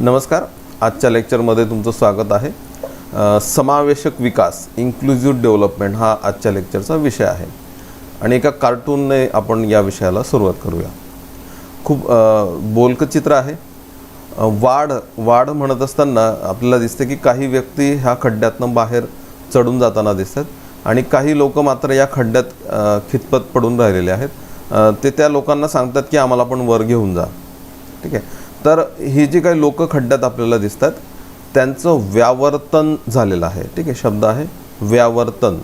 नमस्कार. आजच्या लेक्चरमध्ये तुमचं स्वागत आहे. समावेशक विकास इन्क्लुझिव्ह डेव्हलपमेंट हा आजच्या लेक्चरचा विषय आहे आणि एका कार्टूनने आपण या विषयाला सुरुवात करूया. खूप बोलकं चित्र आहे. वाढ म्हणत असताना आपल्याला दिसते की काही व्यक्ती ह्या खड्ड्यातनं बाहेर चढून जाताना दिसतात आणि काही लोक मात्र या खड्ड्यात खितपत पडून राहिलेले आहेत. ते त्या लोकांना सांगतात की आम्हाला पण वर घेऊन जा. ठीक आहे. तर ही जी काही लोक खड्ड्यात आपल्याला दिसतात त्यांचं व्यावर्तन झालेलं आहे. ठीक आहे. शब्द आहे व्यावर्तन.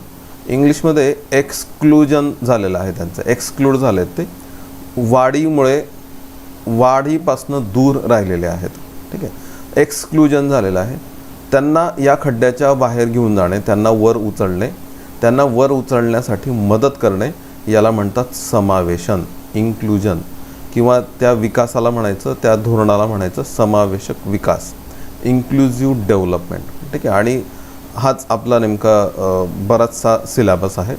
इंग्लिशमध्ये एक्सक्लुजन झालेलं आहे. त्यांचं एक्सक्लूड झाले ते वाढीपासून दूर राहिलेले आहेत. ठीक आहे. एक्सक्लुजन झालेलं आहे. त्यांना या खड्ड्याच्या बाहेर घेऊन जाणे, त्यांना वर उचलण्यासाठी मदत करणे याला म्हणतात समावेशन, इन्क्लुजन, किंवा त्या विकासाला म्हणायचं, त्या धोरणाला म्हणायचं समावेशक विकास, इन्क्लुझिव्ह डेव्हलपमेंट. ठीक आहे. आणि हाच आपला नेमका बराचसा सिलेबस आहे.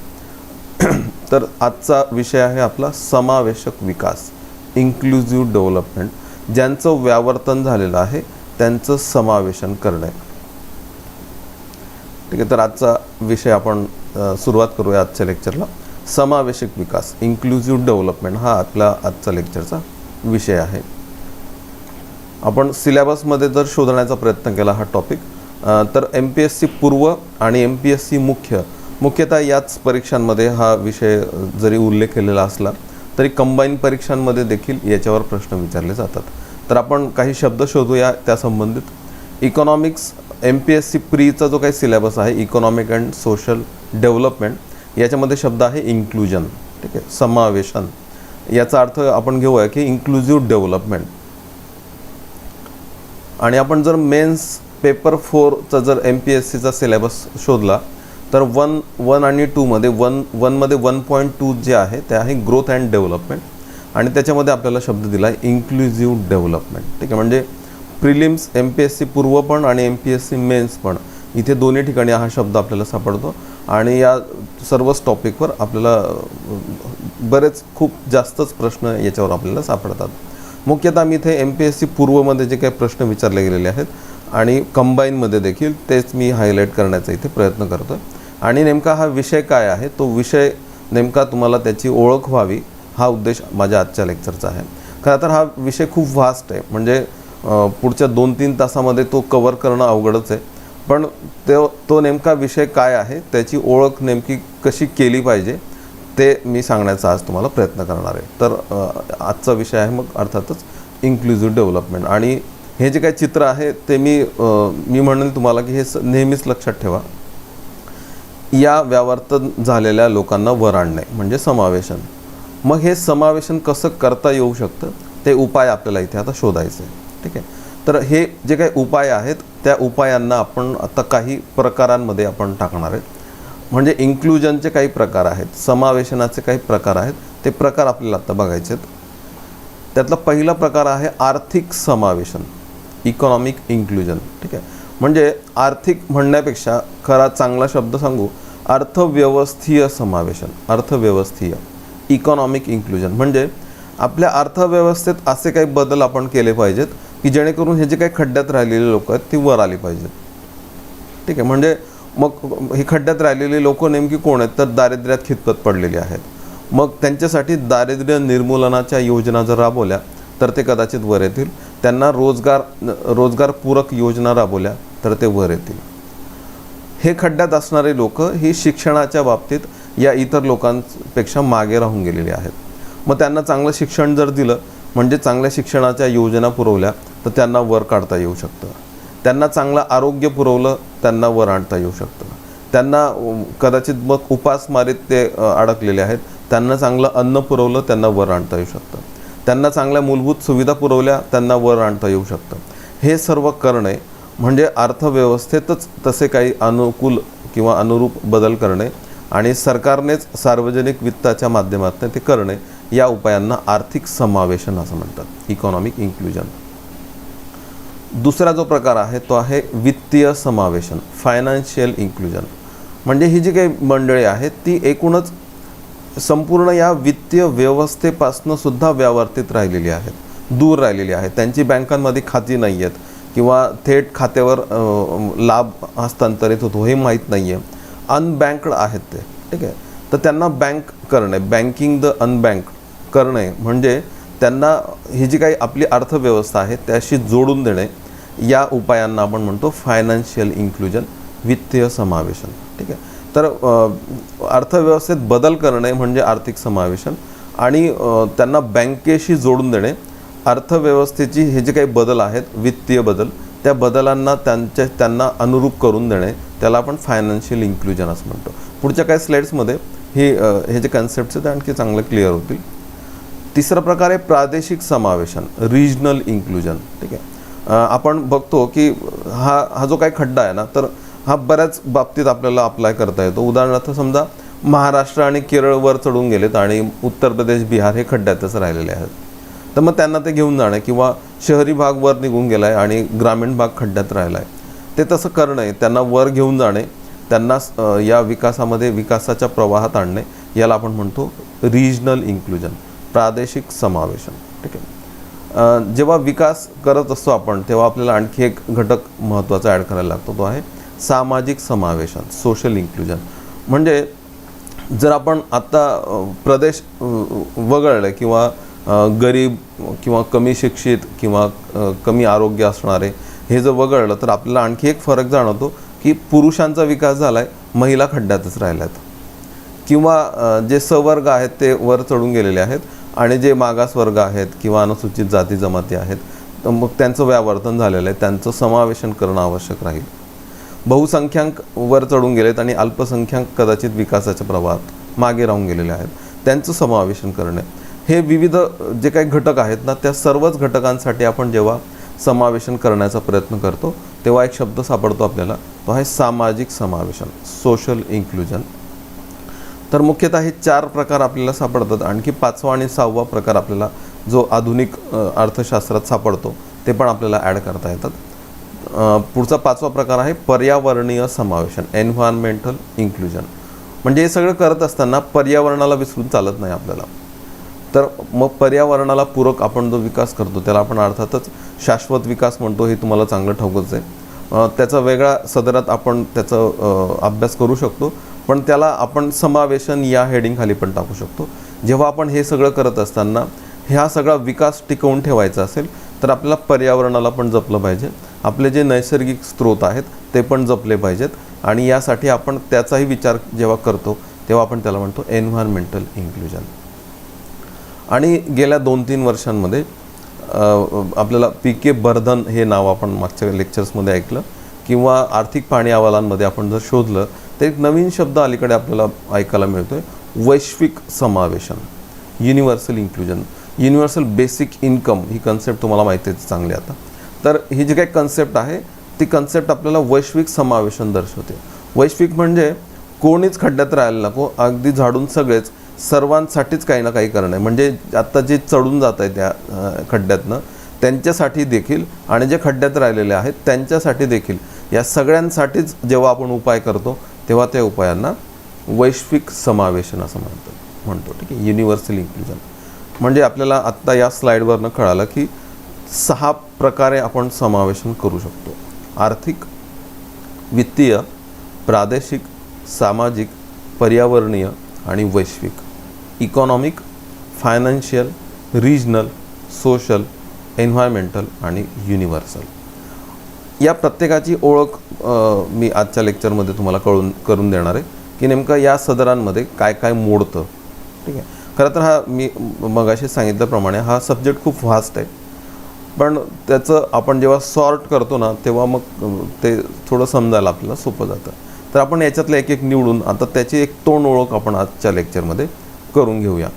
तर आजचा विषय आहे आपला समावेशक विकास, इन्क्लुझिव्ह डेव्हलपमेंट. ज्यांचं व्यावर्तन झालेलं आहे त्यांचं समावेशन करणे. ठीक आहे. तर आजचा विषय आपण सुरुवात करूया आजच्या लेक्चरला. समावेशक विकास, इन्क्लुझिव्ह डेव्हलपमेंट हा आपला आजचा लेक्चरचा विषय आहे. आपण सिलेबसमध्ये जर शोधण्याचा प्रयत्न केला हा टॉपिक, तर MPSC पूर्व आणि MPSC मुख्यतः याच परीक्षांमध्ये हा विषय जरी उल्लेख केलेला असला तरी कंबाईन परीक्षांमध्ये देखील याच्यावर प्रश्न विचारले जातात. तर आपण काही शब्द शोधूया त्या संबंधित. इकॉनॉमिक्स, MPSC प्रीचा जो काही सिलेबस आहे, इकॉनॉमिक अँड सोशल डेव्हलपमेंट, याच्यामध्ये शब्द आहे इन्क्लुजन. ठीक आहे. समावेशन याचा अर्थ आपण घेऊया की इन्क्लुझिव्ह डेव्हलपमेंट. आणि आपण जर मेन्स पेपर 4चा जर MPSCचा सिलेबस शोधला तर 1 आणि 2 मध्ये 1.2 जे आहे ते आहे ग्रोथ अँड डेव्हलपमेंट आणि त्याच्यामध्ये आपल्याला शब्द दिला आहे इन्क्लुझिव्ह डेव्हलपमेंट. ठीक आहे. म्हणजे प्रिलिम्स MPSC पूर्व पण आणि MPSC मेन्स पण इथे दोन्ही ठिकाणी हा शब्द आपल्याला सापडतो आणि या सर्वच टॉपिकवर आपल्याला खूप जास्तच प्रश्न याच्यावर आपल्याला सापडतात. मुख्यतः मी इथे MPSC पूर्वमध्ये जे काही प्रश्न विचारले गेलेले आहेत आणि कंबाईनमध्ये देखील तेच मी हायलाईट करण्याचा इथे प्रयत्न करतो आहे. आणि नेमका हा विषय काय आहे, तो विषय नेमका तुम्हाला त्याची ओळख व्हावी हा उद्देश माझ्या आजच्या लेक्चरचा आहे. खरं तर हा विषय खूप व्हास्ट आहे. म्हणजे पुढच्या 2-3 तासामध्ये तो कवर करणं अवघडच आहे. पण तो नेमका विषय काय आहे, त्याची ओळख नेमकी कशी केली पाहिजे ते मी सांगण्याचा आज तुम्हाला प्रयत्न करणार आहे. तर आजचा विषय आहे मग अर्थातच इन्क्लुझिव्ह डेव्हलपमेंट. आणि हे जे काही चित्र आहे ते मी म्हणेन तुम्हाला की हे नेहमीच लक्षात ठेवा. या व्यावर्तन झालेल्या लोकांना वर आणणे म्हणजे समावेशन. मग हे समावेशन कसं करता येऊ शकतं ते उपाय आपल्याला इथे आता शोधायचे. ठीक आहे. तर हे जे काही उपाय आहेत त्या उपायांना आपण आता काही प्रकारांमध्ये आपण टाकणार आहेत. म्हणजे इन्क्लुजनचे काही प्रकार आहेत, समावेशनाचे काही प्रकार आहेत, ते प्रकार आपल्याला आता बघायचे आहेत. त्यातला पहिला प्रकार आहे आर्थिक समावेशन, इकॉनॉमिक इन्क्लुजन. ठीक आहे. म्हणजे आर्थिक म्हणण्यापेक्षा खरा चांगला शब्द सांगू, अर्थव्यवस्थीय समावेशन, अर्थव्यवस्थीय, इकॉनॉमिक इन्क्लुजन. म्हणजे आपल्या अर्थव्यवस्थेत असे काही बदल आपण केले पाहिजेत की जेणेकरून हे जे काही खड्ड्यात राहिलेले लोक आहेत ती वर आली पाहिजेत. ठीक आहे. म्हणजे मग हे खड्ड्यात राहिलेले लोक नेमकी कोण आहेत, तर दारिद्र्यात खितपत पडलेली आहेत. मग त्यांच्यासाठी दारिद्र्य निर्मूलनाच्या योजना जर राबवल्या तर ते कदाचित वर येतील. त्यांना रोजगारपूरक योजना राबवल्या तर ते वर येतील. हे खड्ड्यात असणारे लोक ही शिक्षणाच्या बाबतीत या इतर लोकांपेक्षा मागे राहून गेलेले आहेत. मग त्यांना चांगलं शिक्षण जर दिलं, म्हणजे चांगल्या शिक्षणाच्या योजना पुरवल्या तर त्यांना वर काढता येऊ शकतं. त्यांना चांगलं आरोग्य पुरवलं, त्यांना वर आणता येऊ शकतं. त्यांना कदाचित मग उपासमारीत ते अडकलेले आहेत, त्यांना चांगलं अन्न पुरवलं, त्यांना वर आणता येऊ शकतं. त्यांना चांगल्या मूलभूत सुविधा पुरवल्या, त्यांना वर आणता येऊ शकतं. हे सर्व करणे म्हणजे अर्थव्यवस्थेतच तसे काही अनुकूल किंवा अनुरूप बदल करणे आणि सरकारनेच सार्वजनिक वित्ताच्या माध्यमातून ते करणे, या उपायांना आर्थिक समावेशन असं म्हणतात, इकॉनॉमिक इन्क्लुजन. दुसरा जो प्रकार आहे तो आहे वित्तीय समावेशन, फायनान्शियल इन्क्लुजन. म्हणजे ही जी काही मंडळी आहेत ती एकूणच संपूर्ण या वित्तीय व्यवस्थेपासून सुद्धा व्यावर्तित राहिलेली आहेत, दूर राहिलेली आहेत. त्यांची बँकांमध्ये खाती नाही आहेत किंवा थेट खात्यावर लाभ हस्तांतरित होतो हे माहीत नाही आहे, अनबँक्ड आहेत ते, ठीक आहे. तर त्यांना बँक करणे, बँकिंग द अनबँक करणे म्हणजे त्यांना ही जी काही आपली अर्थव्यवस्था आहे त्याशी जोडून देणे, या उपायांना आपण म्हणतो फायनान्शियल इन्क्लुजन, वित्तीय समावेशन, ठीक आहे. तर अर्थव्यवस्थेत बदल करणे म्हणजे आर्थिक समावेशन आणि त्यांना बँकेशी जोडून देणे, अर्थव्यवस्थेची हे जे काही बदल आहेत वित्तीय बदल त्या बदलांना त्यांना अनुरूप करून देणे, त्याला आपण फायनान्शियल इन्क्लुजन असं म्हणतो. पुढच्या काही स्लाइड्समध्ये हे जे कन्सेप्ट्स आहेत ते आणखी चांगलं क्लिअर होतील. तिसरा प्रकार आहे प्रादेशिक समावेशन, रिजनल इन्क्लुजन, ठीक आहे. आपण बघतो की हा जो काही खड्डा आहे ना, तर हा बऱ्याच बाबतीत आपल्याला अप्लाय करता येतो. उदाहरणार्थ समजा महाराष्ट्र आणि केरळ वर चढून गेलेत आणि उत्तर प्रदेश बिहार हे खड्ड्यातच राहिलेले आहेत, तर मग त्यांना ते घेऊन जाणे, किंवा शहरी भाग वर निघून गेला आहे आणि ग्रामीण भाग खड्ड्यात राहिला आहे, ते तसं करणे, त्यांना वर घेऊन जाणे, त्यांना या विकासामध्ये विकासाच्या प्रवाहात आणणे, याला आपण म्हणतो रिजनल इन्क्लुजन, प्रादेशिक समावेशन, ठीक आहे. जेव्हा विकास करत असतो आपण तेव्हा आपल्याला आणखी एक घटक महत्त्वाचा ॲड करायला लागतो, तो आहे सामाजिक समावेशन, सोशल इन्क्लुजन. म्हणजे जर आपण आत्ता प्रदेश वगळले किंवा गरीब किंवा कमी शिक्षित किंवा कमी आरोग्य असणारे हे जर वगळलं तर आपल्याला आणखी एक फरक जाणवतो की पुरुषांचा विकास झाला आहे, महिला खड्ड्यातच राहिल्यात, किंवा जे सवर्ग आहेत ते वर चढून गेलेले आहेत आणि जे मागास वर्ग आहेत किंवा अनुसूचित जाती जमाती आहेत तर मग त्यांचं व्यावर्तन झालेलं आहे, त्यांचं समावेशन करणं आवश्यक राहील. बहुसंख्याक वर चढून गेलेत आणि अल्पसंख्याक कदाचित विकासाच्या प्रवाहात मागे राहून गेलेले आहेत, त्यांचं समावेशन करणे, हे विविध जे काही घटक आहेत ना त्या सर्वच घटकांसाठी आपण जेव्हा समावेशन करण्याचा प्रयत्न करतो तेव्हा एक शब्द सापडतो आपल्याला, तो आहे सामाजिक समावेशन, सोशल इन्क्लुजन. तर मुख्यतः हे 4 प्रकार आपल्याला सापडतात. आणखी 5वा आणि 6वा प्रकार आपल्याला जो आधुनिक अर्थशास्त्रात सापडतो ते पण आपल्याला ॲड करता येतात. पुढचा 5वा प्रकार आहे पर्यावरणीय समावेशन, एन्व्हायरमेंटल इन्क्लुजन. म्हणजे हे सगळं करत असताना पर्यावरणाला विसरून चालत नाही आपल्याला. तर मग पर्यावरणाला पूरक आपण जो विकास करतो त्याला आपण अर्थातच शाश्वत विकास म्हणतो, हे तुम्हाला चांगलं ठाऊकच आहे. त्याचा वेगळा सदरात आपण त्याचा अभ्यास करू शकतो, पण त्याला आपण समावेशन या हेडिंगखाली पण टाकू शकतो. जेव्हा आपण हे सगळं करत असताना हा सगळा विकास टिकवून ठेवायचा असेल तर आपल्याला पर्यावरणाला पण जपलं पाहिजे, आपले जे नैसर्गिक स्रोत आहेत ते पण जपले पाहिजेत, आणि यासाठी आपण त्याचाही विचार जेव्हा करतो तेव्हा आपण त्याला म्हणतो एन्व्हायरमेंटल इन्क्लुजन. आणि गेल्या 2-3 वर्षांमध्ये आपल्याला पी.के. बर्धन हे नाव आपण मागच्या लेक्चर्समध्ये ऐकलं, किंवा आर्थिक पाहणी अहवालांमध्ये आपण जर शोधलं तर एक नवीन शब्द अलीकडे आपल्याला ऐकायला मिळतो आहे, वैश्विक समावेशन, universal inclusion, universal basic income. ही कन्सेप्ट तुम्हाला माहिती आहे चांगली आता. तर ही जी काही कन्सेप्ट आहे ती कन्सेप्ट आपल्याला वैश्विक समावेशन दर्शवते. वैश्विक म्हणजे कोणीच खड्ड्यात राहायला नको, अगदी झाडून सगळेच, सर्वांसाठीच काही ना काही करणं आहे. म्हणजे आत्ता जे चढून जात आहे त्या खड्ड्यातनं त्यांच्यासाठी देखील आणि जे खड्ड्यात राहिलेले आहेत त्यांच्यासाठी देखील, या सगळ्यांसाठीच जेव्हा आपण उपाय करतो तेव्हा त्या उपायांना वैश्विक समावेशन असं म्हणतो, ठीक आहे, युनिव्हर्सल इन्क्लुजन. म्हणजे आपल्याला आत्ता या स्लाईडवरनं कळालं की 6 प्रकारे आपण समावेशन करू शकतो: आर्थिक, वित्तीय, प्रादेशिक, सामाजिक, पर्यावरणीय आणि वैश्विक. Economic, financial, regional, social, environmental आणि युनिव्हर्सल. या प्रत्येकाची ओळख मी आजच्या लेक्चरमध्ये तुम्हाला करून देणार आहे की नेमकं या सदरांमध्ये काय काय मोडतं, ठीक आहे. खरं तर हा मी मगाशी सांगितल्याप्रमाणे हा सब्जेक्ट खूप व्हास्ट आहे, पण त्याचं आपण जेव्हा सॉर्ट करतो ना तेव्हा मग ते थोडं समजायला आपल्याला सोपं जातं. तर आपण याच्यातलं एक निवडून आता त्याची एक तोंड ओळख आपण आजच्या लेक्चरमध्ये करून घेऊया.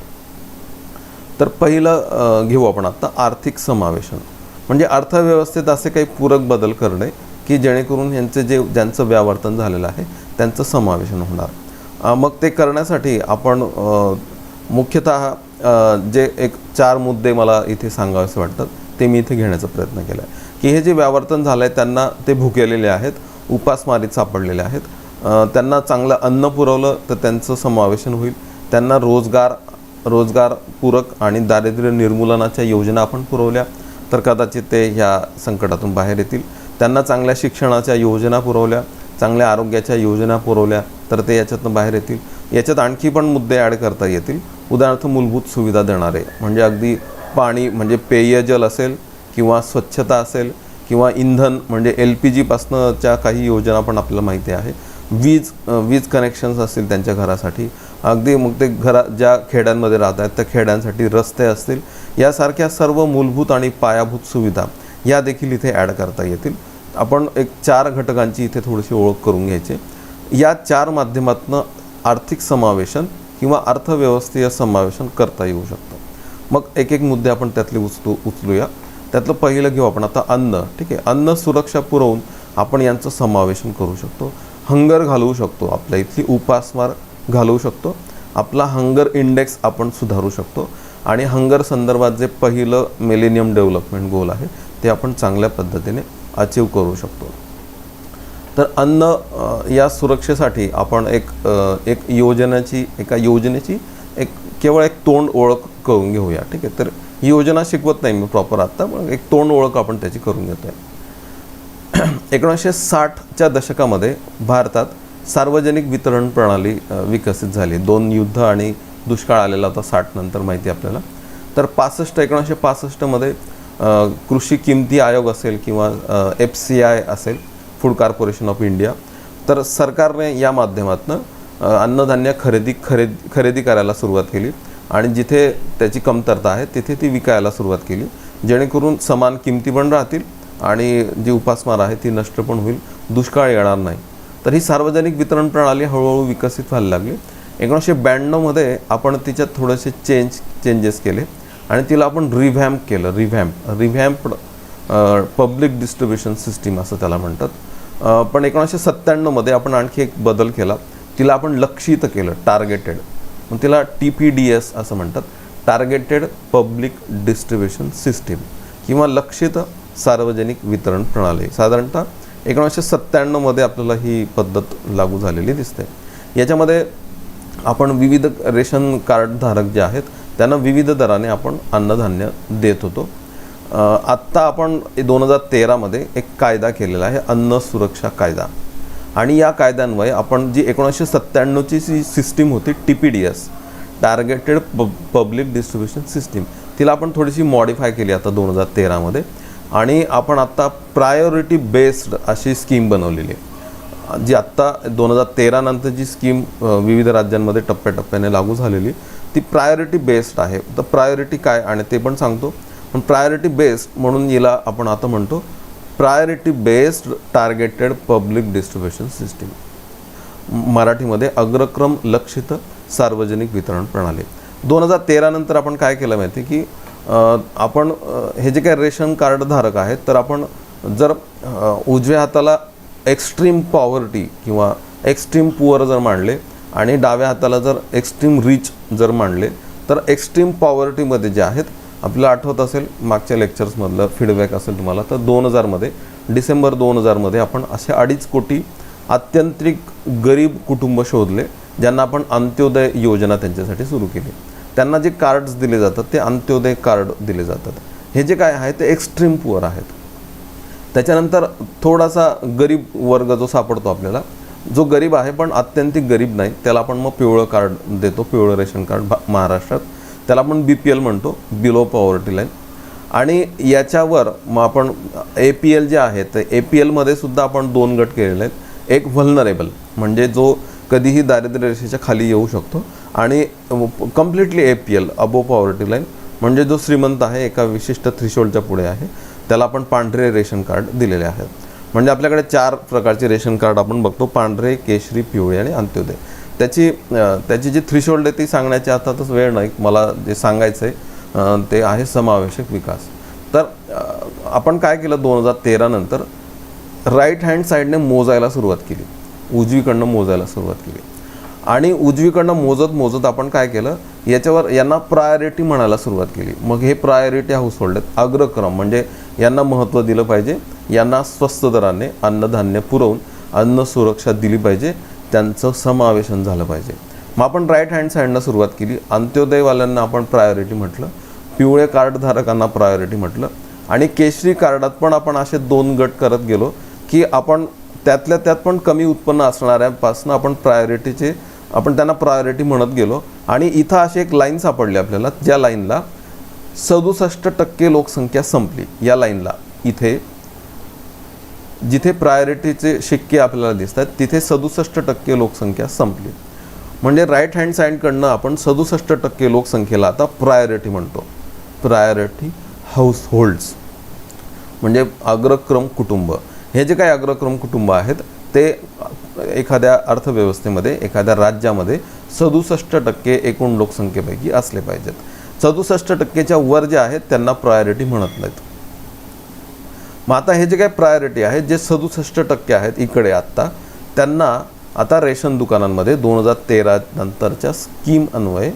तर पहिलं घेऊ आपण आत्ता आर्थिक समावेशन. म्हणजे अर्थव्यवस्थेत असे काही पूरक बदल करणे की जेणेकरून ज्यांचं व्यावर्तन झालेलं आहे त्यांचं समावेशन होणार. मग ते करण्यासाठी आपण मुख्यतः जे एक 4 मुद्दे मला इथे सांगावेसे वाटतात ते मी इथे घेण्याचा प्रयत्न केला आहे. की हे जे व्यावर्तन झालं आहे त्यांना ते भुकेलेले आहेत, उपासमारीत सापडलेले आहेत, त्यांना चांगलं अन्न पुरवलं तर त्यांचं समावेशन होईल, त्यांना रोजगार पूरक आणि दारिद्र्य निर्मूलनाच्या योजना आपण पुरवल्या तर कदाचित ते ह्या संकटातून बाहेर येतील. त्यांना चांगल्या शिक्षणाच्या योजना पुरवल्या, चांगल्या आरोग्याच्या योजना पुरवल्या तर ते याच्यातून बाहेर येतील. याच्यात आणखी पण मुद्दे ॲड करता येतील. उदाहरणार्थ मूलभूत सुविधा देणारे, म्हणजे अगदी पाणी म्हणजे पेयजल असेल किंवा स्वच्छता असेल किंवा इंधन म्हणजे LPG पासनंच्या काही योजना पण आपल्याला माहिती आहे. वीज कनेक्शन्स असतील त्यांच्या घरासाठी, अगदी मग ते ज्या खेड्यांमध्ये राहत आहेत त्या खेड्यांसाठी रस्ते असतील, यासारख्या सर्व मूलभूत आणि पायाभूत सुविधा या देखील इथे ॲड करता येतील. आपण एक 4 घटकांची इथे थोडीशी ओळख करून घ्यायची. या 4 माध्यमातून आर्थिक समावेशन किंवा अर्थव्यवस्थेय समावेशन करता येऊ शकतं. मग एक एक मुद्दे आपण त्यातले उचलूया. त्यातलं पहिलं घेऊ आपण आता अन्न. ठीक आहे, अन्न सुरक्षा पुरवून आपण यांचं समावेशन करू शकतो. हंगर घालवू शकतो, आपल्या इथली उपासमार घालवू शकतो, आपला हंगर इंडेक्स आपण सुधारू शकतो आणि हंगर संदर्भात जे पहिलं मिलेनियम डेव्हलपमेंट गोल आहे ते आपण चांगल्या पद्धतीने अचीव करू शकतो. तर अन्न या सुरक्षेसाठी आपण एका योजनेची केवळ एक तोंड ओळख करून घेऊया. ठीक आहे, तर ही योजना शिकवत नाही मी प्रॉपर आत्ता, पण एक तोंड ओळख आपण त्याची करून घेतोय. 1960च्या दशकामध्ये भारतात सार्वजनिक वितरण प्रणाली विकसित झाली. 2 युद्ध आणि दुष्काळ आलेला होता 60 नंतर, माहिती आपल्याला. तर 1965मध्ये कृषी किमती आयोग असेल किंवा FCI असेल, फूड कॉर्पोरेशन ऑफ इंडिया, तर सरकारने या माध्यमातून अन्नधान्य खरेदी करायला सुरुवात केली आणि जिथे त्याची कमतरता आहे तिथे ती विकायला सुरुवात केली, जेणेकरून समान किमती पण राहतील आणि जी उपासमार आहे ती नष्ट पण होईल, दुष्काळ येणार नाही. तर ही सार्वजनिक वितरण प्रणाली हळूहळू विकसित व्हायला लागली. 1992मध्ये आपण तिच्यात थोडेसे चेंजेस केले आणि तिला आपण रिव्हॅम्प केलं. रिव्हॅम्प्ड पब्लिक डिस्ट्रीब्युशन सिस्टीम असं त्याला म्हणतात. पण 1997मध्ये आपण आणखी एक बदल केला, तिला आपण लक्षित केलं, टार्गेटेड. मग तिला TPDS असं म्हणतात, टार्गेटेड पब्लिक डिस्ट्रीब्युशन सिस्टीम किंवा लक्षित सार्वजनिक वितरण प्रणाली. साधारणतः 1997मध्ये आपल्याला ही पद्धत लागू झालेली दिसते. याच्यामध्ये आपण विविध रेशन कार्ड धारक जे आहेत त्यांना विविध दराने आपण अन्नधान्य देत होतो. आत्ता आपण 2013मध्ये एक कायदा केलेला आहे, अन्न सुरक्षा कायदा, आणि या कायद्यान्वये आपण जी 1997ची सिस्टीम होती TPDS, targeted public distribution system, तिला आपण थोडीशी मॉडिफाय केली आता 2013मध्ये आणि आपण आत्ता प्रायोरिटी बेस्ड अशी स्कीम बनवलेली आहे. जी आत्ता 2013 नंतर जी स्कीम विविध राज्यांमध्ये टप्प्याटप्प्याने लागू झालेली ती प्रायोरिटी बेस्ड आहे. तर प्रायोरिटी काय आणि ते पण सांगतो. पण प्रायोरिटी बेस्ड म्हणून याला आपण आता म्हणतो priority based targeted public distribution system, मराठीमध्ये अग्रक्रम लक्षित सार्वजनिक वितरण प्रणाली. 2013 नंतर आपण काय केलं माहिती की आपण हे जे काही रेशन कार्ड धारक आहेत तर आपण जर उजव्या हाताला एक्स्ट्रीम पॉवर्टी किंवा एक्स्ट्रीम पुअर जर मांडले आणि डाव्या हाताला जर एक्स्ट्रीम रिच जर मांडले, तर एक्स्ट्रीम पॉवर्टीमध्ये जे आहेत, आपल्याला आठवत असेल मागच्या लेक्चर्समधलं फीडबॅक असेल तुम्हाला, तर 2000मध्ये डिसेंबर 2000मध्ये आपण असे 2.5 कोटी आत्यंतिक गरीब कुटुंब शोधले ज्यांना आपण अंत्योदय योजना त्यांच्यासाठी सुरू केली. त्यांना जे कार्ड्स दिले जातात ते अंत्योदय कार्ड दिले जातात. हे जे काय आहे ते एक्स्ट्रीम पुअर आहेत. त्याच्यानंतर थोडासा गरीब वर्ग जो सापडतो आपल्याला, जो गरीब आहे पण अत्यंतिक गरीब नाही, त्याला आपण मग पिवळं कार्ड देतो, पिवळं रेशन कार्ड महाराष्ट्रात, त्याला आपण BPL म्हणतो, बिलो पॉवर्टी लाईन. आणि याच्यावर मग आपण APL जे आहे तर APLमध्ये सुद्धा आपण 2 गट केलेले आहेत. एक व्हल्नरेबल म्हणजे जो कधीही दारिद्र्य रेषेच्या खाली येऊ शकतो, आणि कम्प्लिटली APL अबो पॉवर्टी लाईन म्हणजे जो श्रीमंत आहे, एका विशिष्ट थ्रेशोल्डच्या पुढे आहे, त्याला आपण पांढरे रेशन कार्ड दिलेले आहेत. म्हणजे आपल्याकडे 4 प्रकारचे रेशन कार्ड आपण बघतो, पांढरे, केशरी, पिवळे आणि अंत्योदय. त्याची जी थ्रेशोल्ड आहे ती सांगण्याची आताच वेळ नाही, मला जे सांगायचं आहे ते आहे समावेशक विकास. तर आपण काय केलं 2013 नंतर राईट हँड साईडने मोजायला सुरुवात केली, उजवीकडनं मोजायला सुरुवात केली आणि उजवीकडनं मोजत आपण काय केलं, याच्यावर यांना प्रायोरिटी म्हणायला सुरुवात केली. मग हे प्रायोरिटी हाऊसहोल्ड आहेत, अग्रक्रम म्हणजे यांना महत्त्व दिलं पाहिजे, यांना स्वस्त दराने अन्नधान्य पुरवून अन्न सुरक्षा दिली पाहिजे, त्यांचं समावेशन झालं पाहिजे. मग आपण राईट हँड साईडनं सुरुवात केली. अंत्योदयवाल्यांना आपण प्रायोरिटी म्हटलं, पिवळे कार्ड धारकांना प्रायोरिटी म्हटलं आणि केशरी कार्डात पण आपण असे 2 गट करत गेलो की आपण त्यातल्या त्यात पण कमी उत्पन्न असणाऱ्यापासून आपण आपण त्यांना प्रायोरिटी म्हणत गेलो. आणि इथं अशी एक लाईन सापडली आपल्याला, ज्या लाईनला 67% लोकसंख्या संपली. या लाईनला इथे जिथे प्रायोरिटीचे शिक्के आपल्याला दिसतात तिथे 67% लोकसंख्या संपली. म्हणजे राईट हँड साईडकडनं आपण 67% लोकसंख्येला आता प्रायोरिटी म्हणतो. प्रायोरिटी हाऊसहोल्ड्स म्हणजे अग्रक्रम कुटुंब. हे जे काही अग्रक्रम कुटुंब आहेत ते एखाद्या अर्थव्यवस्थेमध्ये, एखाद्या राज्यामध्ये 67% एकूण लोकसंख्येपैकी असले पाहिजेत. 67%च्या वर जे आहेत त्यांना प्रायोरिटी म्हणत नाहीत. मग आता हे जे काही प्रायोरिटी आहेत, जे 67% आहेत इकडे आत्ता, त्यांना आता रेशन दुकानांमध्ये 2013 नंतरच्या स्कीम अन्वये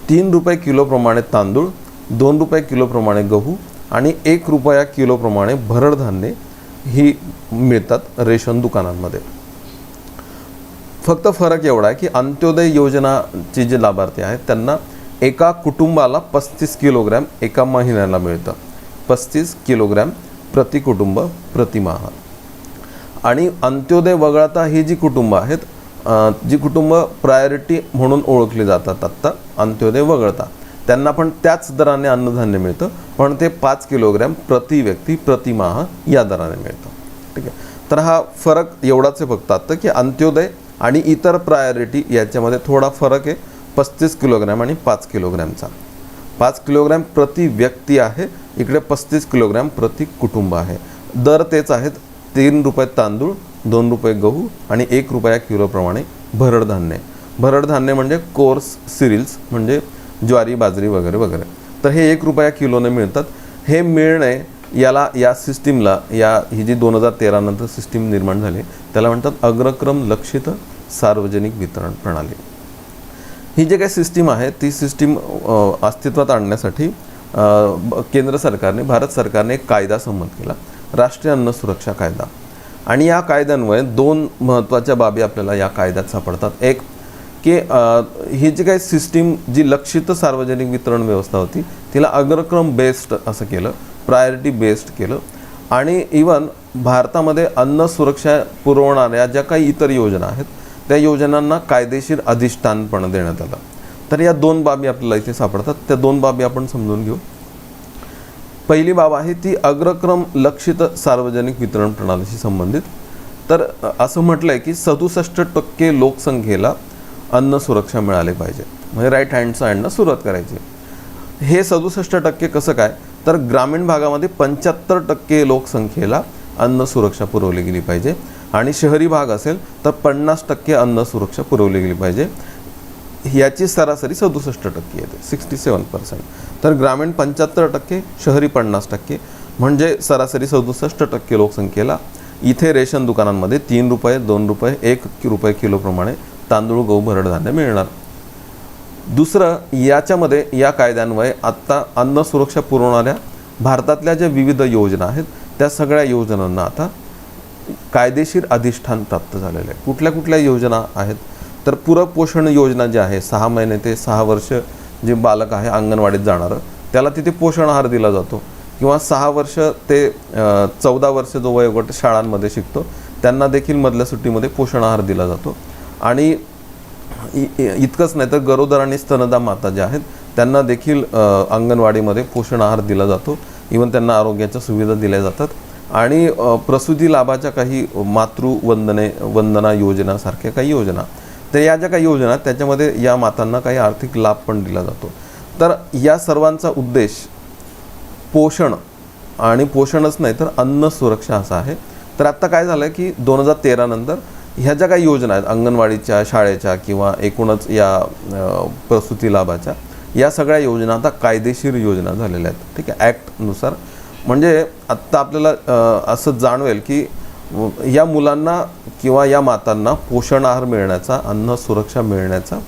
3 रुपये किलोप्रमाणे तांदूळ, 2 रुपये किलोप्रमाणे गहू आणि 1 रुपया किलोप्रमाणे भरड धान्य ही मिळतात रेशन दुकानांमध्ये. फक्त फरक एवढा आहे की अंत्योदय योजनाचे जे लाभार्थी आहेत त्यांना एका कुटुंबाला 35 किलोग्रॅम एका महिन्याला मिळतं. 35 किलोग्रॅम प्रति कुटुंब प्रतिमाह. आणि अंत्योदय वगळता ही जी कुटुंब आहेत, जी कुटुंब प्रायोरिटी म्हणून ओळखली जातात आत्ता अंत्योदय वगळता, त्यांना पण त्याच दराने अन्नधान्य मिळतं, पण ते 5 किलोग्रॅम प्रति व्यक्ती प्रतिमाह या दराने मिळतं. ठीक आहे. तर हा फरक एवढाच आहे फक्त आत्ता की अंत्योदय आणि इतर प्रायोरिटी याच्यामध्ये थोडा फरक आहे, 35 किलोग्रॅम आणि 5 किलोग्रॅमचा. 5 किलोग्रॅम प्रति व्यक्ती आहे, इकडे 35 किलोग्रॅम प्रति कुटुंब आहे. दर तेच आहेत, 3 रुपये तांदूळ, 2 रुपये गहू आणि 1 रुपया किलोप्रमाणे भरड धान्य. भरड धान्य म्हणजे कोर्स सिरिल्स, म्हणजे ज्वारी, बाजरी वगैरे वगैरे. तर हे 1 रुपया किलोने मिळतात. हे मिळणे याला, या सिस्टीमला, ही जी 2013 नंतर सिस्टीम निर्माण झाली त्याला म्हणतात अग्रक्रम लक्षित सार्वजनिक वितरण प्रणाली. ही जी काही सिस्टीम आहे ती सिस्टीम अस्तित्वात आणण्यासाठी केंद्र सरकारने, भारत सरकारने एक कायदा संमत केला, राष्ट्रीय अन्न सुरक्षा कायदा. आणि या कायद्यान्वये 2 महत्त्वाच्या बाबी आपल्याला या कायद्यात सापडतात. एक की ही जी काही सिस्टीम, जी लक्षित सार्वजनिक वितरण व्यवस्था होती, तिला अग्रक्रम बेस्ड असं केलं, प्रायोरिटी बेस्ड केलं. आणि इवन भारतामध्ये अन्न सुरक्षा पुरवणाऱ्या ज्या काही इतर योजना आहेत त्या योजनांना कायदेशीर अधिष्ठान पण देण्यात आलं. तर या 2 बाबी आपल्याला इथे सापडतात. त्या 2 बाबी आपण समजून घेऊ. पहिली बाब आहे ती अग्रक्रम लक्षित सार्वजनिक वितरण प्रणालीशी संबंधित. तर असं म्हटलं आहे की 67% लोकसंख्येला अन्न सुरक्षा मिळाले पाहिजे, म्हणजे राईट हँड साईडनं सुरुवात करायची. हे 67% कसं काय, तर ग्रामीण भागामध्ये 75% लोकसंख्येला अन्न सुरक्षा पुरवली गेली पाहिजे आणि शहरी भाग असेल तर 50% अन्न सुरक्षा पुरवली गेली पाहिजे. याची सरासरी 67% येते, 67%. तर ग्रामीण 75%, शहरी 50%, म्हणजे सरासरी 67% लोकसंख्येला इथे रेशन दुकानांमध्ये 3 रुपये, 2 रुपये, 1 रुपये किलोप्रमाणे तांदूळ, गहू, भरड धान्य मिळणार. दुसरं, याच्यामध्ये या कायद्यान्वये आत्ता अन्न सुरक्षा पुरवणाऱ्या भारतातल्या ज्या विविध योजना आहेत त्या सगळ्या योजनांना आता कायदेशीर अधिष्ठान प्राप्त झालेलं आहे. कुठल्या कुठल्या योजना आहेत, तर पूरक पोषण योजना जी आहे, 6 महिने ते 6 वर्ष जे बालक आहे अंगणवाडीत जाणारं त्याला तिथे पोषण आहार दिला जातो. किंवा 6 वर्ष ते 14 वर्ष जो वयोगट शाळांमध्ये शिकतो त्यांना देखील मधल्या सुट्टीमध्ये पोषण आहार दिला जातो. आणि इतकंच नाही तर गरोदर आणि स्तनदा माता ज्या आहेत त्यांना देखील अंगणवाडीमध्ये पोषण आहार दिला जातो. इवन त्यांना आरोग्याच्या सुविधा दिल्या जातात. आणि प्रसूती लाभाच्या काही वंदना योजनासारख्या काही योजना, तर या ज्या काही योजना त्याच्यामध्ये या मातांना काही आर्थिक लाभ पण दिला जातो. तर या सर्वांचा उद्देश पोषण आणि पोषणच नाही तर अन्न सुरक्षा असा आहे. तर आत्ता काय झालं की 2013 नंतर ह्या ज्या काही योजना आहेत अंगणवाडीच्या, शाळेच्या किंवा एकूणच या प्रसूती लाभाच्या, या सगळ्या योजना आता कायदेशीर योजना झालेल्या आहेत. ठीक आहे, ॲक्टनुसार. म्हणजे आत्ता आपल्याला असं जाणवेल की या मुलांना किंवा या मातांना पोषण आहार मिळण्याचा, अन्न सुरक्षा मिळण्याचा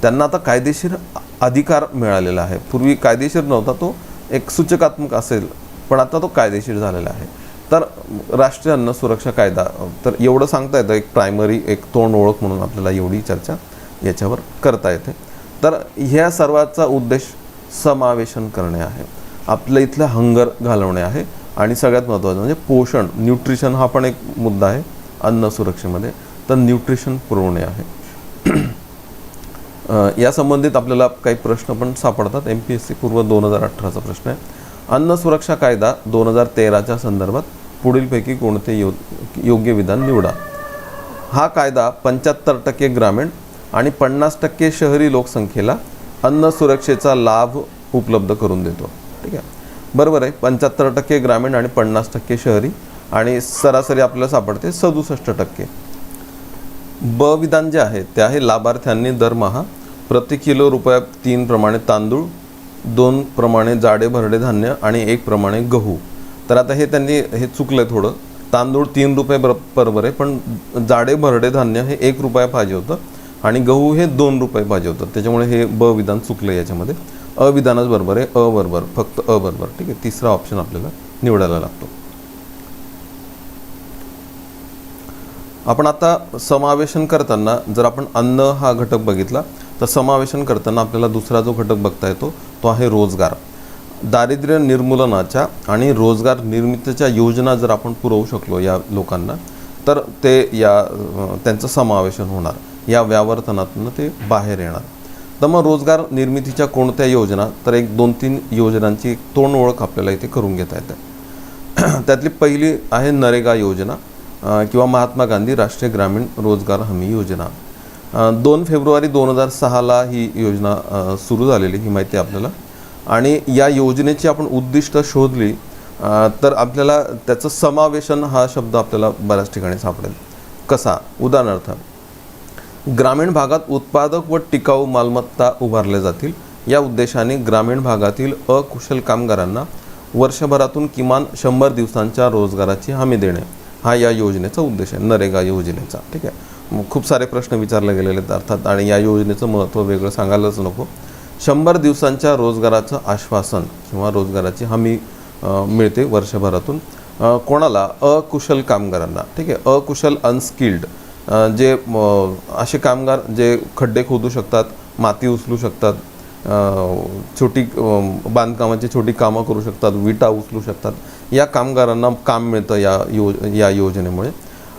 त्यांना आता कायदेशीर अधिकार मिळालेला आहे. पूर्वी कायदेशीर नव्हता, तो एक सूचकात्मक असेल, पण आता तो कायदेशीर झालेला आहे. तर राष्ट्रीय अन्न सुरक्षा कायदा, तर एवढं सांगता येतं, एक प्रायमरी, एक तोंड ओळख म्हणून आपल्याला एवढी चर्चा याच्यावर करता येते. तर ह्या सर्वाचा उद्देश समावेशन करणे आहे. आपल्या इथलं हंगर घालवणे आहे. आणि सगळ्यात महत्त्वाचं म्हणजे पोषण, न्यूट्रिशन हा पण एक मुद्दा आहे अन्न सुरक्षेमध्ये. तर न्यूट्रिशन पुरवणे आहे. या संबंधित आपल्याला काही प्रश्न पण सापडतात. MPSC पूर्व 2018चा प्रश्न आहे. अन्न सुरक्षा कायदा 2013च्या संदर्भात पुढीलपैकी कोणते योग्य विधान निवडा. हा कायदा 75% ग्रामीण आणि 50% शहरी लोकसंख्येला अन्न सुरक्षेचा लाभ उपलब्ध करून देतो. ठीक आहे, बरोबर आहे. 75% ग्रामीण आणि 50% शहरी आणि सरासरी आपल्याला सापडते 67%. ब विधान जे आहे ते आहे लाभार्थ्यांनी दरमहा प्रति किलो ₹3 प्रमाणे तांदूळ, 2 प्रमाणे जाडे भरडे धान्य आणि 1 प्रमाणे गहू. तर आता हे चुकलं थोडं. तांदूळ ₹3 बरोबर आहे, पण जाडे भरडे धान्य हे ₹1 पाहिजे होतं आणि गहू हे ₹2 पाहिजे होतं. त्याच्यामुळे हे ब विधान चुकलं याच्यामध्ये. अविधानच बरोबर आहे. अ बरोबर, फक्त अ बरोबर. ठीक आहे, तिसरा ऑप्शन आपल्याला निवडायला लागतो. आपण आता समावेशन करताना जर आपण अन्न हा घटक बघितला तर समावेशन करताना आपल्याला दुसरा जो घटक बघता येतो तो आहे रोजगार. दारिद्र्य निर्मूलनाच्या आणि रोजगार निर्मितीच्या योजना जर आपण पुरवू शकलो या लोकांना तर ते त्यांचं समावेशन होणार. या व्यावर्तनातून ते बाहेर येणार. तर मग रोजगार निर्मितीच्या कोणत्या योजना, तर एक 2-3 योजनांची तोंड ओळख आपल्याला इथे करून घेता येते. त्यातली पहिली आहे नरेगा योजना किंवा महात्मा गांधी राष्ट्रीय ग्रामीण रोजगार हमी योजना. 2 फेब्रुवारी 2006ला ही योजना सुरू झालेली, ही माहिती आपल्याला. आणि या योजनेची आपण उद्दिष्ट शोधली तर आपल्याला त्याचं समावेशन हा शब्द आपल्याला बऱ्याच ठिकाणी सापडेल. कसा? उदाहरणार्थ, ग्रामीण भागात उत्पादक व टिकाऊ मालमत्ता उभारल्या जातील. या उद्देशाने ग्रामीण भागातील अकुशल कामगारांना वर्षभरातून किमान 100 दिवसांच्या रोजगाराची हमी देणे हा या योजनेचा उद्देश आहे, नरेगा योजनेचा. ठीक आहे, खूप सारे प्रश्न विचारले गेलेले आहेत अर्थात, आणि या योजनेचं महत्त्व वेगळं सांगायलाच नको. 100 दिवसांच्या रोजगाराचं आश्वासन किंवा रोजगाराची हमी मिळते वर्षभरातून. कोणाला? अकुशल कामगारांना. ठीक आहे, अकुशल अनस्किल्ड जे असे कामगार जे खड्डे खोदू शकतात, माती उचलू शकतात, छोटी बांधकामाची छोटी कामं करू शकतात, विटा उचलू शकतात, या कामगारांना काम मिळतं या योजनेमुळे.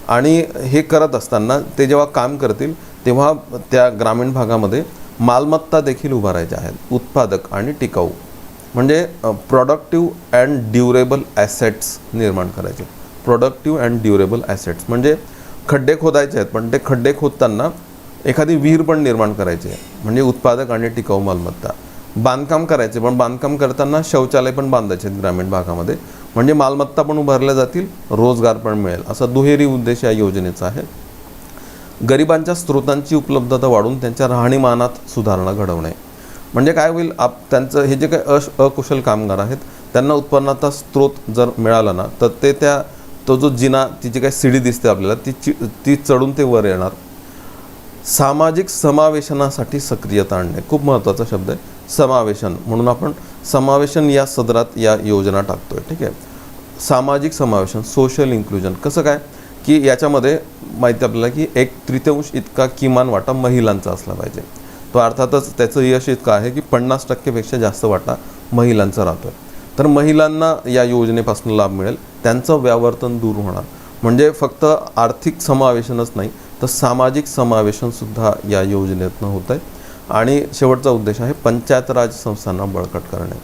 आणि हे करत असताना ते जेव्हा काम करतील तेव्हा त्या ग्रामीण भागामध्ये मालमत्ता देखील उभारायच्या आहेत, उत्पादक आणि टिकाऊ. म्हणजे प्रोडक्टिव्ह अँड ड्युरेबल ॲसेट्स निर्माण करायचे. प्रोडक्टिव्ह अँड ड्युरेबल ॲसेट्स म्हणजे खड्डे खोदायचे आहेत, पण ते खड्डे खोदताना एखादी विहीर पण निर्माण करायची आहे, म्हणजे उत्पादक आणि टिकाऊ मालमत्ता. बांधकाम करायचे, पण बांधकाम करताना शौचालय पण बांधायचे आहेत ग्रामीण भागामध्ये, म्हणजे मालमत्ता पण उभारल्या जातील, रोजगार पण मिळेल. असा दुहेरी उद्देश या योजनेचा आहे. गरिबांच्या स्रोतांची उपलब्धता वाढवून त्यांच्या राहणीमानात सुधारणा घडवणे. म्हणजे काय होईल, त्यांचं हे जे काही अकुशल कामगार आहेत त्यांना उत्पन्नाचा स्रोत जर मिळाला ना तर ते तो जो जिना, ती जी काही सीडी दिसते आपल्याला ती चढून ते वर येणार. सामाजिक समावेशनासाठी सक्रियता आणणे, खूप महत्त्वाचा शब्द आहे समावेशन, म्हणून आपण समावेशन या सदरात या योजना टाकतोय. ठीक आहे, सामाजिक समावेशन, सोशल इन्क्लुजन. कसं काय की याच्यामध्ये माहिती आपल्याला की 1/3 इतका किमान वाटा महिलांचा असला पाहिजे. तो अर्थातच त्याचं यश इतकं आहे की 50%पेक्षा जास्त वाटा महिलांचा राहतोय. तर महिलांना या योजनेपासून लाभ मिळेल, त्यांचं व्यावर्तन दूर होणार. म्हणजे फक्त आर्थिक समावेशनच नाही तर सामाजिक समावेशनसुद्धा या योजनेतनं होत आहे. आणि शेवटचा उद्देश आहे पंचायत राज संस्थांना बळकट करणे.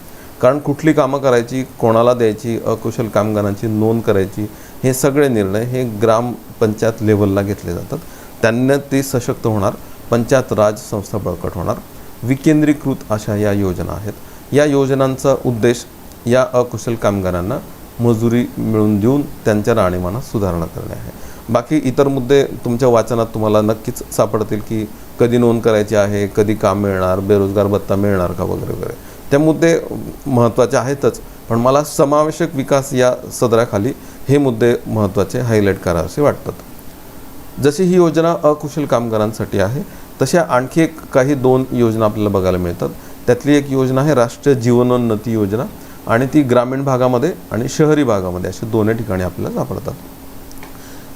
कारण कुठली कामं करायची, कोणाला द्यायची, अकुशल कामगारांची नोंद करायची, हे सगळे निर्णय हे ग्रामपंचायत लेव्हलला घेतले जातात. त्यांना ते सशक्त होणार, पंचायत राज संस्था बळकट होणार. विकेंद्रीकृत अशा या योजना आहेत. या योजनांचा उद्देश या अकुशल कामगारांना मजुरी मिळवून देऊन त्यांच्या राहणीमानात सुधारणा करणे आहे. बाकी इतर मुद्दे तुमच्या वाचनात तुम्हाला नक्कीच सापडतील की कधी नोंद करायची आहे, कधी काम मिळणार, बेरोजगार भत्ता मिळणार का वगैरे वगैरे. ते मुद्दे महत्त्वाचे आहेतच, पण मला समावेशक विकास या सदराखाली हे मुद्दे महत्त्वाचे हायलाईट करावेसे वाटतात. जशी ही योजना अकुशल कामगारांसाठी आहे तशा आणखी काही 2 योजना आपल्याला बघायला मिळतात. त्यातली एक योजना आहे राष्ट्रीय जीवनोन्नती योजना, आणि ती ग्रामीण भागामध्ये आणि शहरी भागामध्ये असे दोन्ही ठिकाणी आपल्याला सापडतात.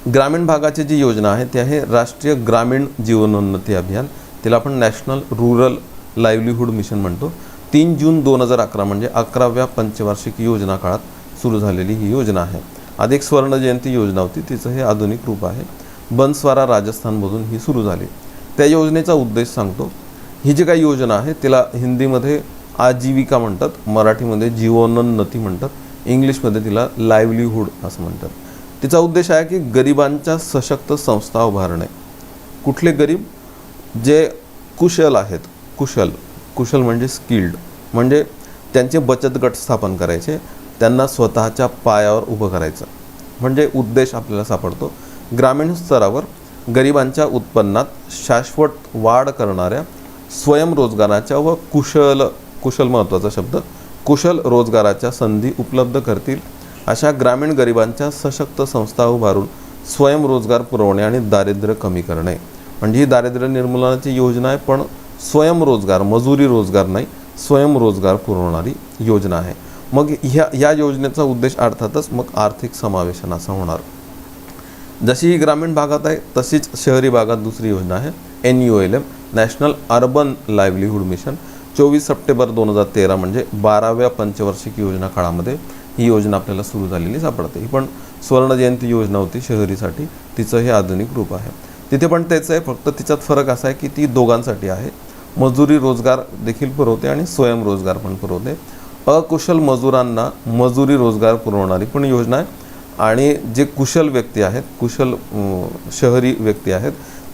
ग्रामीण भागाची जी योजना आहे ती आहे राष्ट्रीय ग्रामीण जीवनोन्नती अभियान. तिला आपण नॅशनल रूरल लाईव्हलीहूड मिशन म्हणतो. 3 जून 2011 म्हणजे 11व्या पंचवार्षिक योजना काळात सुरू झालेली ही योजना आहे. आधी एक स्वर्ण जयंती योजना होती, तिचं हे आधुनिक रूप आहे. बनस्वारा राजस्थानमधून ही सुरू झाली. त्या योजनेचा उद्देश सांगतो. ही जी काही योजना आहे तिला हिंदीमध्ये आजीविका म्हणतात, मराठीमध्ये जीवनोन्नती म्हणतात, इंग्लिशमध्ये तिला लाईव्हलीहूड असं म्हणतात. तिचा उद्देश आहे की गरिबांच्या सशक्त संस्था उभारणे. कुठले गरीब? जे कुशल आहेत. कुशल म्हणजे स्किल्ड, म्हणजे त्यांचे बचत गट स्थापन करायचे, त्यांना स्वतःच्या पायावर उभं करायचं. म्हणजे उद्देश आपल्याला सापडतो. ग्रामीण स्तरावर गरिबांच्या उत्पन्नात शाश्वत वाढ करणाऱ्या स्वयंरोजगाराच्या व कुशल महत्त्वाचा शब्द, कुशल रोजगाराच्या संधी उपलब्ध करतील अशा ग्रामीण गरिबांच्या सशक्त संस्था उभारून स्वयंरोजगार पुरवणे आणि दारिद्र्य कमी करणे. म्हणजे ही दारिद्र्य निर्मूलनाची योजना आहे, पण स्वयंरोजगार, मजुरी रोजगार नाही, स्वयंरोजगार पुरवणारी योजना आहे. मग ह्या योजनेचा उद्देश अर्थातच मग आर्थिक समावेशन असा होणार. जशी ही ग्रामीण भागात आहे तशीच शहरी भागात दुसरी योजना आहे NULM, national urban livelihood mission. 24 September 2013 म्हणजे 12व्या पंचवार्षिक योजना काळामध्ये ही योजना आपल्याला सुरू झालेली सापडते. ही पण स्वर्ण जयंती योजना होती शहरीसाठी, तिचं हे आधुनिक रूप आहे. तिथे पण तेच आहे, फक्त तिच्यात फरक असा आहे की ती दोघांसाठी आहे. मजुरी रोजगार देखील पुरवते आणि स्वयंरोजगार पण पुरवते. अकुशल मजुरांना मजुरी रोजगार पुरवणारी पण योजना आहे. आणि जे कुशल व्यक्ती आहेत, कुशल शहरी व्यक्ती आहेत,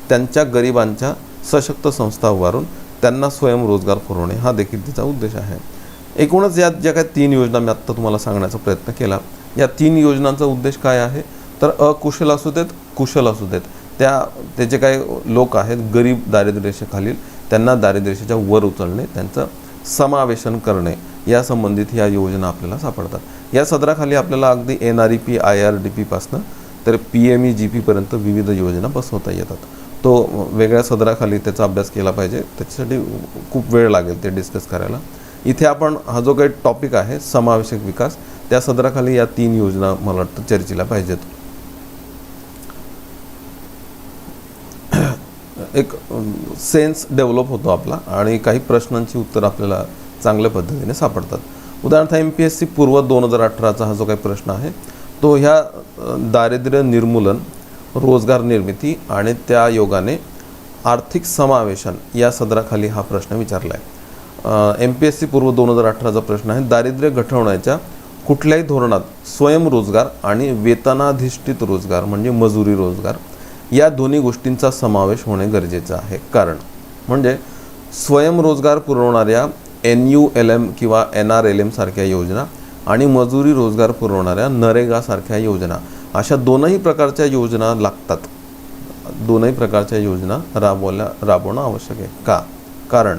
त्यांच्या गरिबांच्या सशक्त संस्था उभारून त्यांना स्वयंरोजगार पुरवणे हा देखील तिचा उद्देश आहे. एकूणच या ज्या काही 3 योजना मी आत्ता तुम्हाला सांगण्याचा प्रयत्न केला, या 3 योजनांचा उद्देश काय आहे तर अकुशल असू देत, कुशल असू देत, ते जे काही लोक आहेत गरीब दारिद्र्यरेषेखालील, त्यांना दारिद्र्यरेषेच्या वर उचलणे, त्यांचं समावेशन करणे या संबंधित ह्या योजना आपल्याला सापडतात. या सदराखाली आपल्याला अगदी NREP IRDP पासनं तर PMEGP पर्यंत विविध योजना बसवता येतात. तो वेगळ्या सदराखाली त्याचा अभ्यास केला पाहिजे, त्याच्यासाठी खूप वेळ लागेल ते डिस्कस करायला. इथे आपण हा जो काही टॉपिक आहे समावेशक विकास, त्या सदराखाली या 3 योजना मला वाटतं चर्चेला पाहिजेत. एक सेन्स डेव्हलप होतो आपला आणि काही प्रश्नांची उत्तर आपल्याला चांगल्या पद्धतीने सापडतात. उदाहरणार्थ MPSC पूर्व 2018चा हा जो काही प्रश्न आहे तो ह्या दारिद्र्य निर्मूलन, रोजगार निर्मिती आणि त्या योगाने आर्थिक समावेशन या सदराखाली हा प्रश्न विचारला आहे. MPSC पूर्व 2018चा प्रश्न आहे, दारिद्र्य घटवण्याच्या कुठल्याही धोरणात स्वयंरोजगार आणि वेतनाधिष्ठित रोजगार म्हणजे मजुरी रोजगार या दोन्ही गोष्टींचा समावेश होणे गरजेचं आहे. कारण म्हणजे स्वयंरोजगार पुरवणाऱ्या NULM किंवा NRLM सारख्या योजना आणि मजुरी रोजगार पुरवणाऱ्या नरेगा सारख्या योजना, अशा दोनही प्रकारच्या योजना लागतात. दोनही प्रकारच्या योजना राबवणं आवश्यक आहे. का? कारण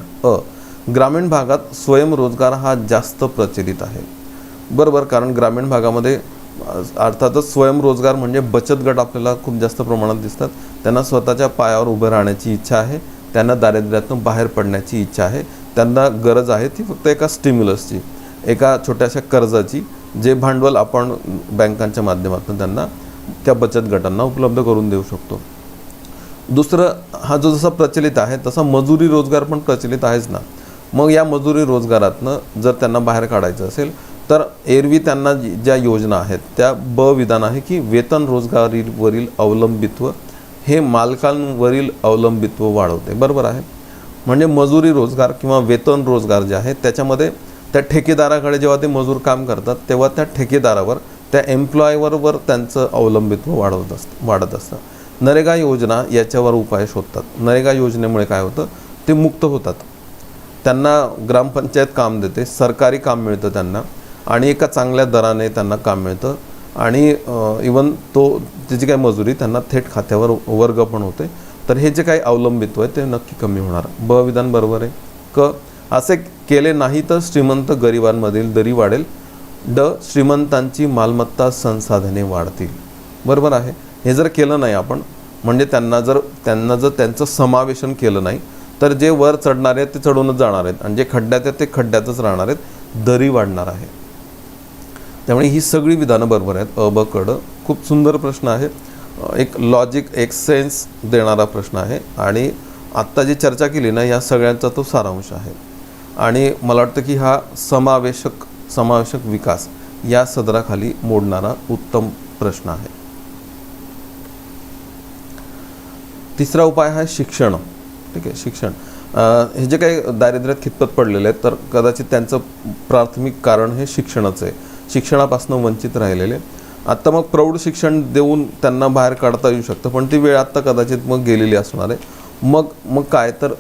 ग्रामीण भागात स्वयंरोजगार हा जास्त प्रचलित आहे. बरोबर, कारण ग्रामीण भागामध्ये अर्थातच स्वयंरोजगार म्हणजे बचत गट आपल्याला खूप जास्त प्रमाणात दिसतात. त्यांना स्वतःच्या पायावर उभं राहण्याची इच्छा आहे, त्यांना दारिद्र्यातून बाहेर पडण्याची इच्छा आहे, त्यांना गरज आहे ती फक्त एका स्टिम्युलसची, एका छोट्याशा कर्जाची, जे भांडवल आपण बँकांच्या माध्यमातून त्यांना त्या बचत गटांना उपलब्ध करून देऊ शकतो. दुसरं, हा जो जसा प्रचलित आहे तसा मजुरी रोजगार पण प्रचलित आहेच ना. मग या मजुरी रोजगारातनं जर त्यांना बाहेर काढायचं असेल तर एरवी त्यांना ज्या योजना आहेत त्या विधान आहे की वेतन रोजगारीवरील अवलंबित्व हे मालकांवरील अवलंबित्व वाढवते. बरोबर आहे. म्हणजे मजुरी रोजगार किंवा वेतन रोजगार जे आहे त्याच्यामध्ये त्या ठेकेदाराकडे जेव्हा ते मजूर काम करतात तेव्हा त्या ठेकेदारावर, त्या एम्प्लॉयवर त्यांचं अवलंबित्व वाढत असतं. नरेगा योजना याच्यावर उपाय शोधतात. नरेगा योजनेमुळे काय होतं, ते मुक्त होतात. त्यांना ग्रामपंचायत काम देते, सरकारी काम मिळतं त्यांना आणि एका चांगल्या दराने त्यांना काम मिळतं आणि इवन त्याची काही मजुरी त्यांना थेट खात्यावर वर्ग पण होते. तर हे जे काही अवलंबित्व आहे ते नक्की कमी होणार. विधान बरोबर आहे. असे केले नाही तर श्रीमंत गरिबांमधील दरी वाढेल. श्रीमंतांची मालमत्ता संसाधने वाढतील. बरोबर आहे. हे जर केलं नाही आपण, म्हणजे त्यांना जर त्यांचं समावेशन केलं नाही तर जे वर चढणारे आहेत ते चढूनच जाणार आहेत आणि जे खड्ड्यात आहेत ते खड्ड्यातच राहणार आहेत, दरी वाढणार आहे. त्यामुळे ही सगळी विधानं बरोबर आहेत. क. खूप सुंदर प्रश्न आहे. एक लॉजिक, एक सेन्स देणारा प्रश्न आहे आणि आत्ता जी चर्चा केली ना या सगळ्यांचा तो सारांश आहे. आणि मला वाटतं की हा समावेशक विकास या सदराखाली मोडणारा उत्तम प्रश्न आहे. तिसरा उपाय आहे शिक्षण. ठीक आहे, शिक्षण. हे जे काही दारिद्र्यात खितपत पडलेले आहेत तर कदाचित त्यांचं प्राथमिक कारण हे शिक्षणाचं आहे. शिक्षणापासून वंचित राहिलेले. आत्ता मग प्रौढ शिक्षण देऊन त्यांना बाहेर काढता येऊ शकतं, पण ती वेळ आत्ता कदाचित मग गेलेली असणार आहे. मग काय तर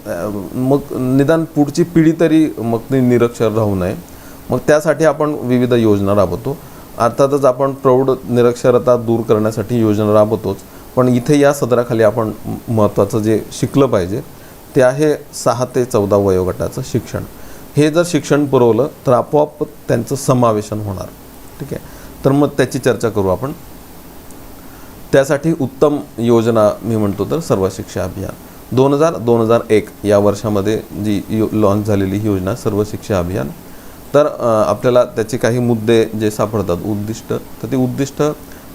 मग निदान पुढची पिढी तरी मग ती निरक्षर राहू नये. मग त्यासाठी आपण विविध योजना राबवतो. अर्थातच आपण प्रौढ निरक्षरता दूर करण्यासाठी योजना राबवतोच, पण इथे या सदराखाली आपण महत्त्वाचं जे शिकलं पाहिजे ते आहे 6 ते 14 वयोगटाचं शिक्षण. हे जर शिक्षण पुरवलं तर आपोआप त्यांचं समावेशन होणार. ठीक आहे, तर मग त्याची चर्चा करू आपण. त्यासाठी उत्तम योजना मी म्हणतो तर सर्व शिक्षा अभियान 2000-2001 या वर्षामध्ये जी लॉन्च झालेली ही योजना सर्व शिक्षा अभियान. तर आपल्याला त्याचे काही मुद्दे जे सापडतात, उद्दिष्ट, तर ते उद्दिष्ट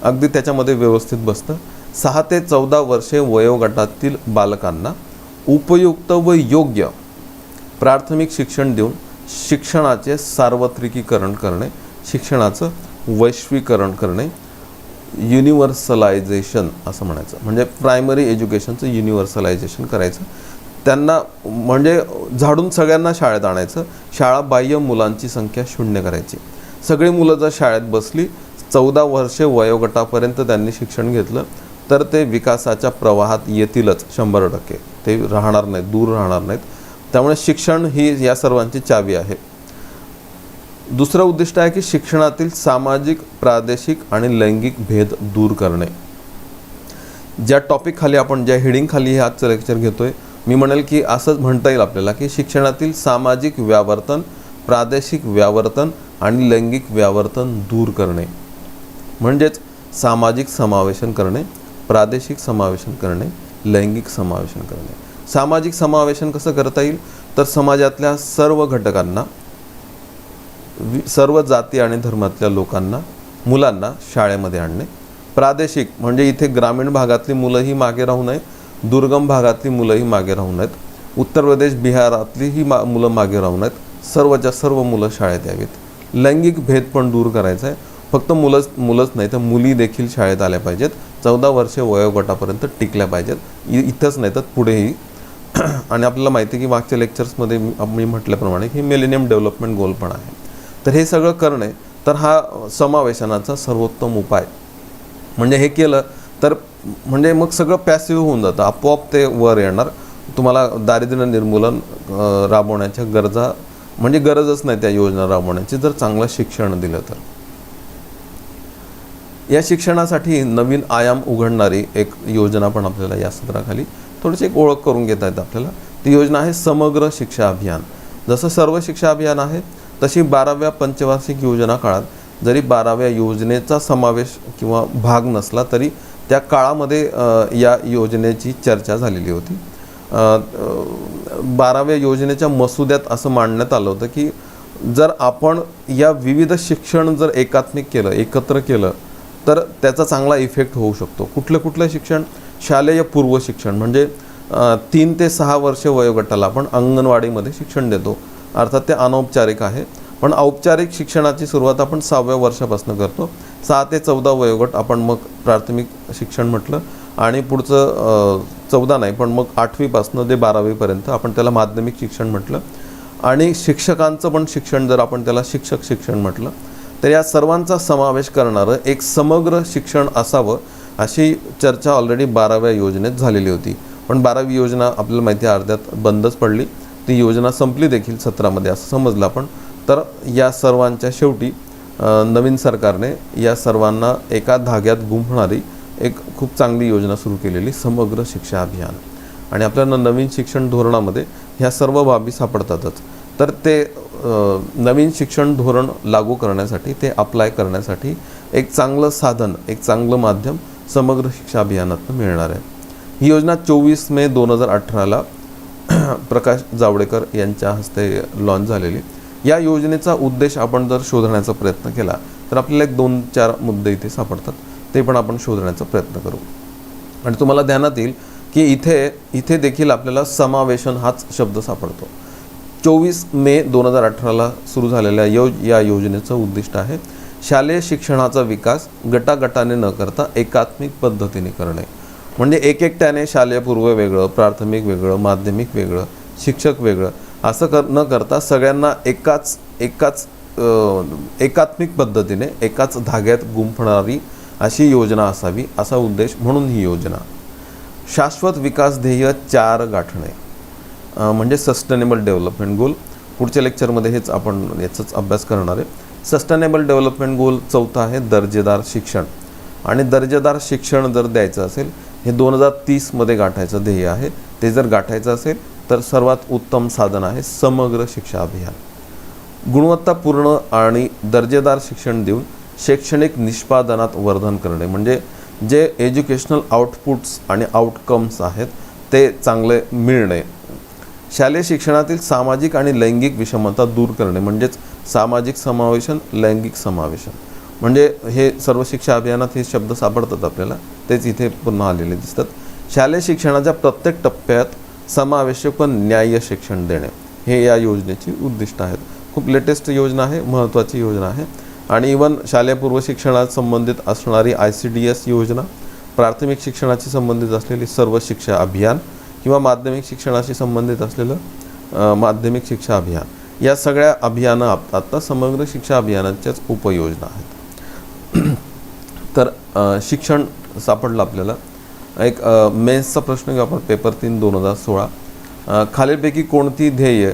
अगदी त्याच्यामध्ये व्यवस्थित बसतं. 6 ते 14 वर्षे वयोगटातील बालकांना उपयुक्त व योग्य प्राथमिक शिक्षण देऊन शिक्षणाचे सार्वत्रिकीकरण करणे, शिक्षणाचं वैश्वीकरण करणे, युनिव्हर्सलायझेशन असं म्हणायचं, म्हणजे प्रायमरी एज्युकेशनचं युनिव्हर्सलायझेशन करायचं. त्यांना म्हणजे झाडून सगळ्यांना शाळेत आणायचं. शाळा बाह्य मुलांची संख्या 0 करायची. सगळी मुलं जर शाळेत बसली, 14 वर्षे वयोगटापर्यंत त्यांनी शिक्षण घेतलं तर ते विकासाच्या प्रवाहात येतीलच 100%. ते राहणार नाहीत, दूर राहणार नाहीत. त्यामुळे शिक्षण ही या सर्वांची चावी आहे. दुसरं उद्दिष्ट आहे की शिक्षणातील सामाजिक, प्रादेशिक आणि लैंगिक भेद दूर करणे. ज्या टॉपिक खाली आपण, ज्या हेडिंग खाली हे आजचं लेक्चर घेतोय, मी म्हणेल की असंच म्हणता येईल आपल्याला की शिक्षणातील सामाजिक व्यावर्तन, प्रादेशिक व्यावर्तन आणि लैंगिक व्यावर्तन दूर करणे. म्हणजेच सामाजिक समावेशन करणे, प्रादेशिक समावेशन करणे, लैंगिक समावेशन करणे. सामाजिक समावेशन कसं करता येईल तर समाजातल्या सर्व घटकांना, सर्व जाती आणि धर्मातल्या लोकांना, मुलांना शाळेमध्ये आणणे. प्रादेशिक म्हणजे इथे ग्रामीण भागातली मुलंही मागे राहू नये, दुर्गम भागातली मुलंही मागे राहू नयेत, उत्तर प्रदेश बिहारातलीही मुलं मागे राहू नयेत, सर्वच्या सर्व मुलं शाळेत यावीत. लैंगिक भेद पण दूर करायचा आहे. फक्त मुलंच नाही तर मुली देखील शाळेत आल्या पाहिजेत. 14 वर्षे वयोगटापर्यंत टिकल्या पाहिजेत, इथंच नाही तर पुढेही. आणि आपल्याला माहिती आहे की मागच्या लेक्चर्समध्ये मी म्हटल्याप्रमाणे ही मिलेनियम डेव्हलपमेंट गोल पण आहे. तर हे सगळं करणे तर हा समावेशनाचा सर्वोत्तम उपाय. म्हणजे हे केलं तर म्हणजे मग सगळं पॅसिव्ह होऊन जातं, आपोआप ते वर येणार. तुम्हाला दारिद्र्य निर्मूलन राबवण्याच्या म्हणजे गरजच नाही त्या योजना राबवण्याची, जर चांगलं शिक्षण दिलं तर. या शिक्षणासाठी नवीन आयाम उघडणारी एक योजना पण आपल्याला या सदराखाली थोडीशी एक ओळख करून घेता येतं आपल्याला. ती योजना आहे समग्र शिक्षा अभियान. जसं सर्व शिक्षा अभियान आहे तशी 12व्या पंचवार्षिक योजना काळात जरी 12व्या योजनेचा समावेश किंवा भाग नसला तरी त्या काळामध्ये या योजनेची चर्चा झालेली होती. 12व्या योजनेच्या मसुद्यात असं मांडण्यात आलं होतं की जर आपण या विविध शिक्षण जर एकात्मिक केलं, एकत्र केलं तर त्याचा चांगला इफेक्ट होऊ शकतो. कुठलं शिक्षण? शालेय पूर्व शिक्षण म्हणजे 3 ते 6 वर्षे वयोगटाला आपण अंगणवाडीमध्ये शिक्षण देतो. अर्थात ते अनौपचारिक आहे, पण औपचारिक शिक्षणाची सुरुवात आपण 6व्या वर्षापासून करतो. 6 ते 14 वयोगट आपण मग प्राथमिक शिक्षण म्हटलं, आणि पुढचं 14 नाही पण मग 8वीपासून ते 12वीपर्यंत आपण त्याला माध्यमिक शिक्षण म्हटलं. आणि शिक्षकांचं पण शिक्षण जर आपण त्याला शिक्षक शिक्षण म्हटलं, तर या सर्वांचा समावेश करणारं एक समग्र शिक्षण असावं अशी चर्चा ऑलरेडी 12व्या योजनेत झालेली होती. पण 12वी योजना आपल्याला माहिती आहे अर्ध्यात बंदच पडली. ती योजना संपली देखील 17मध्ये असं समजलं आपण. तर या सर्वांच्या शेवटी नवीन सरकारने या सर्वांना एका धाग्यात गुंफणारी एक खूप चांगली योजना सुरू केलेली समग्र शिक्षा अभियान. आणि आपल्याला नवीन शिक्षण धोरणामध्ये ह्या सर्व बाबी सापडतातच. तर ते नवीन शिक्षण धोरण लागू करण्यासाठी, ते अप्लाय करण्यासाठी एक चांगलं साधन, एक चांगलं माध्यम समग्र शिक्षा अभियानातून मिळणार आहे. ही योजना 24 मे 2018ला प्रकाश जावडेकर यांच्या हस्ते लॉन्च झालेली. या योजनेचा उद्देश आपण जर शोधण्याचा प्रयत्न केला तर आपल्याला एक 2-4 मुद्दे इथे सापडतात, ते पण आपण शोधण्याचा प्रयत्न करू. आणि तुम्हाला ध्यानात येईल की इथे देखील आपल्याला समावेशन हाच शब्द सापडतो. 24 मे 2018ला सुरू झालेल्या या योजनेचं उद्दिष्ट आहे शालेय शिक्षणाचा विकास गटागटाने न करता एकात्मिक पद्धतीने करणे. म्हणजे एकट्याने शालेय पूर्व वेगळं, प्राथमिक वेगळं, माध्यमिक वेगळं, शिक्षक वेगळं असं न करता सगळ्यांना एकाच एकात्मिक पद्धतीने एकाच धाग्यात गुंफणारी अशी योजना असावी असा उद्देश म्हणून ही योजना. शाश्वत विकास ध्येय 4 गाठणे म्हणजे सस्टेनेबल डेव्हलपमेंट गोल. पुढच्या लेक्चरमध्ये हेच आपण याचाच अभ्यास करणार आहे. सस्टेनेबल डेव्हलपमेंट गोल 4था आहे दर्जेदार शिक्षण. आणि दर्जेदार शिक्षण जर द्यायचं असेल हे 2030मध्ये गाठायचं ध्येय आहे. ते जर गाठायचं असेल तर सर्वात उत्तम साधन आहे समग्र शिक्षा अभियान. गुणवत्तापूर्ण आणि दर्जेदार शिक्षण देऊन शैक्षणिक निष्पादनात वर्धन करणे म्हणजे जे एज्युकेशनल आउटपुट्स आणि आउटकम्स आहेत ते चांगले मिळणे. शालेय शिक्षणातील सामाजिक आणि लैंगिक विषमता दूर करणे म्हणजेच सामाजिक समावेशन, लैंगिक समावेशन. म्हणजे हे सर्व शिक्षा अभियानात हे शब्द सापडतात आपल्याला, तेच इथे पुन्हा आलेले दिसतात. शालेय शिक्षणाच्या प्रत्येक टप्प्यात समावेशक व न्याय्य शिक्षण देणे हे या योजनेची उद्दिष्ट आहेत. खूप लेटेस्ट योजना आहे, महत्त्वाची योजना आहे. आणि इवन शालेय पूर्व शिक्षणात संबंधित असणारी ICDS योजना, प्राथमिक शिक्षणाशी संबंधित असलेली सर्व शिक्षा अभियान किंवा माध्यमिक शिक्षणाशी संबंधित असलेलं माध्यमिक शिक्षा अभियान, या सगळ्या अभियानं आता समग्र शिक्षा अभियानाच्याच उपयोजना आहेत. तर शिक्षण सापडलं आपल्याला. एक मेन्सचा प्रश्न घेऊ आपण, पेपर 3 2016. खालीलपैकी कोणती ध्येय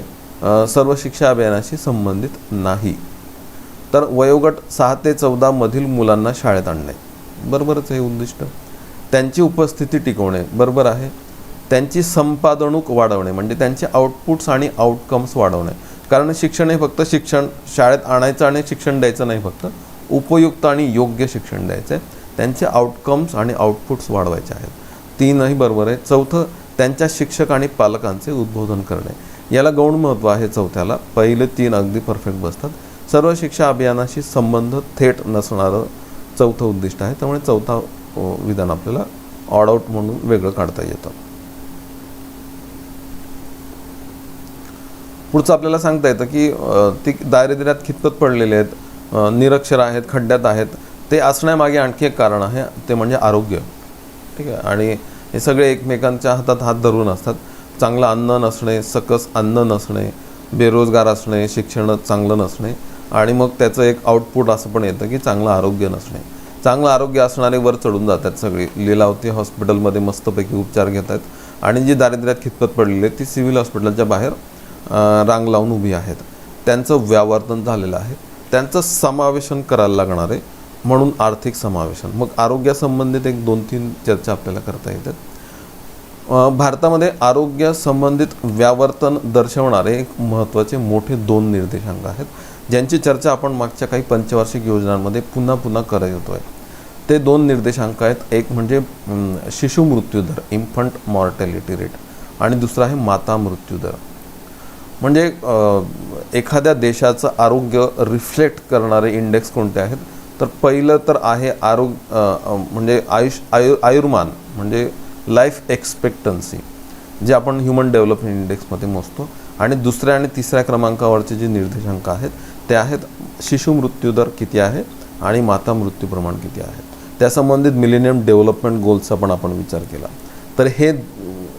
सर्व शिक्षा अभियानाशी संबंधित नाही? तर वयोगट 6 ते 14 मधील मुलांना शाळेत आणणे, बरोबरच हे उद्दिष्ट. त्यांची उपस्थिती टिकवणे, बरोबर आहे. त्यांची संपादणूक वाढवणे म्हणजे त्यांचे आउटपुट्स आणि आउटकम्स वाढवणे. कारण शिक्षण हे फक्त शिक्षण शाळेत आणायचं आणि शिक्षण द्यायचं नाही, फक्त उपयुक्त आणि योग्य शिक्षण द्यायचं आहे. त्यांचे आउटकम्स आणि आउटपुट्स वाढवायचे आहेत. 3ही बरोबर आहे. 4थं त्यांच्या शिक्षक आणि पालकांचे उद्बोधन करणे. याला गौण महत्त्व आहे 4थ्याला. पहिले 3 अगदी परफेक्ट बसतात. सर्व शिक्षा अभियानाशी संबंध थेट नसणारं 4थं उद्दिष्ट आहे. त्यामुळे 4था विधान आपल्याला ऑड आउट म्हणून वेगळं काढता येतं. पुढचं आपल्याला सांगता येतं की ती दारिद्र्यात खितपत पडलेले आहेत, निरक्षर आहेत, खड्ड्यात आहेत. ते असण्यामागे आणखी एक कारण आहे, ते म्हणजे आरोग्य. ठीक आहे. आणि हे सगळे एकमेकांच्या हातात हात धरून असतात. चांगलं अन्न नसणे, सकस अन्न नसणे, बेरोजगार असणे, शिक्षण चांगलं नसणे आणि मग त्याचं एक आउटपुट असं पण येतं की चांगलं आरोग्य नसणे. चांगलं आरोग्य असणारे वर चढून जातात सगळी, लीलावती हॉस्पिटलमध्ये मस्तपैकी उपचार घेत आहेत. आणि जी दारिद्र्यात खितपत पडलेली आहेत ती सिव्हिल हॉस्पिटलच्या बाहेर रांग लावून उभी आहेत. त्यांचं व्यावर्तन झालेलं आहे. त्यांचं समावेशन करायला लागणार आहे, म्हणून आर्थिक समावेशन. मग आरोग्यासंबंधित एक 2-3 चर्चा आपल्याला करता येतात. भारतामध्ये आरोग्य संबंधित व्यावर्तन दर्शवणारे एक महत्त्वाचे मोठे 2 निर्देशांक आहेत, ज्यांची चर्चा आपण मागच्या काही पंचवार्षिक योजनांमध्ये पुन्हा पुन्हा करत येतो आहे. ते 2 निर्देशांक आहेत. एक म्हणजे शिशु मृत्यूदर, इन्फंट मॉर्टॅलिटी रेट, आणि दुसरा आहे माता मृत्यूदर. म्हणजे एखाद्या देशाचं आरोग्य रिफ्लेक्ट करणारे इंडेक्स कोणते आहेत? तर पहिलं तर आहे म्हणजे आयुर्मान म्हणजे लाईफ एक्सपेक्टन्सी, जे आपण ह्युमन डेव्हलपमेंट इंडेक्समध्ये मोजतो. आणि दुसऱ्या आणि तिसऱ्या क्रमांकावरचे जे निर्देशांक आहेत ते आहेत शिशु मृत्यूदर किती आहे आणि माता मृत्यू प्रमाण किती आहे. त्यासंबंधित मिलेनियम डेव्हलपमेंट गोल्सचा पण आपण विचार केला तर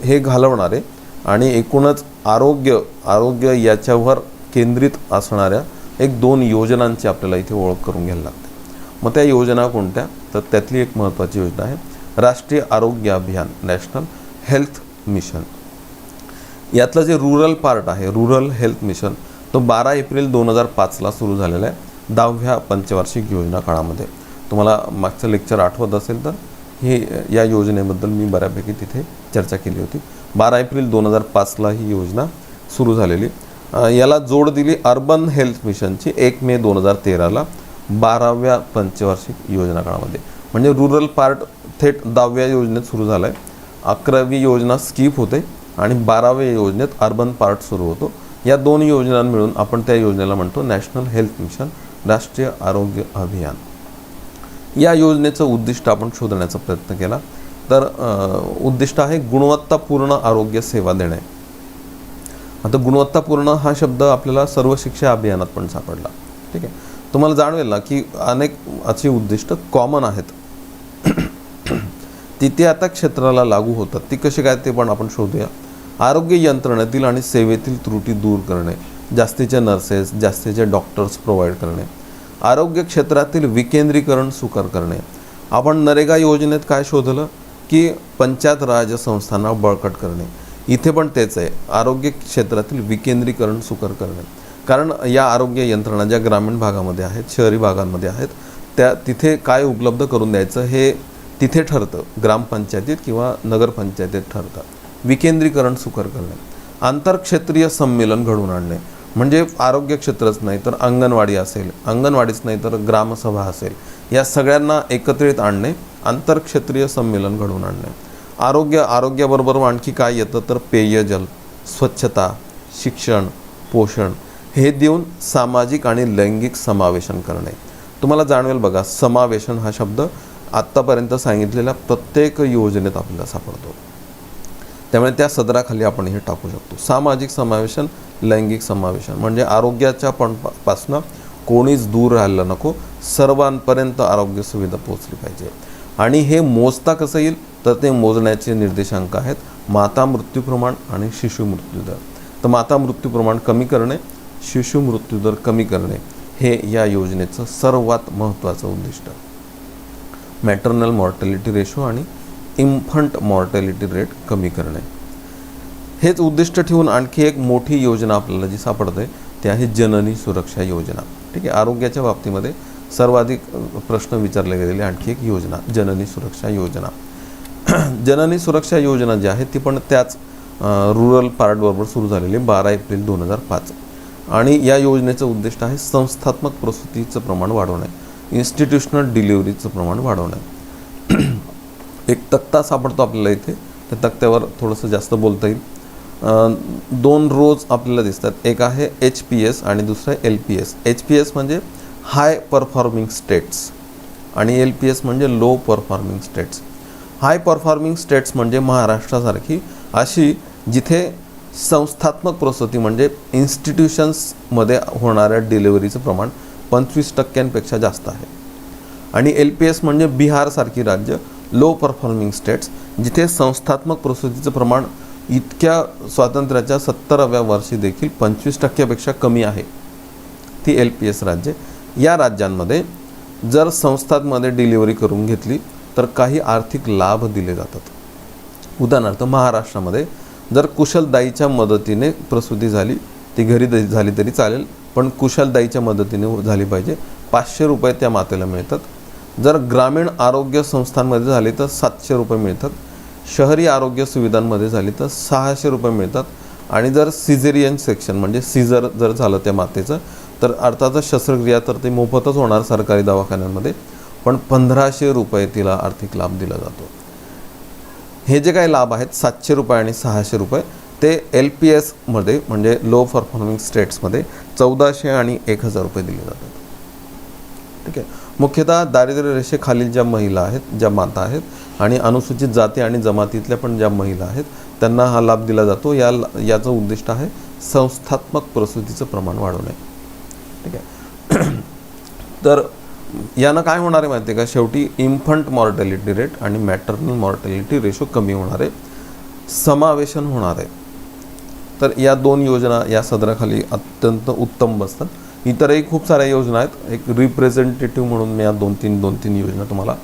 हे घालवणारे आणि एकूणच आरोग्य याच्यावर केंद्रित असणाऱ्या एक 2 योजनांची आपल्याला इथे ओळख करून घ्यायला लागते. मग त्या योजना कोणत्या? तर त्यातली एक महत्त्वाची योजना आहे राष्ट्रीय आरोग्य अभियान, नॅशनल हेल्थ मिशन. यातलं जे रूरल पार्ट आहे, रूरल हेल्थ मिशन, तो 12 एप्रिल 2005ला सुरू झालेला आहे 10व्या पंचवार्षिक योजना काळामध्ये. तुम्हाला मागचं लेक्चर आठवत असेल तर या योजनेबद्दल मी बऱ्यापैकी तिथे चर्चा केली होती. 12 एप्रिल 2005ला ही योजना सुरू झालेली. याला जोड दिली अर्बन हेल्थ मिशनची 1 मे 2013ला 12व्या पंचवार्षिक योजना काळामध्ये. म्हणजे रूरल पार्ट थेट 10व्या योजनेत सुरू झाला आहे. 11वी योजना स्किप होते आणि 12व्या योजनेत अर्बन पार्ट सुरू होतो. या 2 योजना मिळून आपण त्या योजनेला म्हणतो नॅशनल हेल्थ मिशन, राष्ट्रीय आरोग्य अभियान. या योजनेचं उद्दिष्ट आपण शोधण्याचा प्रयत्न केला तर उद्दिष्ट आहे गुणवत्तापूर्ण आरोग्य सेवा देणे. आता गुणवत्तापूर्ण हा शब्द आपल्याला सर्व शिक्षा अभियानात पण सापडला. ठीक आहे, तुम्हाला जाणवेल ना की अनेक अशी उद्दिष्ट कॉमन आहेत ती आता क्षेत्राला लागू होतात. ती कशी काय ते पण आपण शोधूया. आरोग्य यंत्रणेतील आणि सेवेतील त्रुटी दूर करणे, जास्तीचे नर्सेस, जास्तीचे डॉक्टर्स प्रोव्हाइड करणे, आरोग्य क्षेत्रातील विकेंद्रीकरण सुकर करणे. आपण नरेगा योजनेत काय शोधलं की पंचायत राज संस्थांना बळकट करणे. इथे पण तेच आहे, आरोग्य क्षेत्रातील विकेंद्रीकरण सुकर करणे. कारण या आरोग्य यंत्रणा ज्या ग्रामीण भागामध्ये आहेत, शहरी भागांमध्ये आहेत, त्या तिथे काय उपलब्ध करून द्यायचं हे तिथे ठरतं, ग्रामपंचायतीत किंवा नगरपंचायतीत ठरतं. विकेंद्रीकरण सुकर करणे, आंतरक्षेत्रीय संमेलन घडवून आणणे, म्हणजे आरोग्य क्षेत्रच नाही तर अंगणवाडी असेल, अंगणवाडीच नाही तर ग्रामसभा असेल, या सगळ्यांना एकत्रित आणणे, आंतरक्षेत्रीय संमेलन घडवून आणणे. आरोग्याबरोबर आणखी काय येतं तर पेयजल, स्वच्छता, शिक्षण, पोषण हे देऊन सामाजिक आणि लैंगिक समावेशन करणे. तुम्हाला जाणवेल बघा, समावेशन हा शब्द आत्तापर्यंत सांगितलेल्या प्रत्येक योजनेत आपल्याला सापडतो. त्यामुळे त्या सदराखाली आपण हे टाकू शकतो. सामाजिक समावेशन, लैंगिक समावेशन म्हणजे आरोग्याच्या पासनं कोणीच दूर राहायला नको, सर्वांपर्यंत आरोग्य सुविधा पोहोचली पाहिजे. आणि हे मोजता कसं येईल तर ते मोजण्याचे निर्देशांक आहेत माता मृत्यू प्रमाण आणि शिशु मृत्यूदर. तर माता मृत्यू प्रमाण कमी करणे, शिशु मृत्यूदर कमी करणे हे या योजनेचं सर्वात महत्त्वाचं उद्दिष्ट. मॅटर्नल मॉर्टॅलिटी रेशो आणि इन्फंट मॉर्टॅलिटी रेट कमी करणे हेच उद्दिष्ट ठेवून आणखी एक मोठी योजना आपल्याला जी सापडते ती आहे जननी सुरक्षा योजना. ठीक आहे, आरोग्याच्या बाबतीमध्ये सर्वाधिक प्रश्न विचारले गेलेले आणखी एक योजना जननी सुरक्षा योजना. जननी सुरक्षा योजना जी आहे ती पण त्याच रुरल पार्टबरोबर सुरू झालेली 12 एप्रिल 2005. आणि या योजनेचं उद्दिष्ट आहे संस्थात्मक प्रसूतीचं प्रमाण वाढवणे, इन्स्टिट्यूशनल डिलिव्हरीचं प्रमाण वाढवणे. एक तक्ता सापडतो आपल्याला इथे, त्या तक्त्यावर थोडंसं जास्त बोलता येईल. 2 रोज आपल्याला दिसतात, एक आहे HPS आणि दुसरं आहे LPS. HPS म्हणजे हाय परफॉर्मिंग स्टेट्स आणि LPS म्हणजे लो परफॉर्मिंग स्टेट्स. हाय परफॉर्मिंग स्टेट्स म्हणजे महाराष्ट्रासारखी अशी जिथे संस्थात्मक प्रसूती म्हणजे इन्स्टिट्यूशन्समध्ये होणाऱ्या डिलिव्हरीचं प्रमाण 25% जास्त आहे. आणि LPS म्हणजे बिहारसारखी राज्य, लो परफॉर्मिंग स्टेट्स, जिथे संस्थात्मक प्रसूतीचं प्रमाण इतक्या स्वातंत्र्याच्या 70व्या वर्षी देखील 25% कमी आहे, ती LPS राज्य. या राज्यांमध्ये जर संस्थांमध्ये डिलिव्हरी करून घेतली तर काही आर्थिक लाभ दिले जातात. उदाहरणार्थ महाराष्ट्रामध्ये जर कुशलदाईच्या मदतीने प्रसूती झाली, ती घरी झाली तरी चालेल, पण कुशलदाईच्या मदतीने झाली पाहिजे, 500 रुपये त्या मातेला मिळतात. जर ग्रामीण आरोग्य संस्थांमध्ये झाली तर 700 रुपये मिळतात. शहरी आरोग्य सुविधांमध्ये झाली तर 600 रुपये मिळतात. आणि जर सिझेरियन सेक्शन म्हणजे सीझर जर झालं त्या मातेचं तर अर्थातच शस्त्रक्रिया तर ते मोफतच होणार सरकारी दवाखान्यांमध्ये, पण 1500 रुपये तिला आर्थिक लाभ दिला जातो. हे जे काही लाभ आहेत 700 रुपये आणि 600 रुपये ते LPSमध्ये म्हणजे लो परफॉर्मिंग स्टेट्समध्ये 1400 आणि 1000 रुपये दिले जातात. ठीक आहे, मुख्यतः दारिद्र्य रेषेखालील ज्या महिला आहेत, ज्या माता आहेत आणि अनुसूचित जाती आणि जमातीतल्या पण ज्या महिला आहेत त्यांना हा लाभ दिला जातो. याचं उद्दिष्ट आहे संस्थात्मक प्रसूतीचं प्रमाण वाढवणे. ठीक आहे, तर यानं काय होणार आहे माहिती आहे का, शेवटी इन्फंट मॉर्टॅलिटी रेट आणि मॅटर्नल मॉर्टॅलिटी रेशो कमी होणार आहे, समावेशन होणार आहे. तर या 2 योजना या सदराखाली अत्यंत उत्तम बसतात. इतरही खूप साऱ्या योजना आहेत, एक रिप्रेझेंटेटिव्ह म्हणून मी या 2-3 योजना तुम्हाला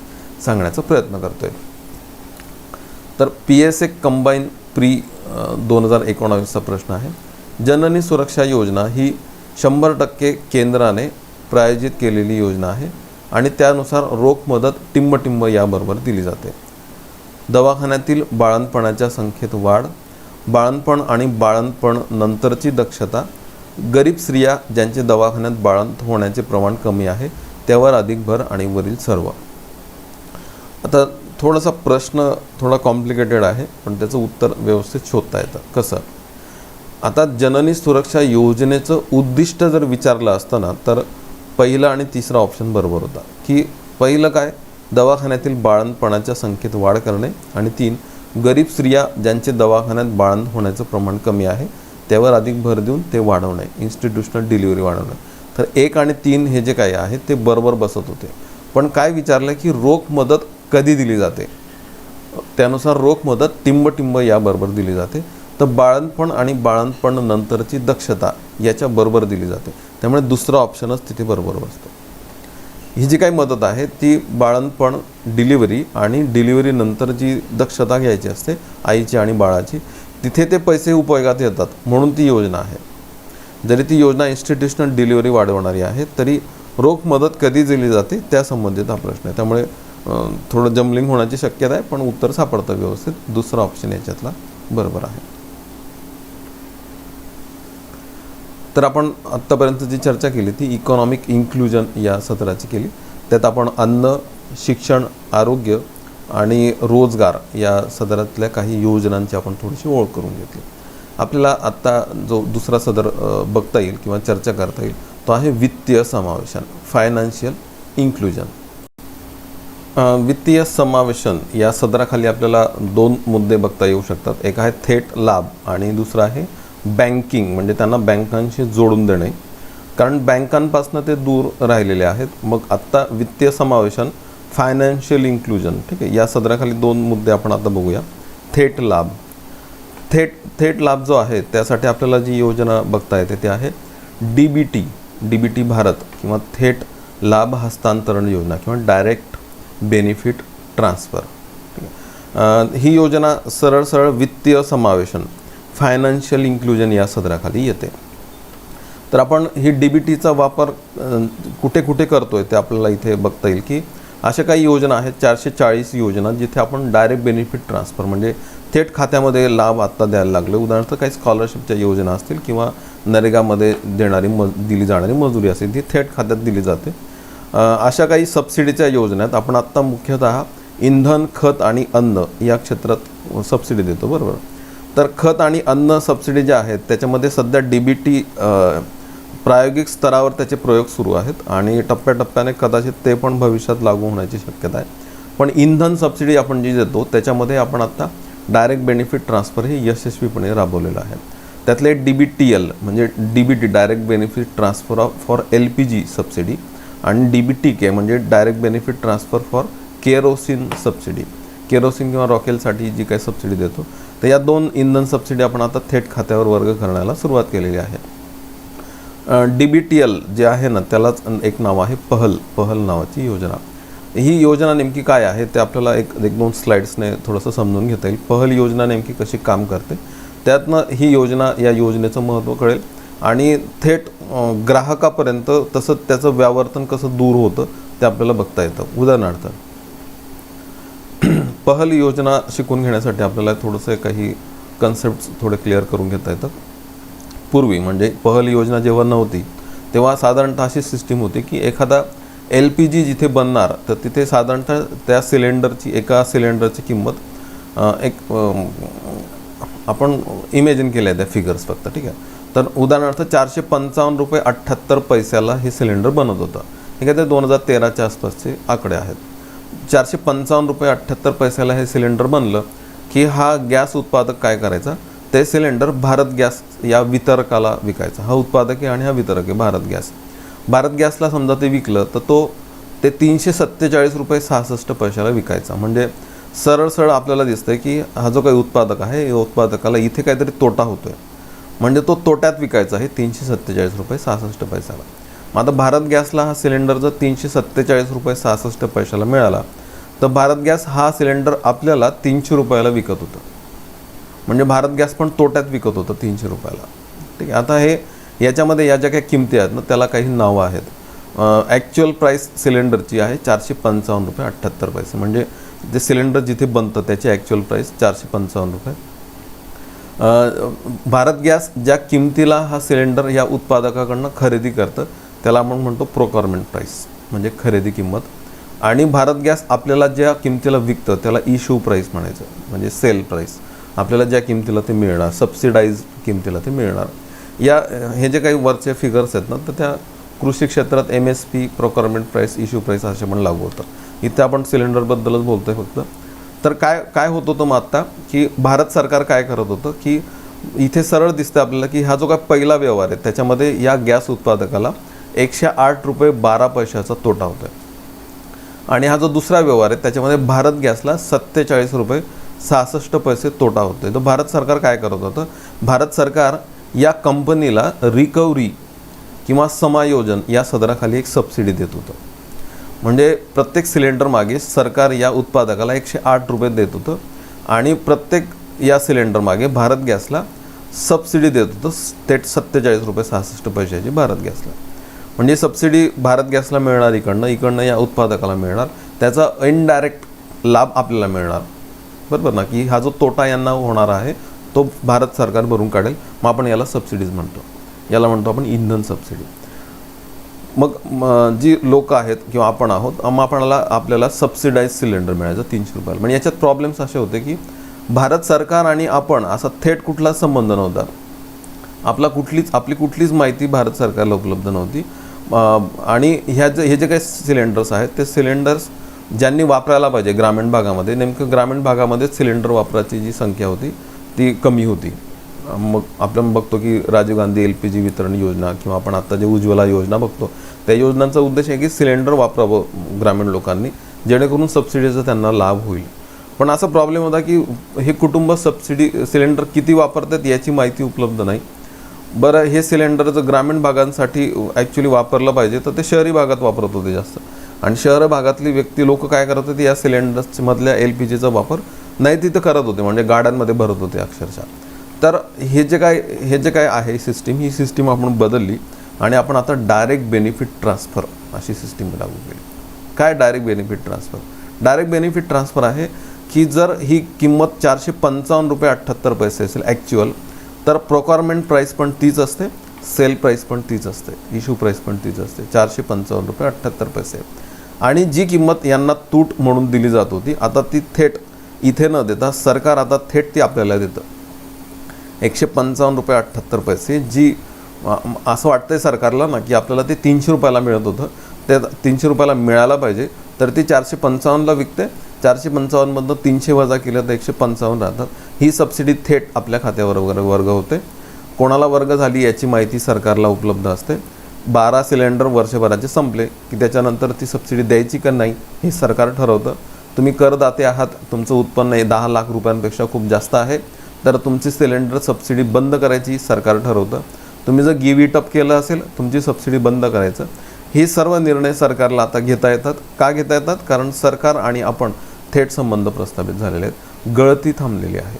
सांगण्याचा प्रयत्न करतोय. तर PSA कंबाईन प्री 2019चा प्रश्न आहे. जननी सुरक्षा योजना ही 100% केंद्राने प्रायोजित केलेली योजना आहे आणि त्यानुसार रोख मदत टिंब याबरोबर दिली जाते. दवाखान्यातील बाळंतपणाच्या संख्येत वाढ, बाळंतपण आणि बाळंतपण नंतरची दक्षता, गरीब स्त्रिया ज्यांचे दवाखान्यात बाळंत होण्याचे प्रमाण कमी आहे त्यावर अधिक भर आणि वरील सर्व. आता थोडासा प्रश्न थोडा कॉम्प्लिकेटेड आहे पण त्याचं उत्तर व्यवस्थित शोधता येतं. कसं, आता जननी सुरक्षा योजनेचं उद्दिष्ट जर विचारलं असतं ना तर पहिला आणि तिसरा ऑप्शन बरोबर होता. की पहिलं काय, दवाखान्यातील बाळंतपणाच्या संख्येत वाढ करणे, आणि 3 गरीब स्त्रिया ज्यांचे दवाखान्यात बाळंत होण्याचं प्रमाण कमी आहे त्यावर अधिक भर देऊन ते वाढवणे, इन्स्टिट्यूशनल डिलिव्हरी वाढवणे. तर 1 आणि 3 हे जे काही आहे ते बरोबर बसत होते. पण काय विचारलं की रोख मदत कधी दिली जाते, त्यानुसार रोख मदत टिंब याबरोबर दिली जाते. तर बाळंतपण आणि बाळंतपण नंतरची दक्षता याच्याबरोबर दिली जाते. त्यामुळे दुसरा ऑप्शनच तिथे बरोबर बसतो. ही जी काही मदत आहे ती बाळंतपण डिलिव्हरी आणि डिलिव्हरी नंतर जी दक्षता घ्यायची असते आईची आणि बाळाची, तिथे ते पैसे उपयोगात येतात म्हणून ती योजना आहे. जरी ती योजना इन्स्टिट्यूशनल डिलिव्हरी वाढवणारी आहे तरी रोख मदत कधी दिली जाते त्या संबंधित हा प्रश्न आहे. त्यामुळे थोडं जम्बलिंग होण्याची शक्यता आहे, पण उत्तर सापडतं व्यवस्थित. दुसरा ऑप्शन याच्यातला बरोबर आहे. तर आपण आत्तापर्यंत जी चर्चा केली ती इकॉनॉमिक इन्क्लुजन या सत्राची केली. त्यात आपण अन्न, शिक्षण, आरोग्य आणि रोजगार या सदरातल्या काही योजनांची आपण थोडीशी ओळख करून घेतली. आपल्याला आत्ता जो दुसरा सदर बघता येईल किंवा चर्चा करता येईल तो आहे वित्तीय समावेशन, फायनान्शियल इन्क्लुजन. वित्तीय समावेशन या सदराखाली आपल्याला 2 मुद्दे बघता येऊ शकतात. एक आहे थेट लाभ आणि दुसरा आहे बँकिंग, म्हणजे त्यांना बँकांशी जोडून देणे, कारण बँकांपासून ते दूर राहिलेले आहेत. मग आत्ता वित्तीय समावेशन, फायनान्शियल इन्क्लुजन, ठीक आहे, या सदराखाली 2 मुद्दे आपण आता बघूया. थेट लाभ. थेट लाभ जो आहे त्यासाठी आपल्याला जी योजना बघता येते ती आहे DBT भारत किंवा थेट लाभ हस्तांतरण योजना किंवा डायरेक्ट बेनिफिट ट्रान्सफर. ही योजना सरळ वित्तीय समावेशन, फायनान्शियल इन्क्लुजन या सदराखाली येते. तर आपण ही DBTचा वापर कुठे कुठे करतोय ते आपल्याला इथे बघता येईल की अशा काही योजना आहेत, 440 योजना, जिथे आपण डायरेक्ट बेनिफिट ट्रान्सफर म्हणजे थेट खात्यामध्ये लाभ आत्ता द्यायला लागले. उदाहरणार्थ काही स्कॉलरशिपच्या योजना असतील किंवा नरेगामध्ये दिली जाणारी मजुरी असेल ती थेट खात्यात दिली जाते. अशा काही सबसिडीच्या योजनेत आपण आत्ता मुख्यतः इंधन, खत आणि अन्न या क्षेत्रात सबसिडी देतो, बरोबर. तर खत आणि अन्न सबसिडी ज्या आहेत त्याच्यामध्ये सध्या DBT प्रायोगिक स्तरावर त्याचे प्रयोग सुरू आहेत आणि टप्प्याटप्प्याने कदाचित ते पण भविष्यात लागू होण्याची शक्यता आहे. पण इंधन सबसिडी आपण जी देतो त्याच्यामध्ये आपण आत्ता डायरेक्ट बेनिफिट ट्रान्सफर हे यशस्वीपणे राबवलेलं आहे. त्यातले DBTL म्हणजे DBT direct benefit transfer for LPG subsidy आणि DBTK म्हणजे direct benefit transfer for kerosene subsidy, kerosene किंवा रॉकेलसाठी जी काही सबसिडी देतो. तर या 2 इंधन सबसिडी आपण आता थेट खात्यावर वर्ग करण्याला सुरुवात केलेली आहे. DBTL जे आहे ना त्यालाच एक नाव आहे पहल नावाची योजना. ही योजना नेमकी काय आहे ते आपल्याला एक 2 स्लाइड्सने थोडंसं समजून घेता येईल. पहल योजना नेमकी कशी काम करते त्यातनं ही योजना, या योजनेचं महत्त्व कळेल आणि थेट ग्राहकापर्यंत तसंच त्याचं व्यावर्तन कसं दूर होतं ते आपल्याला बघता येतं. उदाहरणार्थ पहल योजना शिकून घेण्यासाठी आपल्याला थोडंसं काही कन्सेप्ट थोडे क्लिअर करून घेता येतात. पूर्वी म्हणजे पहल योजना जेव्हा नव्हती तेव्हा साधारणतः अशी सिस्टीम होती की एखादा LPG जिथे बनणार तर तिथे साधारणतः त्या एका सिलेंडरची किंमत आपण इमॅजिन केल्या त्या फिगर्स फक्त, ठीक आहे. तर उदाहरणार्थ 455 रुपये 78 पैशाला हे सिलेंडर बनत होतं, ठीक आहे. ते 2013च्या आसपासचे आकडे आहेत. 455 रुपये 78 पैशाला हे सिलेंडर बनलं की हा गॅस उत्पादक काय करायचा, ते सिलेंडर भारत गॅस या वितरकाला विकायचा. हा उत्पादक आहे आणि हा वितरक आहे भारत गॅस. भारत गॅसला समजा ते विकलं तर ते 347 रुपये 66 पैशाला विकायचा. म्हणजे सरळ आपल्याला दिसतंय की हा जो काही उत्पादक आहे या उत्पादकाला इथे काहीतरी तोटा होतोय, म्हणजे तो तोट्यात विकायचा आहे 347 रुपये 66 पैशाला. मग आता भारत गॅसला हा सिलेंडर जर 347 रुपये 66 पैशाला मिळाला तर भारत गॅस हा सिलेंडर आपल्याला 300 रुपयाला विकत होतं. म्हणजे भारत गॅस पण तोट्यात विकत होतं 300 रुपयाला, ठीक आहे. आता हे याच्यामध्ये या ज्या काही किमती आहेत ना त्याला काही नावं आहेत. ॲक्च्युअल प्राईस सिलेंडरची आहे 455 रुपये 78 पैसे, म्हणजे ते सिलेंडर जिथे बनतं त्याची ॲक्च्युअल प्राईस 455 रुपये. भारत गॅस ज्या किमतीला हा सिलेंडर या उत्पादकाकडनं खरेदी करतं त्याला आपण म्हणतो प्रोक्युरमेंट प्राईस, म्हणजे खरेदी किंमत. आणि भारत गॅस आपल्याला ज्या किमतीला विकतं त्याला इश्यू प्राईस म्हणायचं, म्हणजे सेल प्राईस. आपल्याला ज्या किमतीला ते मिळणार, सबसिडाईज किमतीला ते मिळणार. हे जे काही वरचे फिगर्स आहेत ना तर त्या कृषी क्षेत्रात MSP, procurement price, issue price असे पण लागू होतं. इथे आपण सिलेंडरबद्दलच बोलतोय फक्त. तर काय होत होतं मग आत्ता की भारत सरकार काय करत होतं की इथे सरळ दिसतं आपल्याला की हा जो काय पहिला व्यवहार आहे त्याच्यामध्ये या गॅस उत्पादकाला 108 रुपये 12 पैशाचा तोटा होतो आहे. आणि हा जो दुसरा व्यवहार आहे त्याच्यामध्ये भारत गॅसला 47 रुपये 66 पैसे तोटा होतो आहे. तर भारत सरकार काय करत होतं, भारत सरकार या कंपनीला रिकव्हरी किंवा समायोजन या सदराखाली एक सबसिडी देत होतं. म्हणजे प्रत्येक सिलेंडर मागे सरकार या उत्पादकाला 108 रुपये देत होतं आणि प्रत्येक या सिलेंडर मागे भारत गॅसला सबसिडी देत होतं थेट 47 रुपये 66 पैशाची भारत गॅसला. म्हणजे सबसिडी भारत गॅसला मिळणार इकडनं या उत्पादकाला मिळणार, त्याचा इनडायरेक्ट लाभ आपल्याला मिळणार, बरोबर ना, की हा जो तोटा यांना होणार आहे तो भारत सरकार भरून काढेल. मग आपण याला सबसिडीज म्हणतो, याला म्हणतो आपण इंधन सबसिडी. मग जी लोक आहेत किंवा आपण आहोत, मग आपल्याला सबसिडाईज सिलेंडर मिळायचं 300 रुपयाला. म्हणजे याच्यात प्रॉब्लेम्स असे होते की भारत सरकार आणि आपण असा थेट कुठलाच संबंध नव्हता. आपली कुठलीच माहिती भारत सरकारला उपलब्ध नव्हती. आणि हे जे काही सिलेंडर्स आहेत ते सिलेंडर्स ज्यांनी वापरायला पाहिजे ग्रामीण भागामध्ये, नेमकं ग्रामीण भागामध्ये सिलेंडर वापराची जी संख्या होती ती कमी होती. मग आपण बघतो की राजीव गांधी LPG वितरण योजना किंवा आपण आता जे उज्ज्वला योजना बघतो, त्या योजनांचा उद्देश आहे की सिलेंडर वापरावं ग्रामीण लोकांनी, जेणेकरून सबसिडीचा त्यांना लाभ होईल. पण असा प्रॉब्लेम होता की हे कुटुंब सिलेंडर किती वापरतात याची माहिती उपलब्ध नाही. बरं, हे सिलेंडर जर ग्रामीण भागांसाठी ॲक्च्युली वापरलं पाहिजे तर ते शहरी भागात वापरत होते जास्त. आणि शहर भागातली लोक काय करत होते, या सिलेंडर्समधल्या LPGचा वापर नाही तिथं करत होते, म्हणजे गाड्यांमध्ये भरत होते अक्षरशः. तर हे जे काय आहे ही सिस्टीम आपण बदलली आणि आपण आता डायरेक्ट बेनिफिट ट्रान्सफर अशी सिस्टीम लागू केली. काय direct benefit transfer? Direct benefit transfer आहे की जर ही किंमत 455 रुपये 78 पैसे असेल ॲक्च्युअल, तर प्रोक्युअरमेंट प्राईस पण तीच असते, सेल प्राईस पण तीच असते, इश्यू प्राईस पण तीच असते, 455 रुपये 78 पैसे. आणि जी किंमत यांना तूट म्हणून दिली जात होती, आता ती थेट इथे न देता सरकार आता थेट ती आपल्याला देतं 155 रुपये 78 पैसे. जी असं वाटतंय सरकारला ना की आपल्याला ते 300 रुपयाला मिळत होतं, ते 300 रुपयाला मिळायला पाहिजे, तर ती 455ला विकते. 455मधनं 300 वजा केलं तर 155 राहतात. ही सबसिडी थेट आपल्या खात्यावर वर्ग होते. कोणाला वर्ग झाली याची माहिती सरकारला उपलब्ध असते. 12 सिलेंडर वर्षभराचे संपले की त्याच्यानंतर ती सबसिडी द्यायची का नाही हे सरकार ठरवतं. तुम्ही करदाते आहात, तुमचं उत्पन्न 10 लाख रुपयांपेक्षा खूप जास्त आहे, तर तुमची सिलेंडर सबसिडी बंद करायची सरकार ठरवतं. तुम्ही जर गिव्ह इट अप केलं असेल, तुमची सबसिडी बंद करायचं. हे सर्व निर्णय सरकारला आता घेता येतात. का घेता येतात? कारण सरकार आणि आपण थेट संबंध प्रस्थापित झालेले आहेत. गळती थांबलेली आहे.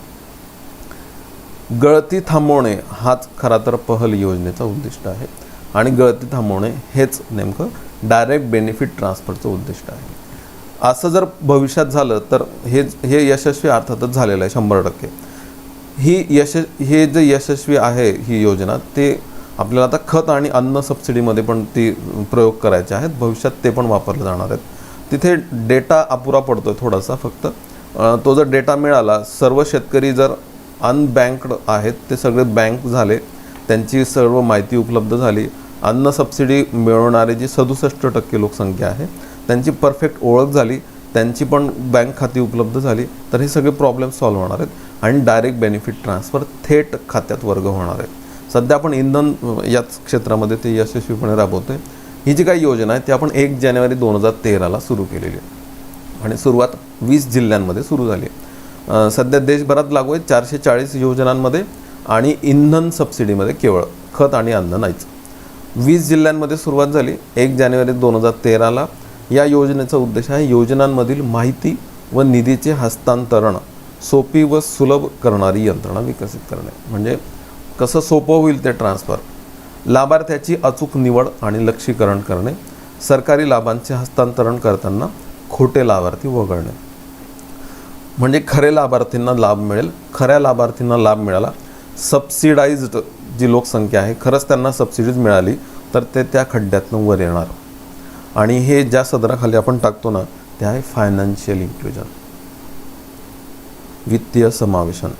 गळती थांबवणे हाच खरा तर पहल योजनेचा उद्दिष्ट आहे आणि गळती थांबवणे हेच नेमकं डायरेक्ट बेनिफिट ट्रान्सफरचं उद्दिष्ट आहे. असं जर भविष्यात झालं तर हे यशस्वी अर्थातच झालेलं आहे 100%. हे जे यशस्वी आहे ही योजना, ते आपल्याला आता खत आणि अन्न सबसिडीमध्ये पण ती प्रयोग करायचे आहेत. भविष्यात ते पण वापरले जाणार आहेत. तिथे डेटा अपुरा पडतो आहे थोडासा फक्त. तो जर डेटा मिळाला, सर्व शेतकरी जर अनबँक्ड आहेत ते सगळे बँक झाले, त्यांची सर्व माहिती उपलब्ध झाली, अन्न सबसिडी मिळवणारे जी 67% लोकसंख्या आहे त्यांची परफेक्ट ओळख झाली, त्यांची पण बँक खाती उपलब्ध झाली, तर हे सगळे प्रॉब्लेम सॉल्व्ह होणार आहेत आणि डायरेक्ट बेनिफिट ट्रान्सफर थेट खात्यात वर्ग होणार आहे. सध्या आपण इंधन याच क्षेत्रामध्ये ते यशस्वीपणे राबवतो आहे. ही जी काही योजना आहे ती आपण 1 जानेवारी 2013ला सुरू केलेली आहे आणि सुरुवात 20 जिल्ह्यांमध्ये सुरू झाली आहे. सध्या देशभरात लागू आहे 440 योजनांमध्ये आणि इंधन सबसिडीमध्ये केवळ खत आणि अन्न नाहीच. 20 जिल्ह्यांमध्ये सुरुवात झाली 1 जानेवारी 2013ला. या योजनेचा उद्देश आहे योजनांमधील माहिती व निधीचे हस्तांतरण सोपी व सुलभ करणारी यंत्रणा विकसित करणे. म्हणजे कसं सोपं होईल ते ट्रान्सफर, लाभार्थ्याची अचूक निवड आणि लक्ष्यीकरण करणे, सरकारी लाभांचे हस्तांतरण करताना खोटे लाभार्थी वगळणे. म्हणजे खरे लाभार्थींना लाभ मिळेल, खऱ्या लाभार्थींना लाभ मिळाला. सबसिडाइज्ड जी लोकसंख्या आहे, खरंच त्यांना सबसिडीज मिळाली तर ते त्या खड्ड्यातून वर येणार. आणि हे ज्या सदराखाली आपण टाकतो ना ते आहे फायनान्शियल इन्क्लुजन, वित्तीय समावेशन.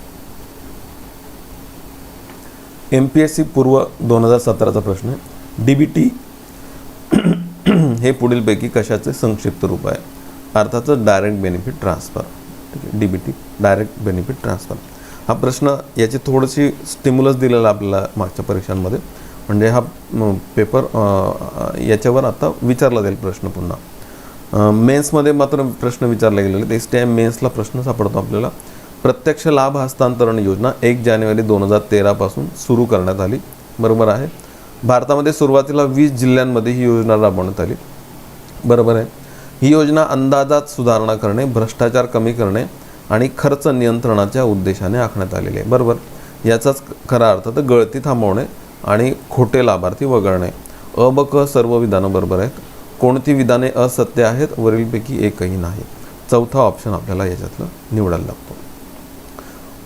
MPSC पूर्व 2017चा प्रश्न आहे. DBT हे पुढीलपैकी कशाचे संक्षिप्त रूप आहे? अर्थातच डायरेक्ट बेनिफिट ट्रान्सफर. ठीक आहे, DBT डायरेक्ट बेनिफिट ट्रान्सफर. हा प्रश्न याची थोडीशी स्टिम्युलस दिलेला आपल्याला मागच्या परीक्षांमध्ये, म्हणजे हा पेपर याच्यावर आता विचारला जाईल प्रश्न पुन्हा. मेन्समध्ये मात्र प्रश्न विचारले गेलेले आहेत. एस टी आय मेन्सला प्रश्न सापडतो आपल्याला. प्रत्यक्ष लाभ हस्तांतरण योजना 1 जानेवारी 2013 पासून सुरू करण्यात आली. बरोबर आहे. भारतामध्ये सुरुवातीला 20 जिल्ह्यांमध्ये ही योजना राबवण्यात आली. बरोबर आहे. ही योजना अंदाजात सुधारणा करणे, भ्रष्टाचार कमी करणे आणि खर्च नियंत्रणाच्या उद्देशाने आखण्यात आलेली आहे. बरोबर. याचाच खरा अर्थ तर गळती थांबवणे आणि खोटे लाभार्थी वगळणे. अ ब क सर्व विधानं बरोबर आहेत. कोणती विधाने असत्य आहेत? वरीलपैकी एकही नाही. चौथा ऑप्शन आपल्याला याच्यातलं निवडायला लागतो.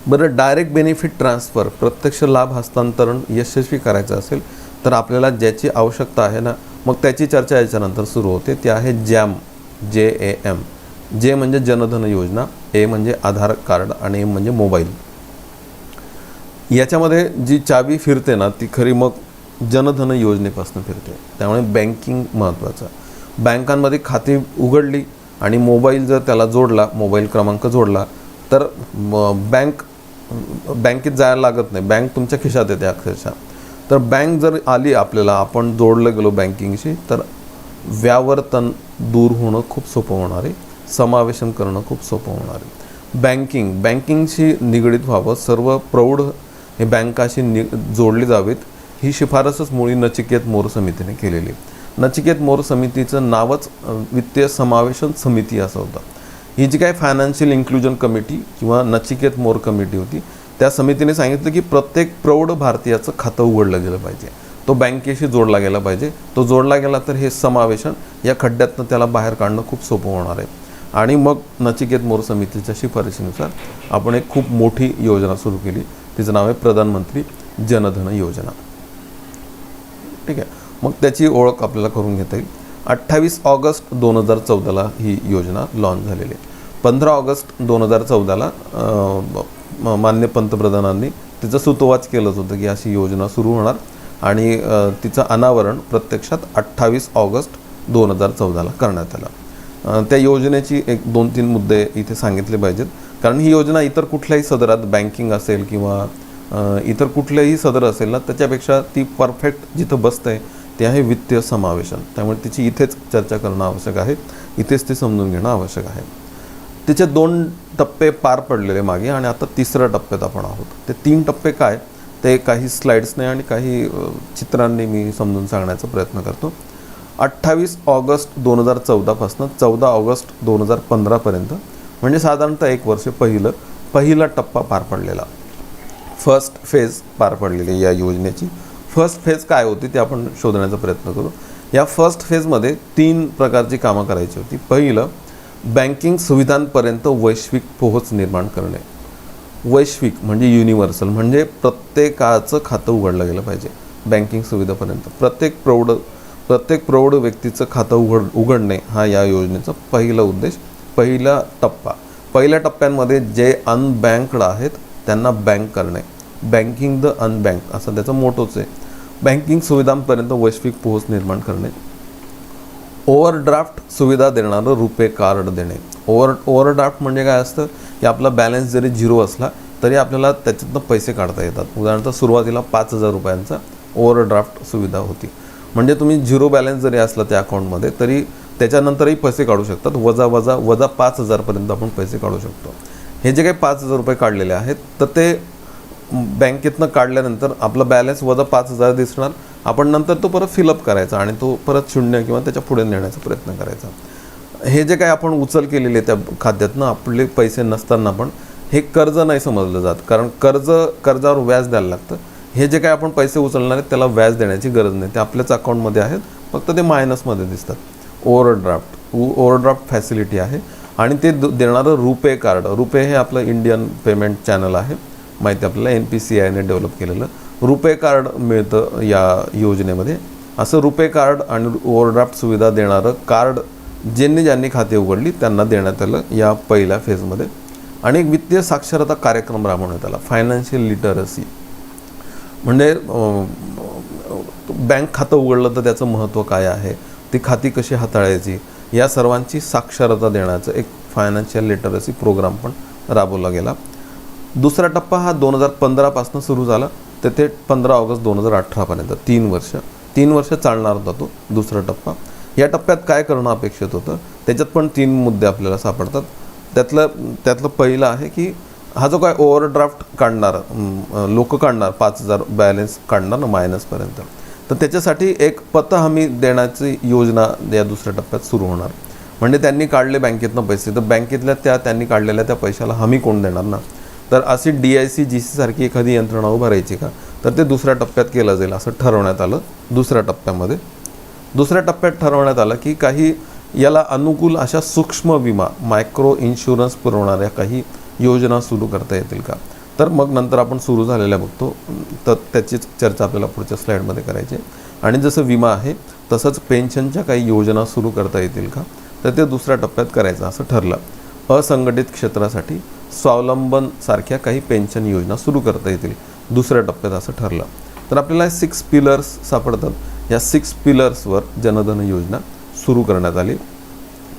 बरं, डायरेक्ट बेनिफिट ट्रान्सफर, प्रत्यक्ष लाभ हस्तांतरण यशस्वी करायचं असेल तर आपल्याला ज्याची आवश्यकता आहे ना, मग त्याची चर्चा याच्यानंतर सुरू होते. ती आहे जॅम, JAM. जे म्हणजे जनधन योजना, ए म्हणजे आधार कार्ड आणि एम म्हणजे मोबाईल. याच्यामध्ये जी चावी फिरते ना, ती खरी मग जनधन योजनेपासून फिरते. त्यामुळे बँकिंग महत्त्वाचं. बँकांमध्ये खाती उघडली आणि मोबाईल जर त्याला जोडला, मोबाईल क्रमांक जोडला, तर बँकेत जायला लागत नाही. बँक तुमच्या खिशात येते अक्षरशः. तर बँक जर आली आपल्याला, आपण जोडलं गेलो बँकिंगशी, तर व्यावर्तन दूर होणं खूप सोपं होणार आहे. समावेशन करणं खूप सोपं होणार आहे. बँकिंगशी निगडीत व्हावं, सर्व प्रौढ हे बँकाशी जोडली जावीत, ही शिफारसच मुळी नचिकेत मोर समितीने केलेली. नचिकेत मोर समितीचं नावच वित्तीय समावेशन समिती असं होतं. ही जी काय फायनान्शियल इन्क्लुजन कमिटी किंवा नचिकेत मोर कमिटी होती, त्या समितीने सांगितलं की प्रत्येक प्रौढ भारतीयाचं खातं उघडलं गेलं पाहिजे. तो बँकेशी जोडला गेला पाहिजे. तो जोडला गेला तर हे समावेशन या खड्ड्यातनं त्याला बाहेर काढणं खूप सोपं होणार आहे. आणि मग नचिकेत मोर समितीच्या शिफारशीनुसार आपण एक खूप मोठी योजना सुरू केली. तिचं नाव आहे प्रधानमंत्री जनधन योजना. ठीक आहे. मग त्याची ओळख आपल्याला करून घेता येईल. 28 ऑगस्ट 2014ला ही योजना लॉन्च झालेली आहे. 15 ऑगस्ट 2014ला माननीय पंतप्रधानांनी तिचं सुतोवाच केलंच होतं की अशी योजना सुरू होणार आणि तिचं अनावरण प्रत्यक्षात 28 ऑगस्ट 2014ला करण्यात आलं. त्या योजनेची 1-2-3 मुद्दे इथे सांगितले पाहिजेत, कारण ही योजना इतर कुठल्याही सदरात, बँकिंग असेल किंवा इतर कुठलेही सदर असेल ना, त्याच्यापेक्षा ती परफेक्ट जिथं बसते ते आहे वित्तीय समावेशन. त्यामुळे तिची इथेच चर्चा करणं आवश्यक आहे, इथेच ते समजून घेणं आवश्यक आहे. तिचे 2 टप्पे पार पडलेले मागे आणि आता 3ऱ्या टप्प्यात आपण आहोत. ते 3 टप्पे काय ते काही स्लाइड्सने आणि काही चित्रांनी मी समजून सांगण्याचा प्रयत्न करतो. 28 ऑगस्ट 2014 पासून 14 ऑगस्ट 2015पर्यंत म्हणजे साधारणतः 1 वर्ष पहिला टप्पा पार पडलेला. फर्स्ट फेज पार पडलेली या योजनेची. फर्स्ट फेज काय होती ते आपण शोधण्याचा प्रयत्न करू. या फर्स्ट फेजमध्ये 3 प्रकारची कामं करायची होती. पहिलं, बँकिंग सुविधांपर्यंत वैश्विक पोहोच निर्माण करणे. वैश्विक म्हणजे युनिव्हर्सल, म्हणजे प्रत्येकाचं खातं उघडलं गेलं पाहिजे बँकिंग सुविधापर्यंत. प्रत्येक प्रौढ व्यक्तीचं खातं उघडणे हा या योजनेचा पहिला उद्देश, पहिला टप्पा. पहिल्या टप्प्यांमध्ये जे अनबँक्ड आहेत त्यांना बँक करणे, बँकिंग द अनबँक असं त्याचं मोटोच आहे. बँकिंग सुविधांपर्यंत वैश्विक पोहोच निर्माण करणे. ओव्हरड्राफ्ट सुविधा देणारं रुपे कार्ड देणे. ओव्हरड्राफ्ट म्हणजे काय असतं की आपला बॅलन्स जरी 0 असला तरी आपल्याला त्याच्यातनं पैसे काढता येतात. उदाहरणार्थ सुरुवातीला 5,000 रुपयांचा ओव्हरड्राफ्ट सुविधा होती. म्हणजे तुम्ही 0 बॅलन्स जरी असला त्या अकाउंटमध्ये तरी त्याच्यानंतरही पैसे काढू शकतात. वजा 5,000पर्यंत आपण पैसे काढू शकतो. हे जे काही 5,000 रुपये काढलेले आहेत तर ते बँकेतनं काढल्यानंतर आपला बॅलन्स वजा 5,000 दिसणार. आपण नंतर तो परत फिलअप करायचा आणि तो परत 0 किंवा त्याच्या पुढे नेण्याचा प्रयत्न करायचा. हे जे काही आपण उचल केलेले त्या खात्यातनं आपले पैसे नसताना पण हे कर्ज नाही समजलं जात, कारण कर्जावर व्याज द्यायला लागतं. हे जे काही आपण पैसे उचलणार आहेत त्याला व्याज देण्याची गरज नाही, ते आपल्याच अकाउंटमध्ये आहेत, फक्त ते मायनसमध्ये दिसतात. ओव्हरड्राफ्ट फॅसिलिटी आहे आणि ते देणारं रुपे कार्ड. रुपे हे आपलं इंडियन पेमेंट चॅनल आहे, माहिती आपल्याला NPCIने डेव्हलप केलेलं. रुपे कार्ड मिळतं या योजनेमध्ये. असं रुपे कार्ड आणि ओव्हरड्राफ्ट सुविधा देणारं कार्ड ज्यांनी खाते उघडली त्यांना देण्यात आलं या पहिल्या फेजमध्ये. आणि एक वित्तीय साक्षरता कार्यक्रम राबवण्यात आला, फायनान्शियल लिटरसी. म्हणजे बँक खातं उघडलं तर त्याचं महत्त्व काय आहे, ती खाती कशी हाताळायची, या सर्वांची साक्षरता देण्याचं एक फायनान्शियल लिटरसी प्रोग्राम पण राबवला गेला. दुसरा टप्पा हा 2015पासून सुरू झाला तर ते 15 ऑगस्ट 2018पर्यंत 3 वर्ष चालणार होता तो दुसरा टप्पा. या टप्प्यात काय करणं अपेक्षित होतं, त्याच्यात पण 3 मुद्दे आपल्याला सापडतात. त्यातलं पहिलं आहे की हा जो काय ओव्हरड्राफ्ट काढणार लोक काढणार 5,000 बॅलन्स काढणार ना मायनसपर्यंत, तर त्याच्यासाठी एक पत हमी देण्याची योजना या दुसऱ्या टप्प्यात सुरू होणार. म्हणजे त्यांनी काढले बँकेतनं पैसे, तर बँकेतल्या त्यांनी काढलेल्या त्या पैशाला हमी कोण देणार ना. तर अशी DIC GC सारखी एखादी यंत्रणा उभारायची का, तर ते दुसऱ्या टप्प्यात केलं जाईल असं ठरवण्यात आलं दुसऱ्या टप्प्यामध्ये. दुसऱ्या टप्प्यात ठरवण्यात आलं की काही याला अनुकूल अशा सूक्ष्म विमा मायक्रो इन्शुरन्स पुरवणाऱ्या काही योजना सुरू करता येतील का. तर मग नंतर आपण सुरू झालेल्या बघतो, तर त्याचीच चर्चा आपल्याला पुढच्या स्लाईडमध्ये करायची आहे. आणि जसं विमा आहे तसंच पेन्शनच्या काही योजना सुरू करता येतील का, तर ते दुसऱ्या टप्प्यात करायचं असं ठरलं. असंघटित क्षेत्रासाठी स्वावलंबनसारख्या काही पेन्शन योजना सुरू करता येतील दुसऱ्या टप्प्यात असं ठरलं. तर आपल्याला 6 पिलर्स सापडतात. या 6 पिलर्सवर जनधन योजना सुरू करण्यात आली.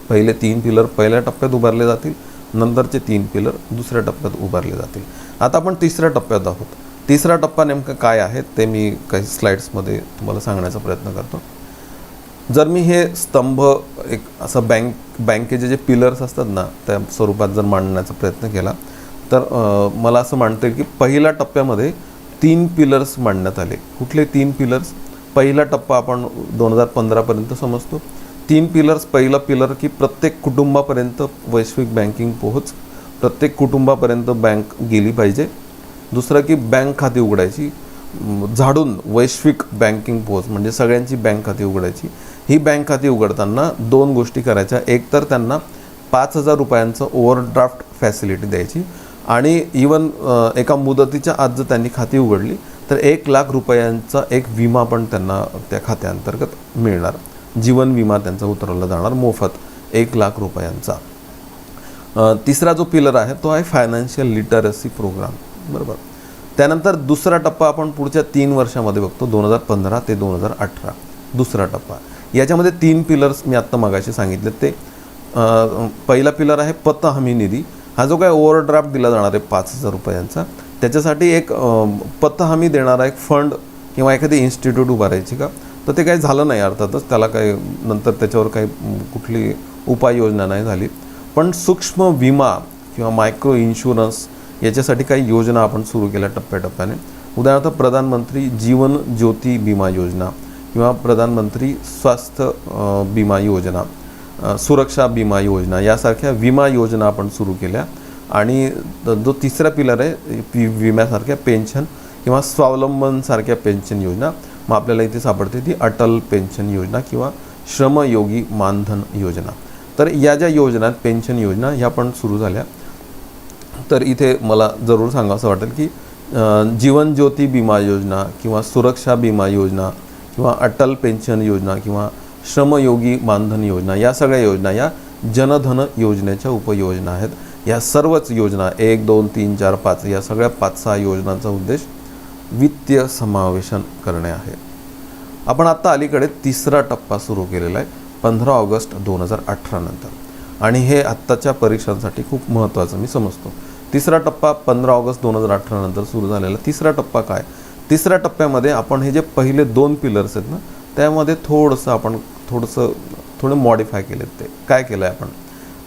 पहिले 3 पिलर पहिल्या टप्प्यात उभारले जातील, नंतरचे 3 पिलर दुसऱ्या टप्प्यात उभारले जातील. आता आपण तिसऱ्या टप्प्यात आहोत. तिसरा टप्पा नेमकं काय आहे ते मी काही स्लाईड्समध्ये तुम्हाला सांगण्याचा प्रयत्न करतो. जर मी हे स्तंभ एक असं बँकेचे जे पिलर्स असतात ना त्या स्वरूपात जर मांडण्याचा प्रयत्न केला, तर मला असं मांडता येईल की पहिल्या टप्प्यामध्ये 3 पिलर्स मांडण्यात आले. कुठले 3 पिलर्स? पहिला टप्पा आपण 2015पर्यंत समजतो. 3 पिलर्स. पहिला पिलर की प्रत्येक कुटुंबापर्यंत वैश्विक बँकिंग पोहोच, प्रत्येक कुटुंबापर्यंत बँक गेली पाहिजे. दुसरं की बँक खाती उघडायची झाडून वैश्विक बँकिंग पोहोच, म्हणजे सगळ्यांची बँक खाती उघडायची. ही बँक खाती उघडताना 2 गोष्टी करायच्या. एक तर त्यांना 5,000 रुपयांचं ओव्हरड्राफ्ट फॅसिलिटी द्यायची, आणि इवन एका मुदतीच्या आत जर त्यांनी खाती उघडली तर 1,00,000 रुपयांचा एक विमा पण त्यांना त्या खात्याअंतर्गत मिळणार. जीवन विमा त्यांचा उतरवला जाणार मोफत 1,00,000 रुपयांचा. तिसरा जो पिलर आहे तो आहे फायनान्शियल लिटरसी प्रोग्राम, बरोबर. त्यानंतर दुसरा टप्पा आपण पुढच्या 3 वर्षामध्ये बघतो, 2015 ते 2018 दुसरा टप्पा. याच्यामध्ये 3 पिलर्स मी आत्ता मगाशी सांगितले. ते पहिला पिलर आहे पत हमी निधी. हा जो काय ओव्हरड्राफ्ट दिला जाणार आहे 5,000 रुपयांचा, त्याच्यासाठी एक पत हमी देणारा एक फंड किंवा एखादी इन्स्टिट्यूट उभारायची का, तर ते काही झालं नाही अर्थातच. त्याला काही नंतर त्याच्यावर काही कुठली उपाययोजना नाही झाली. पण सूक्ष्म विमा किंवा मायक्रो इन्शुरन्स याच्यासाठी काही योजना आपण सुरू केल्या टप्प्याटप्प्याने. उदाहरणार्थ प्रधानमंत्री जीवन ज्योती विमा योजना किंवा प्रधानमंत्री स्वास्थ्य विमा योजना, सुरक्षा विमा योजना यासारख्या विमा योजना आपण सुरू केल्या. आणि जो तिसरा पिलर आहे विम्यासारख्या पेन्शन किंवा स्वावलंबनसारख्या पेन्शन योजना, मग आपल्याला इथे सापडते ती अटल पेन्शन योजना किंवा श्रमयोगी मानधन योजना. तर या ज्या योजना आहेत पेन्शन योजना ह्या पण सुरू झाल्या. तर इथे मला जरूर सांगावं वाटेल की जीवन ज्योती विमा योजना किंवा सुरक्षा विमा योजना किंवा अटल पेन्शन योजना किंवा श्रमयोगी मानधन योजना या सगळ्या योजना या जनधन योजनेच्या उपयोजना आहेत. या सर्वच योजना 1, 2, 3, 4, 5 या सगळ्या 5-6 योजनांचा उद्देश वित्तीय समावेशन करणे आहे. आपण आत्ता अलीकडे तिसरा टप्पा सुरू केलेला आहे 15 ऑगस्ट 2018 नंतर, आणि हे आत्ताच्या परीक्षांसाठी खूप महत्त्वाचं मी समजतो. तिसरा टप्पा 15 ऑगस्ट 2018 नंतर सुरू झालेला तिसरा टप्पा काय? तिसऱ्या टप्प्यामध्ये आपण हे जे पहिले 2 पिलर्स आहेत ना त्यामध्ये थोडं मॉडिफाय केलेत. ते काय केलं आहे आपण,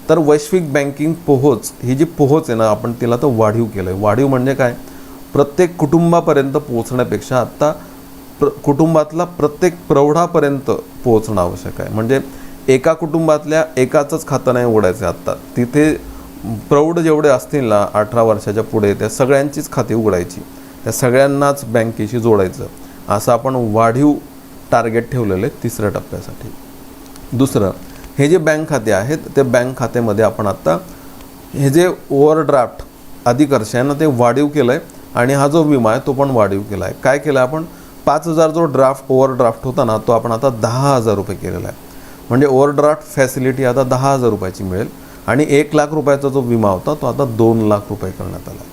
तर वैश्विक बँकिंग पोहोच ही जी पोहोच आहे ना आपण तिला तर वाढीव केलं आहे. वाढीव म्हणजे काय, प्रत्येक कुटुंबापर्यंत पोहोचण्यापेक्षा आत्ता कुटुंबातला प्रत्येक प्रौढापर्यंत पोहोचणं आवश्यक आहे. म्हणजे एका कुटुंबातल्या एकाचंच खातं नाही उघडायचं आत्ता, तिथे प्रौढ जेवढे असतील ना 18 वर्षाच्या पुढे त्या सगळ्यांचीच खाती उघडायची, त्या सगळ्यांनाच बँकेशी जोडायचं, असं आपण वाढीव टार्गेट ठेवलेलं आहे तिसऱ्या टप्प्यासाठी. दुसरं, हे जे बँक खाते आहेत ते बँक खात्यामध्ये आपण आत्ता हे जे ओव्हरड्राफ्ट अधिकर्ष आहे ना ते वाढीव केलं आहे, आणि हा जो विमा आहे तो पण वाढीव केला आहे. काय केलं आपण, 5,000 जो ओव्हरड्राफ्ट होता ना तो आपण आता 10,000 रुपये केलेला आहे. म्हणजे ओव्हरड्राफ्ट फॅसिलिटी आता 10,000 रुपयाची मिळेल, आणि 1,00,000 रुपयाचा जो विमा होता तो आता 2,00,000 रुपये करण्यात आला.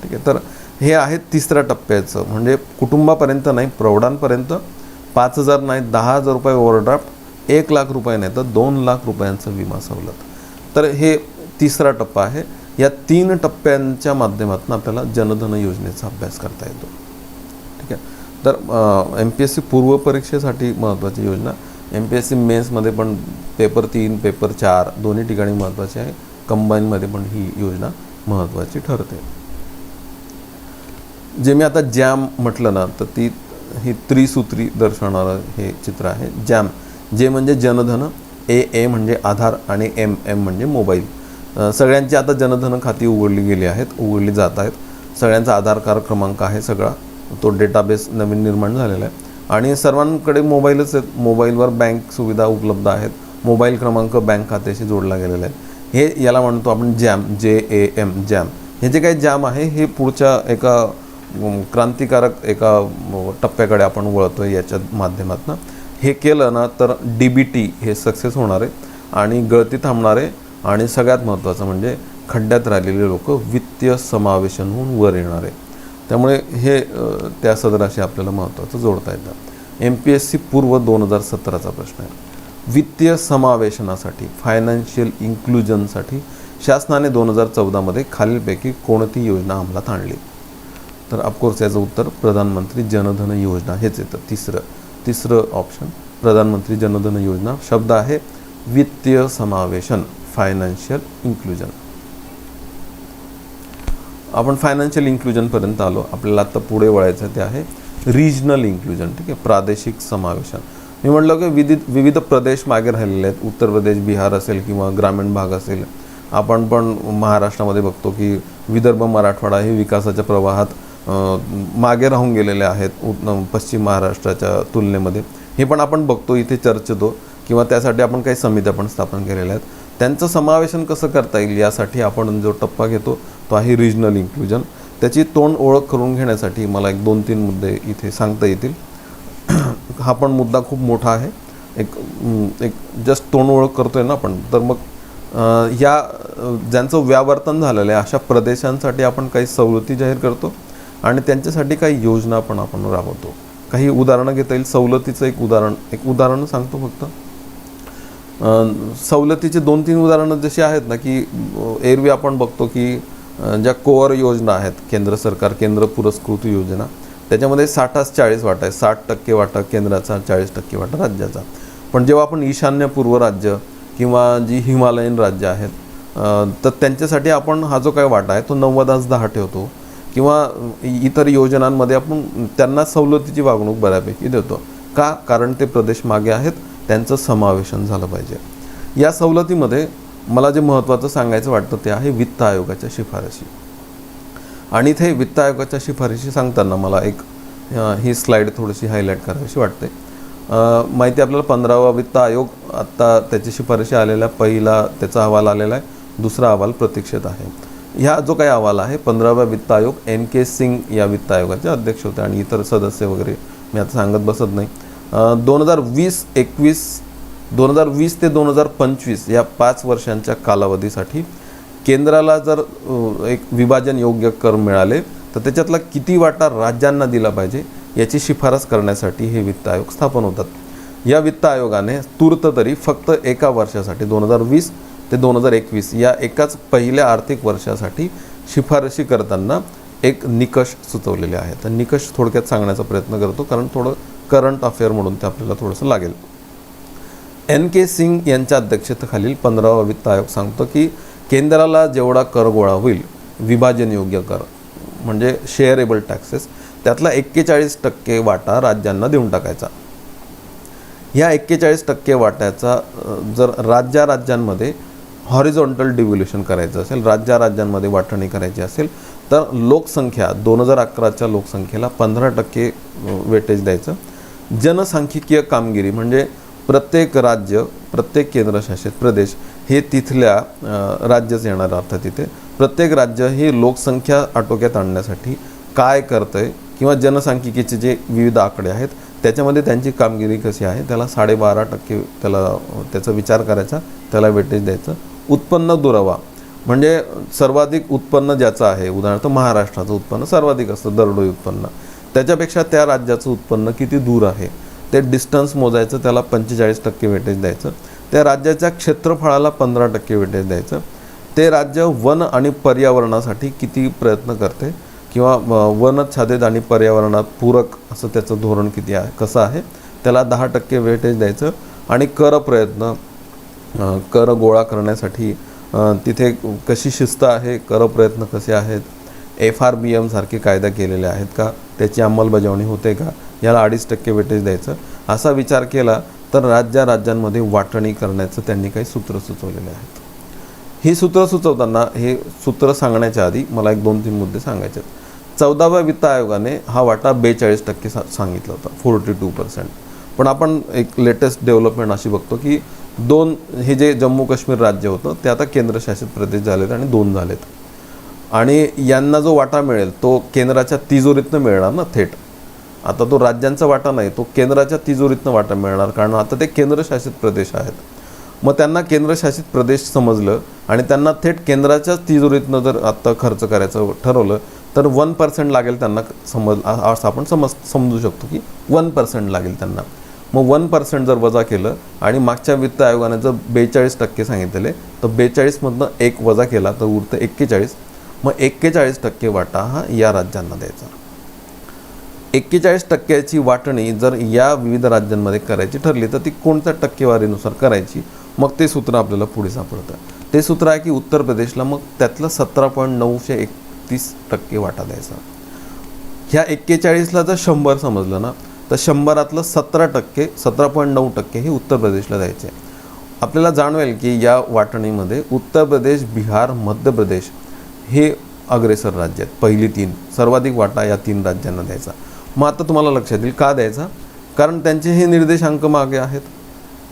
ठीक आहे, तर हे आहे तिसऱ्या टप्प्याचं. म्हणजे कुटुंबापर्यंत नाही, प्रौढांपर्यंत 5,000 नाही 10,000 रुपये ओव्हरड्राफ्ट, 1,00,000 रुपये नाही तर 2,00,000 रुपयांचा विमा सवलत. तर हे तिसरा टप्पा आहे. या 3 टप्प्यांच्या माध्यमातून आपल्याला जनधन योजनेचा अभ्यास करता येतो. ठीक आहे. तर MPSC पूर्व परीक्षेसाठी महत्त्वाची योजना, MPSC मेन्समध्ये पण पेपर 3 पेपर 4 दोन्ही ठिकाणी महत्त्वाची आहे. कंबाईनमध्ये पण ही योजना महत्त्वाची ठरते. जे मी आता जॅम म्हटलं ना, तर ही त्रिसूत्री दर्शवणारं हे चित्र आहे. जॅम, जे म्हणजे जनधन, ए म्हणजे आधार आणि एम म्हणजे मोबाईल. सगळ्यांची आता जनधन खाती उघडली गेली आहेत, उघडली जात आहेत. सगळ्यांचा आधार कार्ड क्रमांक आहे, सगळा तो डेटाबेस नवीन निर्माण झालेला आहे आणि सर्वांकडे मोबाईलच आहेत. मोबाईलवर बँक सुविधा उपलब्ध आहेत. मोबाईल क्रमांक बँक खात्याशी जोडला गेलेला आहे. हे याला म्हणतो आपण जॅम, JAM जॅम. हे जे काही जॅम आहे हे पुढच्या एका क्रांतिकारक एका टप्प्याकडे आपण वळतो आहे याच्या माध्यमातून. हे केलं ना तर DBT हे सक्सेस होणार आहे आणि गळती थांबणार आहे आणि सगळ्यात महत्त्वाचं म्हणजे खड्ड्यात राहिलेले लोक वित्तीय समावेशन होऊन वर येणार आहे. त्यामुळे हे त्या सदराशी आपल्याला महत्त्वाचं जोडता येतं. MPSC पूर्व 2017चा प्रश्न आहे. वित्तीय समावेशनासाठी, फायनान्शियल इन्क्लुजनसाठी शासनाने 2014मध्ये खालीलपैकी कोणती योजना अंमलात आणली? तर ऑफकोर्स याचं उत्तर प्रधानमंत्री जनधन योजना हेच येतं. तिसरं ऑप्शन प्रधानमंत्री जनधन योजना. शब्द आहे वित्तीय समावेशन, फायनान्शियल इन्क्लुजन. आपण फायनान्शियल इन्क्लुजनपर्यंत आलो. आपल्याला आता पुढे वळायचं ते आहे रिजनल इन्क्लुजन. ठीक आहे, प्रादेशिक समावेशन. मी म्हटलं की विविध प्रदेश मागे राहिलेले आहेत. उत्तर प्रदेश, बिहार असेल किंवा ग्रामीण भाग असेल. आपण पण महाराष्ट्रामध्ये बघतो की विदर्भ, मराठवाडा हे विकासाच्या प्रवाहात मागे राहून गेलेले आहेत पश्चिम महाराष्ट्राच्या तुलनेमध्ये. हे पण आपण बघतो, इथे चर्चेतो किंवा त्यासाठी आपण काही समित्या पण स्थापन केलेल्या आहेत. त्यांचं समावेशन कसं करता येईल यासाठी आपण जो टप्पा घेतो तो आहे रिजनल इन्क्लुजन. त्याची तोंड ओळख करून घेण्यासाठी मला 2-3 मुद्दे इथे सांगता येतील. हा पण मुद्दा खूप मोठा आहे. एक जस्ट तोंड ओळख करतोय ना आपण, तर मग ह्या ज्यांचं व्यावर्तन झालेलं आहे अशा प्रदेशांसाठी आपण काही सवलती जाहीर करतो आणि त्यांच्यासाठी काही योजना पण आपण राबवतो. काही उदाहरणं घेता येईल. सवलतीचं एक उदाहरण सांगतो फक्त. सवलतीचे 2-3 उदाहरणं जशी आहेत ना, की एरवी आपण बघतो की ज्या कोअर योजना आहेत केंद्र सरकार, केंद्र पुरस्कृत योजना, त्याच्यामध्ये 60-40 वाटा आहे. 60% वाटा केंद्राचा, 40% वाटा राज्याचा. पण जेव्हा आपण ईशान्य-पूर्व राज्य किंवा जी हिमालयन राज्य आहेत तर त्यांच्यासाठी आपण हा जो काय वाटा आहे तो 90-10 ठेवतो किंवा इतर योजनांमध्ये आपण त्यांना सवलतीची वागणूक बऱ्यापैकी देतो. का? कारण ते प्रदेश मागे आहेत, त्यांचं समावेशन झालं पाहिजे. या सवलतीमध्ये मला जे महत्त्वाचं सांगायचं वाटतं ते आहे वित्त आयोगाच्या शिफारशी. आणि इथे वित्त आयोगाच्या शिफारशी सांगताना मला ही स्लाईड थोडीशी हायलाईट करावीशी वाटते. माहिती आपल्याला 15वा वित्त आयोग आत्ता त्याची शिफारशी आलेल्या, पहिला त्याचा अहवाल आलेला आहे, दुसरा अहवाल प्रतीक्षेत आहे. ह्या जो काही अहवाल आहे 15वा वित्त आयोग, NK सिंग या वित्त आयोगाचे अध्यक्ष होते आणि इतर सदस्य वगैरे मी आता सांगत बसत नाही. 2020 ते 2025 या 5 वर्षांच्या कालावधीसाठी केंद्राला जर एक विभाजन योग्य कर मिळाले तर त्याच्यातला किती वाटा राज्यांना दिला पाहिजे याची शिफारस करण्यासाठी हे वित्त आयोग स्थापन होतात. या वित्त आयोगाने तूर्त तरी फक्त एका वर्षासाठी 2020 ते 2021 या एकाच पहिल्या आर्थिक वर्षासाठी शिफारशी करताना एक निकष सुचवलेले आहेत. तर निकष थोडक्यात सांगण्याचा प्रयत्न करतो कारण थोडं करंट अफेअर म्हणून ते आपल्याला थोडंसं लागेल. NK सिंग यांच्या अध्यक्षतेखालील 15वा वित्त आयोग सांगतो की केंद्राला जेवढा कर गोळा होईल विभाजन योग्य कर म्हणजे शेअरेबल टॅक्सेस, त्यातला 41% वाटा राज्यांना देऊन टाकायचा. ह्या 41% वाट्याचा जर राज्यांमध्ये हॉरिझॉन्टल डिव्होल्युशन करायचं असेल, राज्यांमध्ये वाटणी करायची असेल तर लोकसंख्या 2011च्या लोकसंख्येला 15% वेटेज द्यायचं. जनसांख्यिकीय कामगिरी म्हणजे प्रत्येक राज्य, प्रत्येक केंद्रशासित प्रदेश हे तिथल्या राज्यच येणार अर्थात तिथे प्रत्येक राज्य हे लोकसंख्या आटोक्यात आणण्यासाठी काय करतंय किंवा जनसांख्यिकीचे जे विविध आकडे आहेत त्याच्यामध्ये त्यांची कामगिरी कशी आहे त्याला 12.5% त्याचा विचार करायचा, त्याला वेटेज द्यायचं. उत्पन्न दुरावा म्हणजे सर्वाधिक उत्पन्न ज्याचं आहे, उदाहरणार्थ महाराष्ट्राचं उत्पन्न सर्वाधिक असतं दरडोई उत्पन्न, त्याच्यापेक्षा त्या राज्याचं उत्पन्न किती दूर आहे ते डिस्टन्स मोजायचं, त्याला 45% वेटेज द्यायचं. त्या राज्याच्या क्षेत्रफळाला 15% वेटेज द्यायचं. ते राज्य वन आणि पर्यावरणासाठी किती प्रयत्न करते किंवा वनच्छादित आणि पर्यावरणात पूरक असं त्याचं धोरण किती आहे, कसं आहे, त्याला 10% वेटेज द्यायचं. आणि कर गोळा करण्यासाठी तिथे कशी शिस्त आहे, कर प्रयत्न कसे आहेत, FRBM सारखे कायदा केलेले आहेत का, त्याची अंमलबजावणी होते का, याला 2.5% वेटेज द्यायचं. असा विचार केला तर राज्यांमध्ये वाटणी करण्याचं त्यांनी काही सूत्र सुचवलेले आहेत. ही सूत्र सुचवताना हे सूत्र सांगण्याच्या आधी मला 1-2-3 मुद्दे सांगायचे आहेत. 14व्या वित्त आयोगाने हा वाटा 42% सांगितला होता, 42%. पण आपण एक लेटेस्ट डेव्हलपमेंट अशी बघतो की हे जे जम्मू काश्मीर राज्य होतं ते आता केंद्रशासित प्रदेश झालेत आणि 2 झालेत. आणि यांना जो वाटा मिळेल तो केंद्राच्या तिजोरीतनं मिळणार ना थेट. आता तो राज्यांचा वाटा नाही, तो केंद्राच्या तिजोरीतनं वाटा मिळणार, कारण आता ते केंद्रशासित प्रदेश आहेत. मग त्यांना केंद्रशासित प्रदेश समजलं आणि त्यांना थेट केंद्राच्याच तिजोरीतनं जर आत्ता खर्च करायचं ठरवलं तर 1% लागेल त्यांना, असं आपण समजू शकतो की 1% लागेल त्यांना. मग 1% जर वजा केलं आणि मागच्या वित्त आयोगाने जर 42% सांगितलेले तर 42मधनं 1 वजा केला तर उरतं 41. मग 41% वाटा हा या राज्यांना द्यायचा. 41%ची वाटणी जर या विविध राज्यांमध्ये करायची ठरली तर ती कोणत्या टक्केवारीनुसार करायची, मग ते सूत्र आपल्याला पुढे सापडतं. ते सूत्र आहे की उत्तर प्रदेशला मग त्यातलं 17.931% वाटा द्यायचा. ह्या 41ला जर 100 समजलं ना तर 100रातलं 17%, 17.9% हे उत्तर प्रदेशला द्यायचे. आपल्याला जाणवेल की या वाटणीमध्ये उत्तर प्रदेश, बिहार, मध्य प्रदेश हे अग्रेसर राज्य आहेत. पहिली 3 सर्वाधिक वाटा या 3 राज्यांना द्यायचा. मग आता तुम्हाला लक्षात येईल का द्यायचा, कारण त्यांचे हे निर्देशांक मागे आहेत.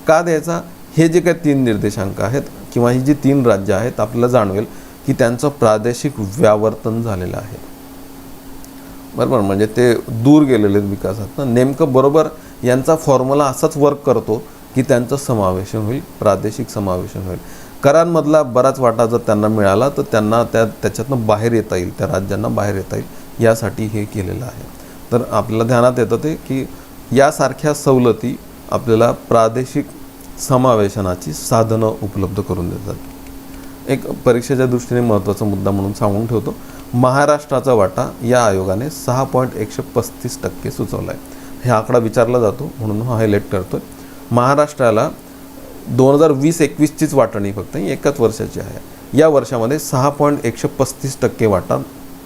का द्यायचा, हे जे काही 3 निर्देशांक आहेत किंवा ही जी 3 राज्य आहेत आपल्याला जाणवेल की त्यांचं प्रादेशिक व्यावर्तन झालेलं आहे. बरोबर, म्हणजे ते दूर गेलेले विकासात. नेमकं बरोबर यांचा फॉर्म्युला असाच वर्क करतो की त्यांचं समावेशन होईल, प्रादेशिक समावेशन होईल. करांमधला बराच वाटा जर त्यांना मिळाला तर त्यांना त्याच्यातनं बाहेर येता येईल, त्या राज्यांना बाहेर येता येईल, यासाठी हे केलेलं आहे. तर आपल्याला ध्यानात येतं ते की यासारख्या सवलती आपल्याला प्रादेशिक समावेशनाची साधनं उपलब्ध करून देतात. एक परीक्षेच्या दृष्टीने महत्त्वाचा मुद्दा म्हणून सांगून ठेवतो, महाराष्ट्राचा वाटा या आयोगाने 6.135% सुचवला आहे. हे आकडा विचारला जातो म्हणून हायलाईट करतो आहे. महाराष्ट्राला 2020-21चीच वाटणी फक्त एकाच वर्षाची आहे. या वर्षामध्ये 6.135% वाटा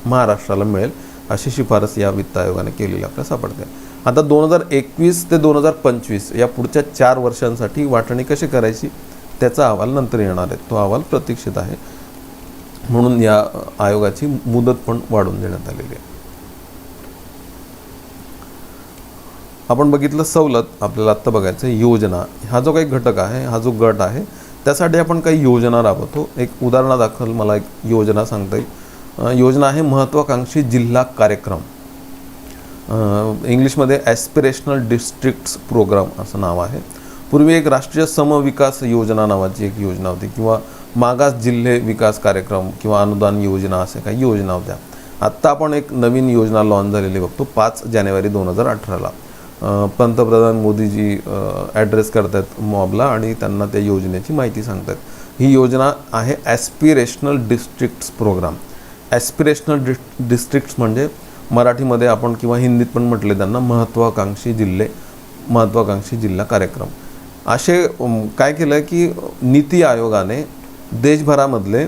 महाराष्ट्राला मिळेल अशी शिफारस या वित्त आयोगाने केलेली आपल्याला सापडते. आता 2021 ते 2025 या पुढच्या 4 वर्षांसाठी वाटणी कशी करायची त्याचा अहवाल नंतर येणार आहे. तो अहवाल प्रतीक्षित आहे, म्हणून या आयोगाची मुदत पण वाढवून देण्यात आलेली आहे. आपण बघितलं सवलत, आपल्याला आत्ता बघायचं योजना. हा जो काही घटक आहे, हा जो गट आहे, त्यासाठी आपण काही योजना राबवतो. एक उदाहरणादाखल मला एक योजना सांगता येईल. योजना आहे महत्त्वाकांक्षी जिल्हा कार्यक्रम. इंग्लिशमध्ये ॲस्पिरेशनल डिस्ट्रिक्ट्स प्रोग्राम असं नाव आहे. पूर्वी एक राष्ट्रीय समविकास योजना नावाची एक योजना होती, किंवा मागास जिल्हे विकास कार्यक्रम किंवा अनुदान योजना असे काही योजना होत्या. आत्ता आपण एक नवीन योजना लॉन्च झालेली बघतो 5 जानेवारी 2018ला. पंतप्रधान मोदीजी ॲड्रेस करतात मॉबला आणि त्यांना त्या योजनेची माहिती सांगतात. ही योजना आहे aspirational districts programme. Aspirational districts म्हणजे मराठीमध्ये आपण किंवा हिंदीत पण म्हटले त्यांना महत्त्वाकांक्षी जिल्हा कार्यक्रम. असे काय केलं की नीती आयोगाने देशभरामधले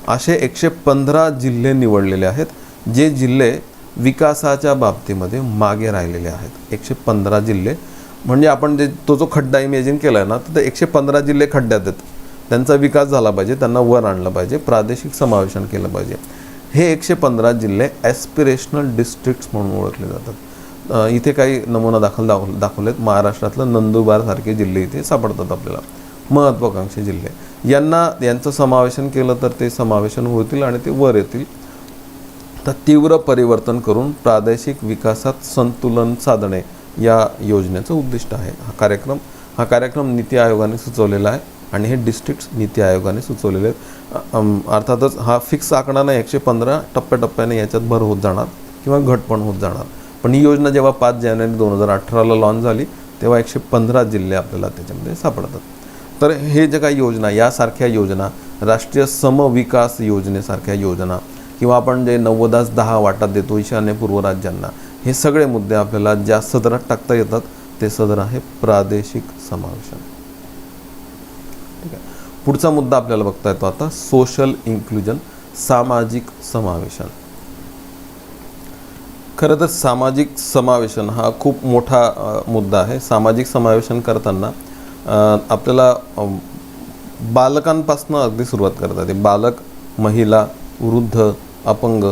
असे 115 जिल्हे निवडलेले आहेत, जे जिल्हे विकासाच्या बाबतीमध्ये मागे राहिलेले आहेत. 115 जिल्हे म्हणजे आपण तो जो खड्डा इमेजिन केला आहे ना, तर 115 जिल्हे खड्ड्यात आहेत. त्यांचा विकास झाला पाहिजे, त्यांना वर आणलं पाहिजे, प्रादेशिक समावेशन केलं पाहिजे. हे 115 जिल्हे ॲस्पिरेशनल डिस्ट्रिक्ट्स म्हणून ओळखले जातात. इथे काही नमुना दाखवलेत. महाराष्ट्रातलं नंदुरबारसारखे जिल्हे इथे सापडतात आपल्याला, महत्त्वाकांक्षी जिल्हे. यांचं समावेशन केलं तर ते समावेशन होतील आणि ते वर येतील. तर तीव्र परिवर्तन करून प्रादेशिक विकासात संतुलन साधणे या योजनेचं उद्दिष्ट आहे. हा कार्यक्रम नीती आयोगाने सुचवलेला आहे आणि हे डिस्ट्रिक्ट्स नीती आयोगाने सुचवलेले आहेत. अर्थातच हा फिक्स आकडा नाही, 115 टप्प्याटप्प्याने याच्यात भर होत जाणार किंवा घट पण होत जाणार. पण ही योजना जेव्हा 5 जानेवारी 2018ला लॉन्च झाली तेव्हा 115 जिल्हे आपल्याला त्याच्यामध्ये सापडतात. तर हे जे काही योजना, यासारख्या योजना राष्ट्रीय समविकास योजनेसारख्या योजना किंवा आपण जे 90-10 वाटा देतो ईशान्यपूर्व राज्यांना, हे सगळे मुद्दे आपल्याला ज्या सदरात टाकता येतात ते सदर आहे प्रादेशिक समावेशन. ठीक आहे. पुढचा मुद्दा आपल्याला बघता येतो आता सोशल इन्क्लुजन, सामाजिक समावेशन. खरं तर सामाजिक समावेशन हा खूप मोठा मुद्दा आहे. सामाजिक समावेशन करताना आपल्याला बालकांपासून अगदी सुरुवात करता येते. बालक, महिला, वृद्ध, अपंग,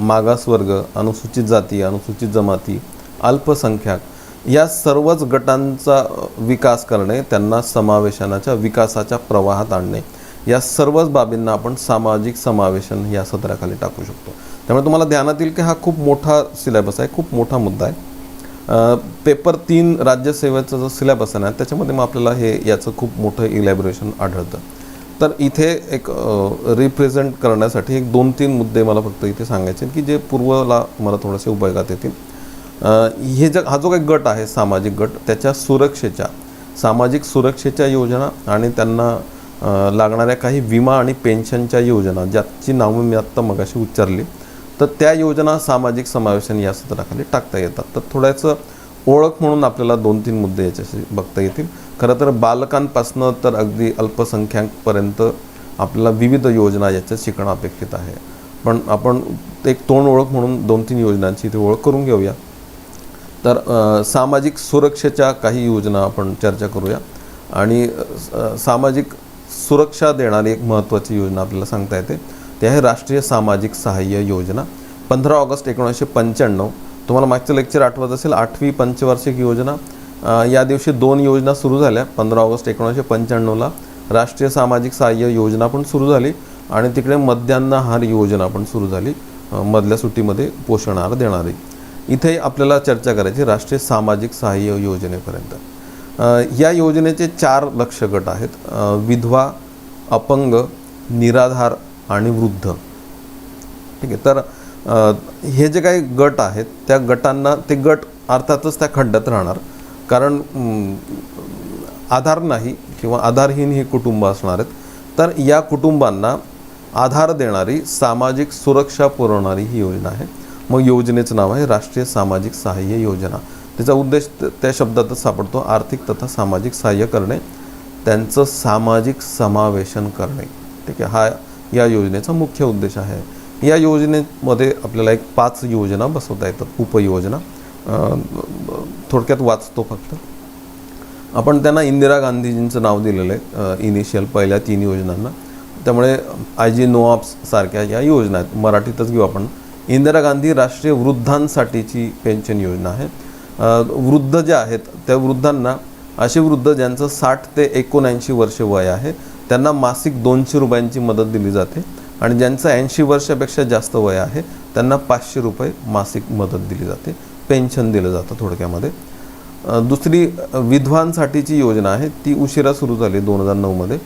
मागासवर्ग, अनुसूचित जाती, अनुसूचित जमाती, अल्पसंख्याक या सर्वच गटांचा विकास करणे, त्यांना समावेशनाच्या विकासाच्या प्रवाहात आणणे, या सर्वच बाबींना आपण सामाजिक समावेशन या सदराखाली टाकू शकतो. त्यामुळे तुम्हाला ध्यानात येईल की हा खूप मोठा सिलेबस आहे, खूप मोठा मुद्दा आहे. पेपर 3 राज्यसेवेचा जो सिलेबस आहे ना, त्याच्यामध्ये मग आपल्याला याचं खूप मोठं इलॅबोरेशन आढळतं. तर इथे एक रिप्रेझेंट करण्यासाठी 2-3 मुद्दे मला फक्त इथे सांगायचे की जे पूर्वला मला थोडेसे उपयोगात येतील. हा जो काही गट आहे सामाजिक गट, त्याच्या सामाजिक सुरक्षेच्या योजना आणि त्यांना लागणाऱ्या काही विमा आणि पेन्शनच्या योजना, ज्याची नावं मी आत्ता मगाशी उच्चारली, तर त्या योजना सामाजिक समावेशन या सदराखाली टाकता येतात. तर थोड्याचं ओळख म्हणून आपल्याला 2-3 मुद्दे याच्याशी बघता येतील. खरं तर बालकांपासनं तर अगदी अल्पसंख्याकपर्यंत आपल्याला विविध योजना याच्यात शिकणं अपेक्षित आहे. पण आपण एक तोंड ओळख म्हणून 2-3 योजनांची इथे ओळख करून घेऊया. तर सामाजिक सुरक्षेच्या काही योजना आपण चर्चा करूया. आणि सामाजिक सुरक्षा देणारी एक महत्त्वाची योजना आपल्याला सांगता येते, ते आहे राष्ट्रीय सामाजिक सहाय्य योजना. 15 ऑगस्ट 1995, तुम्हाला मागचं लेक्चर आठवत असेल, 8वी पंचवार्षिक योजना. या दिवशी 2 योजना सुरू झाल्या. 15 ऑगस्ट 1995ला राष्ट्रीय सामाजिक सहाय्य योजना पण सुरू झाली आणि तिकडे मध्यान्ह आहार योजना पण सुरू झाली, मधल्या सुट्टीमध्ये पोषण आहार देणारी. इथे आपल्याला चर्चा करायची राष्ट्रीय सामाजिक सहाय्य योजनेपर्यंत. या योजनेचे 4 लक्ष्य गट आहेत: विधवा, अपंग, निराधार आणि वृद्ध. ठीक आहे. तर हे जे काही गट आहेत त्या गटांना, ते गट अर्थातच त्या खड्ड्यात राहणार, कारण आधार नाही किंवा आधारहीन ही कुटुंब असणार आहेत. तर या कुटुंबांना आधार देणारी, सामाजिक सुरक्षा पुरवणारी ही योजना आहे. मग योजनेचं नाव आहे राष्ट्रीय सामाजिक सहाय्य योजना. त्याचा उद्देश त्या शब्दातच सापडतो, आर्थिक तथा सामाजिक सहाय्य करणे, त्यांचं सामाजिक समावेशन करणे. ठीक आहे. हा या योजनेचा मुख्य उद्देश आहे. या योजनेमध्ये आपल्याला 5 योजना बसवता येतात, उपयोजना. थोडक्यात वाचतो फक्त. आपण त्यांना इंदिरा गांधीजींचं नाव दिलेलं आहे इनिशियल पहिल्या 3 योजनांना. त्यामुळे IG नोआप्स सारख्या या योजना आहेत. मराठीतच घेऊ आपण. इंदिरा गांधी राष्ट्रीय वृद्धांसाठीची पेन्शन योजना आहे. वृद्ध जे आहेत त्या वृद्धांना, असे वृद्ध ज्यांचं 60 ते 79 वर्ष वय आहे, त्यांना मासिक 200 रुपयांची मदत दिली जाते. आणि ज्यांचं 80 वर्षापेक्षा जास्त वय आहे त्यांना 500 रुपये मासिक मदत दिली जाते, पेन्शन दिलं जातं थोडक्यामध्ये. दुसरी विधवांसाठीची योजना आहे, ती उशिरा सुरू झाली 2009मध्ये.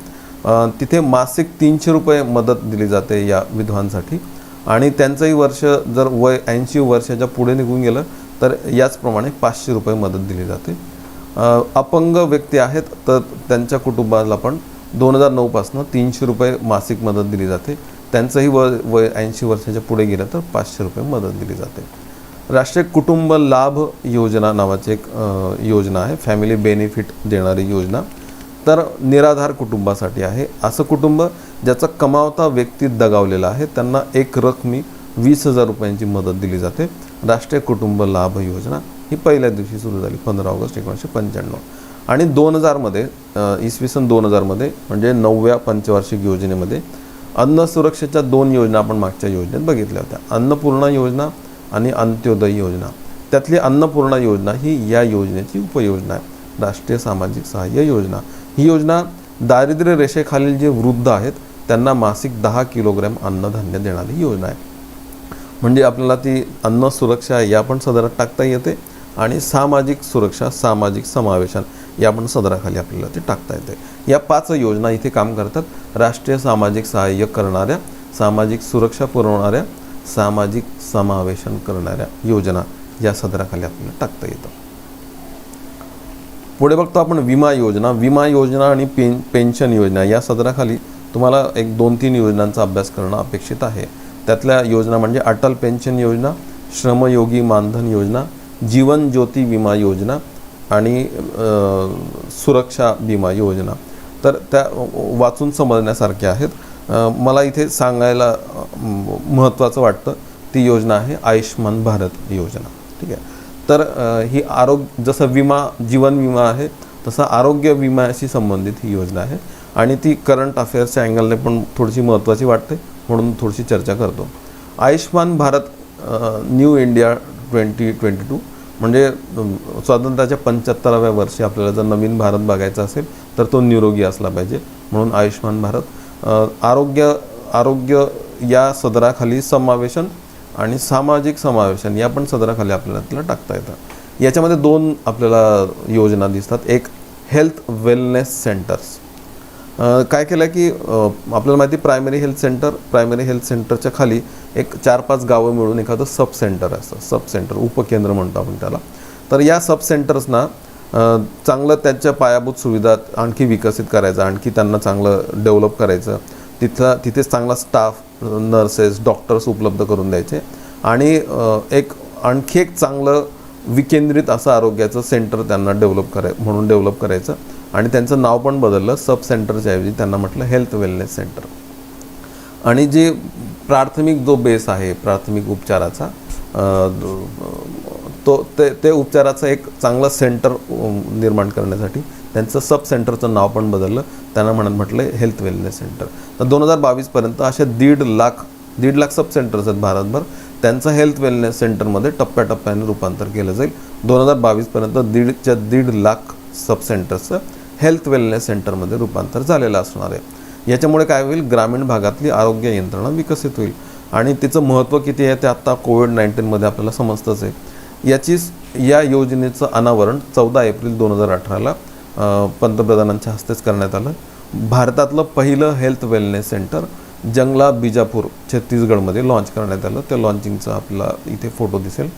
तिथे मासिक 300 रुपये मदत दिली जाते या विधवांसाठी. आणि त्यांचंही वर्ष जर वय 80 वर्षाच्या पुढे निघून गेलं तर याचप्रमाणे 500 रुपये मदत दिली जाते. अपंग व्यक्ती आहेत तर त्यांच्या कुटुंबाला पण 2009पासून 300 रुपये मासिक मदत दिली जाते. त्यांचंही वय 80 वर्षाच्या पुढे गेलं तर 500 रुपये मदत दिली जाते. राष्ट्रीय कुटुंब लाभ योजना नावाची एक योजना आहे, फॅमिली बेनिफिट देणारी योजना. तर निराधार कुटुंबासाठी आहे. असं कुटुंब ज्याचा कमावता व्यक्ती दगावलेला आहे त्यांना एक रकमी 20,000 रुपयांची मदत दिली जाते. राष्ट्रीय कुटुंब लाभ योजना ही पहिल्या दिवशी सुरू झाली 15 ऑगस्ट 1995. आणि 2000मध्ये इसवी सन 2000मध्ये म्हणजे 9व्या पंचवार्षिक योजनेमध्ये अन्न सुरक्षेच्या 2 योजना आपण मागच्या योजनेत बघितल्या होत्या, अन्नपूर्णा योजना आणि अंत्योदय योजना. त्यातली अन्नपूर्णा योजना ही या योजनेची उपयोजना आहे, राष्ट्रीय सामाजिक सहाय्य योजना. ही योजना दारिद्र्य रेषेखालील जे वृद्ध आहेत त्यांना मासिक 10 किलोग्रॅम अन्नधान्य देणारी योजना आहे. म्हणजे आपल्याला ती अन्न सुरक्षा या पण सदरात टाकता येते आणि सामाजिक सुरक्षा, सामाजिक समावेशन या पण सदराखाली आपल्याला ते टाकता येते. या 5 योजना इथे काम करतात. राष्ट्रीय सामाजिक सहाय्य करणाऱ्या, सामाजिक सुरक्षा पुरवणाऱ्या, सामाजिक समावेशन करणाऱ्या योजना या सदराखाली आपल्याला टाकता येतं. पुढे बघतो आपण विमा योजना. विमा योजना आणि पेन्शन योजना या सदराखाली तुम्हाला एक 2-3 योजनांचा अभ्यास करणं अपेक्षित आहे. त्यातल्या योजना म्हणजे अटल पेन्शन योजना, श्रमयोगी मानधन योजना, जीवन ज्योती विमा योजना आणि सुरक्षा विमा योजना. तर त्या वाचून समजण्यासारख्या आहेत. मला इथे सांगायला महत्त्वाचं वाटतं ती योजना आहे आयुष्मान भारत योजना. ठीक आहे. तर ही जसं विमा जीवन विमा आहे तसा आरोग्य विम्याशी संबंधित ही योजना आहे आणि ती करंट अफेअर्सच्या अँगलने पण थोडीशी महत्त्वाची वाटते, म्हणून थोडीशी चर्चा करतो. आयुष्मान भारत न्यू इंडिया 2022 म्हणजे स्वातंत्र्याच्या 75व्या वर्षी आपल्याला जर नवीन भारत बघायचा असेल तर तो निरोगी असला पाहिजे, म्हणून आयुष्मान भारत. आरोग्य या सदराखाली समावेशन आणि सामाजिक समावेशन या पण सदराखाली आपल्याला त्याला टाकता येतं. याच्यामध्ये 2 आपल्याला योजना दिसतात. एक हेल्थ वेलनेस सेंटर्स. काय केलं की आपल्याला माहिती प्रायमरी हेल्थ सेंटरच्या खाली एक 4-5 गावं मिळून एखादं सब सेंटर असतं. सब सेंटर उपकेंद्र म्हणतो आपण त्याला. तर या सब सेंटर्सना चांगलं त्यांच्या पायाभूत सुविधा आणखी विकसित करायचं, आणखी त्यांना चांगलं डेव्हलप करायचं. तिथेच चांगला स्टाफ, नर्सेस, डॉक्टर्स उपलब्ध करून द्यायचे आणि आणखी एक चांगलं विकेंद्रित असं आरोग्याचं सेंटर त्यांना डेव्हलप करायचं आणि त्यांचं नाव पण बदललं. सब सेंटरच्या ऐवजी त्यांना म्हटलं हेल्थ वेलनेस सेंटर. आणि जे प्राथमिक जो बेस आहे प्राथमिक उपचाराचा ते उपचाराचं एक चांगलं सेंटर निर्माण करण्यासाठी त्यांचं सब सेंटरचं नाव पण बदललं. त्यांना म्हटलं हेल्थ वेलनेस सेंटर. तर 2022पर्यंत असे 1.5 लाख सब सेंटर्स आहेत भारतभर. त्यांचं हेल्थ वेलनेस सेंटरमध्ये टप्प्याटप्प्याने रूपांतर केलं जाईल. 2022पर्यंत 1.5 लाख सब सेंटर्सचं हेल्थ वेलनेस सेंटरमध्ये रूपांतर झालेलं असणार आहे. याच्यामुळे काय होईल, ग्रामीण भागातली आरोग्य यंत्रणा विकसित होईल आणि तिचं महत्त्व किती आहे ते आत्ता कोविड-19मध्ये आपल्याला समजतंच आहे. या योजनेचं अनावरण 14 एप्रिल 2018ला पंतप्रधानांच्या हस्तेच करण्यात आलं. भारतातलं पहिलं हेल्थ वेलनेस सेंटर जंगला बिजापूर छत्तीसगडमध्ये लॉन्च करण्यात आलं. त्या लॉन्चिंगचा आपल्याला इथे फोटो दिसेल.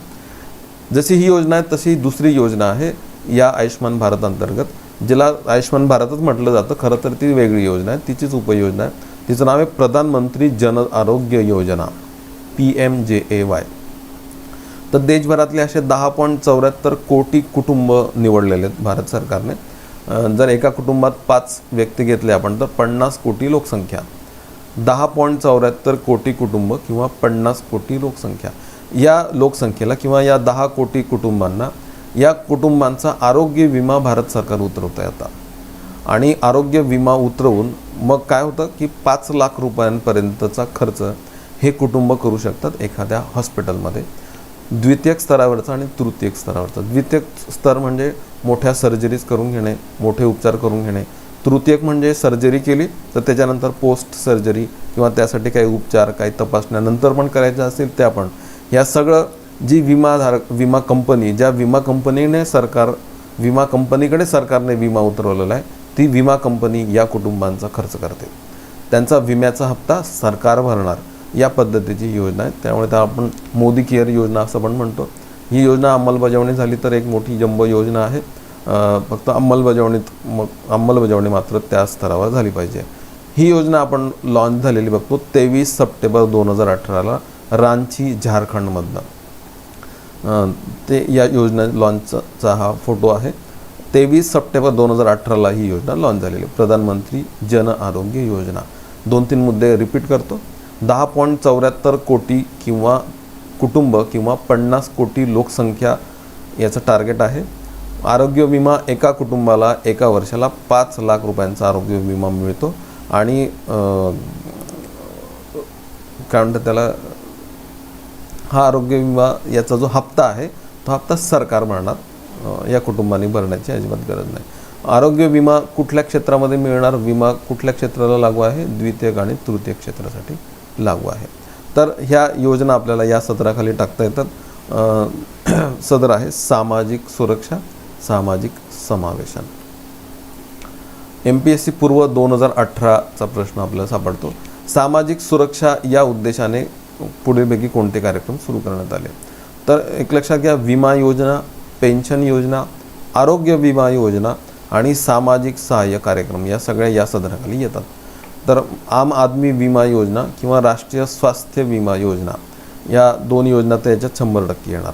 जशी ही योजना आहे तशी दुसरी योजना आहे या आयुष्मान भारत अंतर्गत, जिला आयुष्मान भारतच म्हटलं जातं. खरं तर ती वेगळी योजना आहे, तिचीच उपयोजना आहे. तिचं नाव आहे प्रधानमंत्री जन आरोग्य योजना, PMJAY. तर देशभरातले असे 10.74 कोटी कुटुंब निवडलेले आहेत भारत सरकारने. जर एका कुटुंबात 5 व्यक्ती घेतले आपण तर 50 कोटी लोकसंख्या. 10.74 कोटी कुटुंब किंवा 50 कोटी लोकसंख्या. या लोकसंख्येला किंवा या 10 कोटी कुटुंबांना या कुटुंबांचा आरोग्य विमा भारत सरकार उतरवतं आहे आता. आणि आरोग्य विमा उतरवून मग काय होतं की 5 लाख रुपयांपर्यंतचा खर्च हे कुटुंब करू शकतात एखाद्या हॉस्पिटलमध्ये. द्वितीयक स्तरावरचा आणि तृतीयक स्तरावरचा. द्वितीयक स्तर म्हणजे मोठ्या सर्जरीज करून घेणे, मोठे उपचार करून घेणे. तृतीयक म्हणजे सर्जरी केली तर त्याच्यानंतर पोस्ट सर्जरी किंवा त्यासाठी काही उपचार, काही तपासण्यानंतर पण करायचं असेल त्या पण. या सगळं जी विमा कंपनी, ज्या विमा कंपनीकडे सरकारने विमा उतरवलेला आहे ती विमा कंपनी या कुटुंबांचा खर्च करते. त्यांचा विम्याचा हप्ता सरकार भरणार, या पद्धतीची योजना आहे. त्यामुळे त्या आपण मोदी केअर योजना असं पण म्हणतो. ही योजना अंमलबजावणी झाली तर एक मोठी जंबो योजना आहे. फक्त अंमलबजावणी मात्र त्या स्तरावर झाली पाहिजे. ही योजना आपण लॉन्च झालेली बघतो 23 सप्टेंबर 2018ला रांची, झारखंडमधनं. ते या योजना लॉन्चचा हा फोटो आहे. 23 सप्टेंबर 2018ला ही योजना लॉन्च झालेली. प्रधानमंत्री जन आरोग्य योजना. 2-3 मुद्दे रिपीट करतो. 10.74 कोटी किंवा कुटुंब किंवा 50 कोटी लोकसंख्या याचं टार्गेट आहे. आरोग्य विमा एका कुटुंबाला एका वर्षाला 5 लाख रुपयांचा आरोग्य विमा मिळतो आणि काय म्हणतात त्याला, हा आरोग्य विमा याचा जो हप्ता आहे तो हप्ता सरकार भरणार, या कुटुंबांनी भरण्याची अजिबात गरज नाही. आरोग्य विमा कुठल्या क्षेत्रामध्ये मिळणार, विमा कुठल्या क्षेत्राला लागू आहे, द्वितीयक आणि तृतीयक क्षेत्रासाठी लागू आहे. तर ह्या योजना आपल्याला या सदराखाली टाकता येतात. सदर आहे सामाजिक सुरक्षा, सामाजिक समावेशन. MPSC पूर्व 2018चा प्रश्न आपल्याला सापडतो. सामाजिक सुरक्षा या उद्देशाने पुढीलपैकी कोणते कार्यक्रम सुरू करण्यात आले. तर एक लक्षात घ्या, विमा योजना, पेन्शन योजना, आरोग्य विमा योजना आणि सामाजिक सहाय्य कार्यक्रम या सगळ्या या सदराखाली येतात. तर आम आदमी विमा योजना किंवा राष्ट्रीय स्वास्थ्य विमा योजना या दोन योजना तर याच्यात 100% येणार.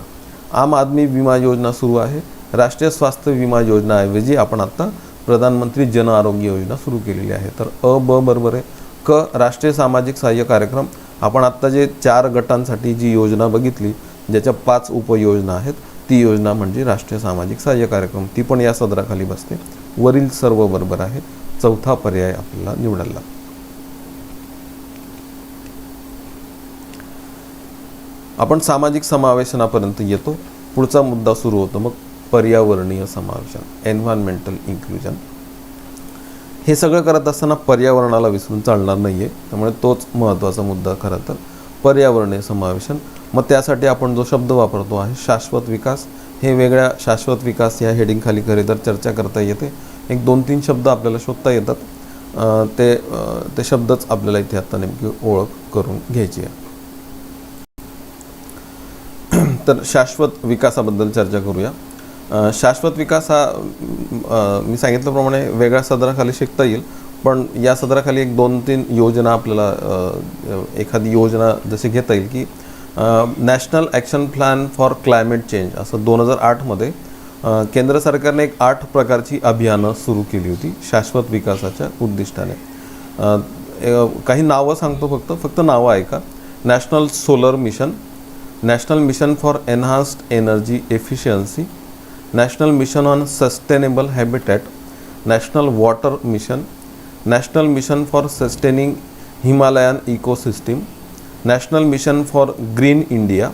आम आदमी विमा योजना सुरू आहे. राष्ट्रीय स्वास्थ्य विमा योजनाऐवजी आपण आता प्रधानमंत्री जन आरोग्य योजना सुरू केलेली आहे. तर अ ब बरोबर आहे. क राष्ट्रीय सामाजिक सहाय्य कार्यक्रम. आपण आत्ता जे 4 गटांसाठी जी योजना बघितली ज्याच्या 5 उपयोजना आहेत ती योजना म्हणजे राष्ट्रीय सामाजिक सहाय्य कार्यक्रम, ती पण या सदराखाली बसते. वरील सर्व बरोबर आहे. चौथा पर्याय आपल्याला निवडायला. आपण सामाजिक समावेशनापर्यंत येतो. पुढचा मुद्दा सुरू होतो मग पर्यावरणीय समावेशन, एन्व्हायरमेंटल इन्क्लुजन. हे सगळं करत असताना पर्यावरणाला विसरून चालणार नाही आहे, त्यामुळे तोच महत्त्वाचा मुद्दा खरं तर पर्यावरणीय समावेशन. मग त्यासाठी आपण जो शब्द वापरतो आहे शाश्वत विकास, हे वेगळ्या शाश्वत विकास या हेडिंगखाली खरी तर चर्चा करता येते. एक 2-3 शब्द आपल्याला शोधता येतात, ते शब्दच आपल्याला इथे आता नेमकी ओळख करून घ्यायची आहे. तर शाश्वत विकासाबद्दल चर्चा करूया. शाश्वत विकास हा मी सांगितल्याप्रमाणे वेगळ्या सदराखाली शिकता येईल, पण या सदराखाली एक 2-3 योजना आपल्याला एखादी योजना जशी घेता येईल की national action plan for climate change असं 2008मध्ये केंद्र सरकारने एक 8 प्रकारची अभियानं सुरू केली होती शाश्वत विकासाच्या उद्दिष्टाने. काही नावं सांगतो, फक्त नावं ऐका. National solar mission, national mission for enhanced energy efficiency, national mission on sustainable habitat, national water mission, national mission for sustaining Himalayan ecosystem, national mission for green India,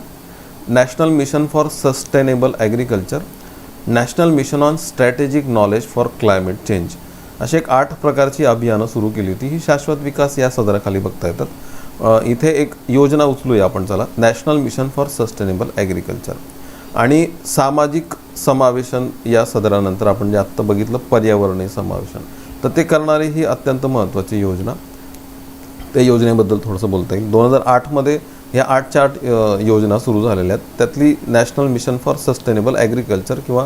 national mission for sustainable agriculture, national mission on strategic knowledge for climate change. अशी एक 8 प्रकारची अभियानं सुरू केली होती. ही शाश्वत विकास या सदराखाली बघता येतात. इथे एक योजना उचलूया आपण, चला. National mission for sustainable agriculture आणि सामाजिक समावेशन या सदरानंतर आपण जे आत्ता बघितलं पर्यावरणीय समावेशन, तर ते करणारी ही अत्यंत महत्त्वाची योजना. त्या योजनेबद्दल थोडंसं बोलता येईल. 2008मध्ये ह्या 8च्या 8 योजना सुरू झालेल्या आहेत. त्यातली national mission for sustainable agriculture किंवा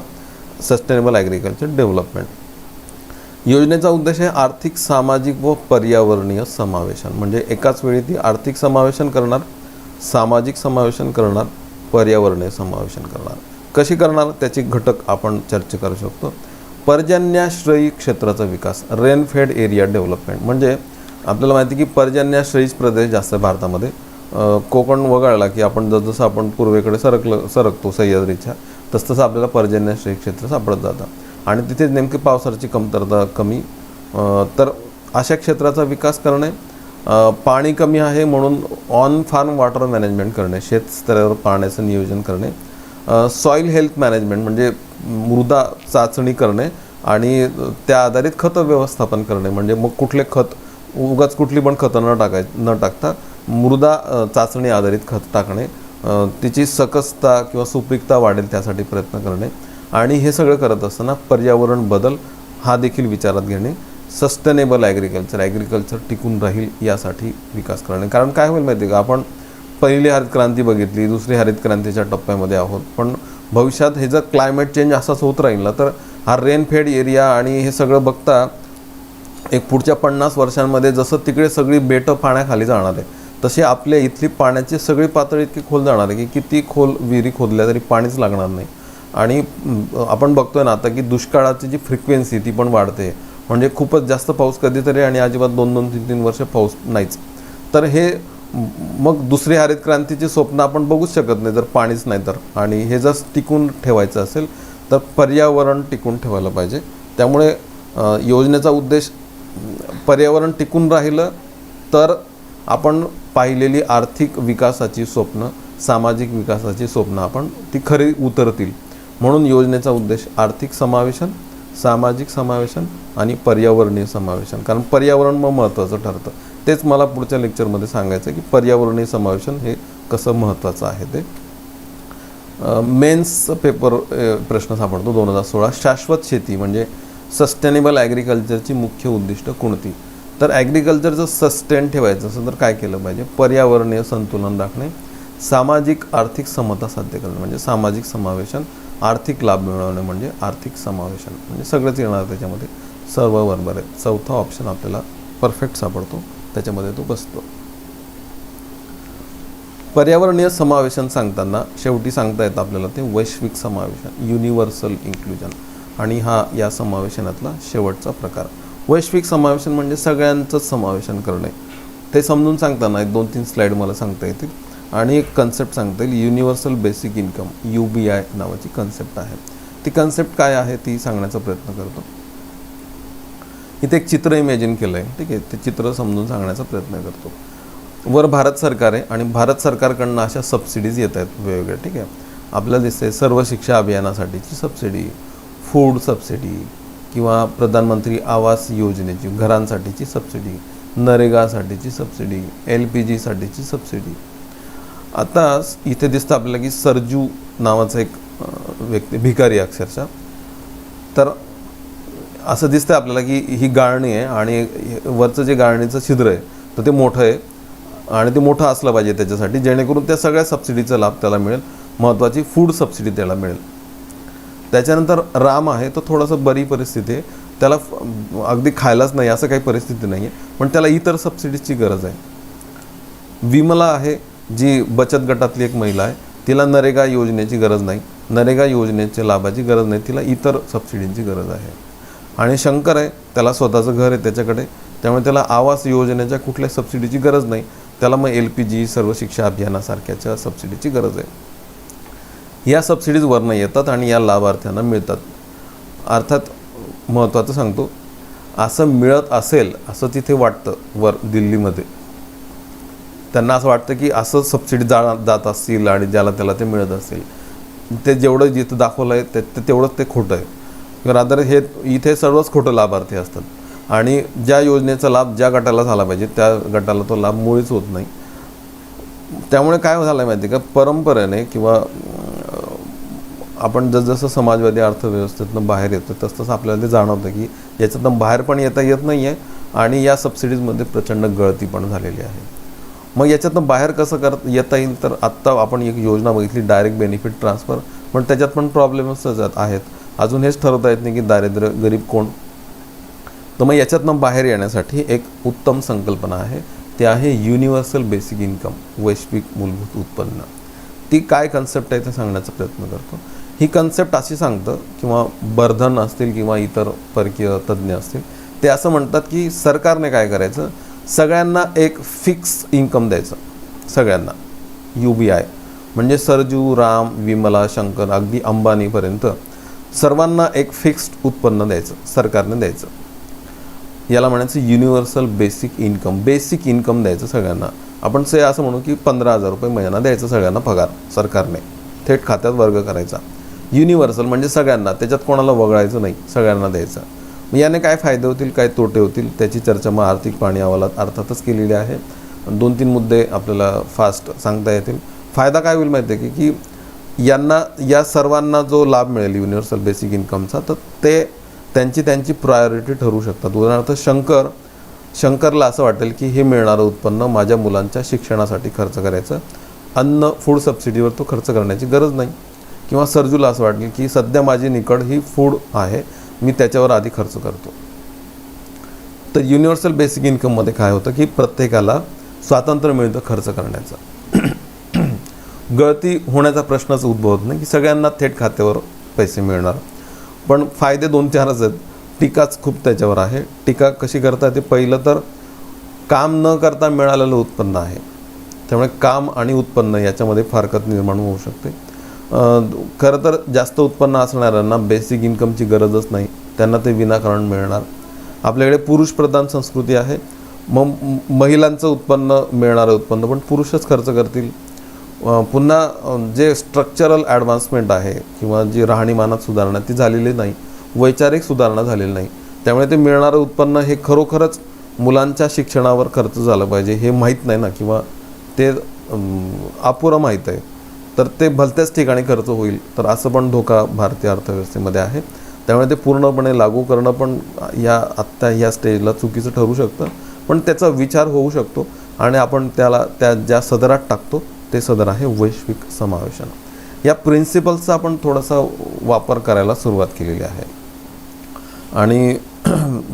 सस्टेनेबल ॲग्रिकल्चर डेव्हलपमेंट योजनेचा उद्देश आहे आर्थिक, सामाजिक व पर्यावरणीय समावेशन. म्हणजे एकाच वेळी ती आर्थिक समावेशन करणार, सामाजिक समावेशन करणार, पर्यावरणीय समावेशन करणार. कशी करणार त्याचे घटक आपण चर्चा करू शकतो. पर्जन्याश्रयी क्षेत्राचा विकास, रेनफेड एरिया डेव्हलपमेंट. म्हणजे आपल्याला माहिती की पर्जन्याश्रयी प्रदेश जास्त आहे भारतामध्ये. कोकण वगळला की आपण जसं आपण पूर्वेकडे सरकतो सह्याद्रीच्या, तसं आपल्याला पर्जन्याश्रयी क्षेत्र सापडत जातं आणि तिथे नेमकी पावसाची कमतरता कमी. तर अशा क्षेत्राचा विकास करणे, पाणी कमी आहे म्हणून ऑन फार्म वॉटर मॅनेजमेंट करणे, शेतस्तरावर पाण्याचं नियोजन करणे, सॉईल हेल्थ मॅनेजमेंट म्हणजे मृदा चाचणी करणे आणि त्या आधारित खत व्यवस्थापन करणे. म्हणजे मग कुठले खत, उगाच कुठली पण खतं न टाकता मृदा चाचणी आधारित खत टाकणे, तिची सकसता किंवा सुपीकता वाढेल त्यासाठी प्रयत्न करणे. आणि हे सगळं करत असताना पर्यावरण बदल हा देखील विचारात घेणे. सस्टेनेबल ॲग्रिकल्चर टिकून राहील यासाठी विकास करणे. कारण काय होईल माहिती आहे का, आपण पहिली हरित क्रांती बघितली, दुसरी हरित क्रांतीच्या टप्प्यामध्ये आहोत, पण भविष्यात हे जर क्लायमेट चेंज असाच होत राहील ना तर हा रेनफेड एरिया आणि हे सगळं बघता एक पुढच्या 50 वर्षांमध्ये जसं तिकडे सगळी बेटं पाण्याखाली जाणार आहे, तसे आपल्या इथली पाण्याची सगळी पातळी इतकी खोल जाणार आहे की किती खोल विहिरी खोदल्या तरी पाणीच लागणार नाही. आणि आपण बघतोय ना आता की दुष्काळाची जी फ्रिक्वेन्सी ती पण वाढते. म्हणजे खूपच जास्त पाऊस कधीतरी आणि अजिबात 2-2, 3-3 वर्ष पाऊस नाहीच. तर हे मग दुसरी हरित क्रांतीची स्वप्न आपण बघूच शकत नाही जर पाणीच नाही तर. आणि हे जर टिकून ठेवायचं असेल तर पर्यावरण टिकून ठेवायला पाहिजे. त्यामुळे योजनेचा उद्देश पर्यावरण टिकून राहिलं तर आपण पाहिलेली आर्थिक विकासाची स्वप्न, सामाजिक विकासाची स्वप्न आपण ती खरी उतरतील. म्हणून योजनेचा उद्देश आर्थिक समावेशन, सामाजिक समावेशन आणि पर्यावरणीय समावेशन. कारण पर्यावरण मग महत्त्वाचं ठरतं. तेच मला पुढच्या लेक्चरमध्ये सांगायचं की पर्यावरणीय समावेशन हे कसं महत्त्वाचं आहे ते. मेन्स पेपर प्रश्न सापडतो 2016. शाश्वत शेती म्हणजे सस्टेनेबल ॲग्रिकल्चरची मुख्य उद्दिष्ट कोणती? तर ॲग्रिकल्चरचं सस्टेन ठेवायचं असेल तर काय केलं पाहिजे? पर्यावरणीय संतुलन राखणे, सामाजिक आर्थिक समता साध्य करणे म्हणजे सामाजिक समावेशन, आर्थिक लाभ मिळवणे म्हणजे आर्थिक समावेशन. म्हणजे सगळंच येणार त्याच्यामध्ये, सर्व बरोबर आहे. चौथा ऑप्शन आपल्याला परफेक्ट सापडतो, त्याच्यामध्ये तो बसतो. पर्यावरणीय समावेशन सांगताना शेवटी सांगता येतं आपल्याला ते वैश्विक समावेशन, युनिव्हर्सल इन्क्लुजन, आणि हा या समावेशनातला शेवटचा प्रकार. वैश्विक समावेशन म्हणजे सगळ्यांचंच समावेशन करणे. ते समजून सांगताना 2-3 स्लाईड मला सांगता येतील. आणि एक कन्सेप्ट सांगता येईल, युनिव्हर्सल बेसिक इन्कम, UBI नावाची कन्सेप्ट आहे. ती कन्सेप्ट काय आहे ती सांगण्याचा प्रयत्न करतो. इथे एक चित्र इमॅजिन केलं आहे, ठीक आहे. ते चित्र समजून सांगण्याचा प्रयत्न करतो. वर भारत सरकार आहे आणि भारत सरकारकडनं अशा सबसिडीज येत आहेत वेगवेगळ्या, ठीक आहे. आपल्याला दिसते सर्व शिक्षा अभियानासाठीची सबसिडी, फूड सबसिडी, किंवा प्रधानमंत्री आवास योजनेची घरांसाठीची सबसिडी, नरेगासाठीची सबसिडी, LPG साठीची सबसिडी. आता इथे दिसतं आपल्याला की सरजू नावाचा एक व्यक्ती, भिकारी अक्षरशः. तर असं दिसतं आपल्याला की ही गाळणी आहे आणि वरचं जे गाळणीचं छिद्र आहे तर ते मोठं आहे आणि ते मोठं असलं पाहिजे त्याच्यासाठी, जेणेकरून त्या सगळ्या सबसिडीचा लाभ त्याला मिळेल. महत्त्वाची फूड सबसिडी त्याला मिळेल. त्याच्यानंतर राम आहे, तो थोडंसं बरी परिस्थिती आहे, त्याला अगदी खायलाच नाही असं काही परिस्थिती नाही आहे, पण त्याला इतर सबसिडीजची गरज आहे. विमला आहे, जी बचत गटातली एक महिला आहे, तिला नरेगा योजनेची गरज नाही, नरेगा योजनेच्या लाभाची गरज नाही, तिला इतर सबसिडींची गरज आहे. आणि शंकर आहे, त्याला स्वतःचं घर आहे त्याच्याकडे, त्यामुळे त्याला आवास योजनेच्या कुठल्या सबसिडीची गरज नाही, त्याला मग LPG सर्व शिक्षा अभियानासारख्याच्या सबसिडीची गरज आहे. या सबसिडीज वरनं येतात आणि या लाभार्थ्यांना मिळतात. अर्थात महत्त्वाचं सांगतो, असं मिळत असेल असं तिथे वाटतं वर दिल्लीमध्ये. त्यांना असं वाटतं की असं सबसिडी जात असतील आणि ज्याला त्याला ते मिळत असेल. ते जेवढं जिथं दाखवलं आहे तेवढंच ते खोटं आहे. रादर हे इथे सर्वच खोटं लाभार्थी असतात आणि ज्या योजनेचा लाभ ज्या गटाला झाला पाहिजे त्या गटाला तो लाभ मुळीच होत नाही. त्यामुळे काय झालं आहे माहिती का, परंपरेने किंवा आपण जसजसं समाजवादी अर्थव्यवस्थेतनं बाहेर येतो तसतसं आपल्याला ते जाणवतं की याच्यातनं बाहेर पण येता येत नाही आहे आणि या सबसिडीजमध्ये प्रचंड गळती पण झालेली आहे. मग याच्यातनं बाहेर कसं येता येईल, तर आत्ता आपण एक योजना बघितली डायरेक्ट बेनिफिट ट्रान्सफर, पण त्याच्यात पण प्रॉब्लेम्स आहेत. अजून हेच ठरवता येत नाही की दारिद्र्य गरीब कोण. तर मग याच्यातनं बाहेर येण्यासाठी एक उत्तम संकल्पना आहे, ती आहे युनिव्हर्सल बेसिक इन्कम, वैश्विक मूलभूत उत्पन्न. ती काय कन्सेप्ट आहे ते सांगण्याचा प्रयत्न करतो. ही कन्सेप्ट अशी सांगतं, किंवा बर्धन असतील किंवा इतर परकीय तज्ज्ञ असतील, ते असं म्हणतात की सरकारने काय करायचं, सगळ्यांना एक फिक्स इन्कम द्यायचं. सगळ्यांना UBI म्हणजे सरजू, राम, विमला, शंकर, अगदी अंबानीपर्यंत सर्वांना एक फिक्स्ड उत्पन्न द्यायचं, सरकारने द्यायचं. याला म्हणायचं universal basic income. Basic income द्यायचं सगळ्यांना. आपण असं म्हणू की 15,000 रुपये महिना द्यायचं सगळ्यांना पगार सरकारने, थेट खात्यात वर्ग करायचा. युनिव्हर्सल म्हणजे सगळ्यांना, त्याच्यात कोणाला वगळायचं नाही, सगळ्यांना द्यायचं. मग याने काय फायदे होतील, काय तोटे होतील, त्याची चर्चा मग आर्थिक पाहणी अहवालात अर्थातच केलेली आहे. 2-3 मुद्दे आपल्याला फास्ट सांगता येतील. फायदा काय होईल माहिती आहे की यांना, या सर्वांना जो लाभ मिळेल युनिव्हर्सल बेसिक इन्कमचा, तर ते त्यांची प्रायोरिटी ठरवू शकतात. उदाहरणार्थ शंकरला असं वाटेल की हे मिळणारं उत्पन्न माझ्या मुलांच्या शिक्षणासाठी खर्च करायचं, अन्न फूड सबसिडीवर तो खर्च करण्याची गरज नाही. किंवा सरजूला असं वाटेल की सध्या माझी निकड ही फूड आहे, मी त्याच्यावर आधी खर्च करतो. तर युनिव्हर्सल बेसिक इन्कममध्ये काय होतं की प्रत्येकाला स्वातंत्र्य मिळतं खर्च करण्याचं. गळती होण्याचा प्रश्नच उद्भवत नाही की सगळ्यांना थेट खात्यावर पैसे मिळणार. पण फायदे 2-4च आहेत. टीकाच खूप त्याच्यावर आहे. टीका कशी करता येते, पहिलं तर काम न करता मिळालेलं उत्पन्न आहे, त्यामुळे काम आणि उत्पन्न याच्यामध्ये फारकत निर्माण होऊ शकते. खरं तर जास्त उत्पन्न असणाऱ्यांना बेसिक इन्कमची गरजच नाही, त्यांना ते विनाकारण मिळणार. आपल्याकडे पुरुषप्रधान संस्कृती आहे, मग महिलांचं उत्पन्न, मिळणारं उत्पन्न पण पुरुषच खर्च करतील. पुन्हा जे स्ट्रक्चरल ॲडव्हान्समेंट आहे किंवा जी राहणीमानात सुधारणा ती झालेली नाही, वैचारिक सुधारणा झालेली नाही, त्यामुळे ते मिळणारं उत्पन्न हे खरोखरच मुलांच्या शिक्षणावर खर्च झालं पाहिजे हे माहीत नाही ना, किंवा ते अपुरं माहीत आहे, तर ते भलत्याच ठिकाणी खर्च होईल. तर असं पण धोका भारतीय अर्थव्यवस्थेमध्ये आहे. त्यामुळे ते पूर्णपणे लागू करणं पण आत्ता ह्या स्टेजला चुकीचं ठरू शकतं, पण त्याचा विचार होऊ शकतो आणि आपण त्या ज्या सदरात टाकतो ते सदर आहे वैश्विक समावेशन. या प्रिन्सिपल्सचा आपण थोडासा वापर करायला सुरुवात केलेली आहे आणि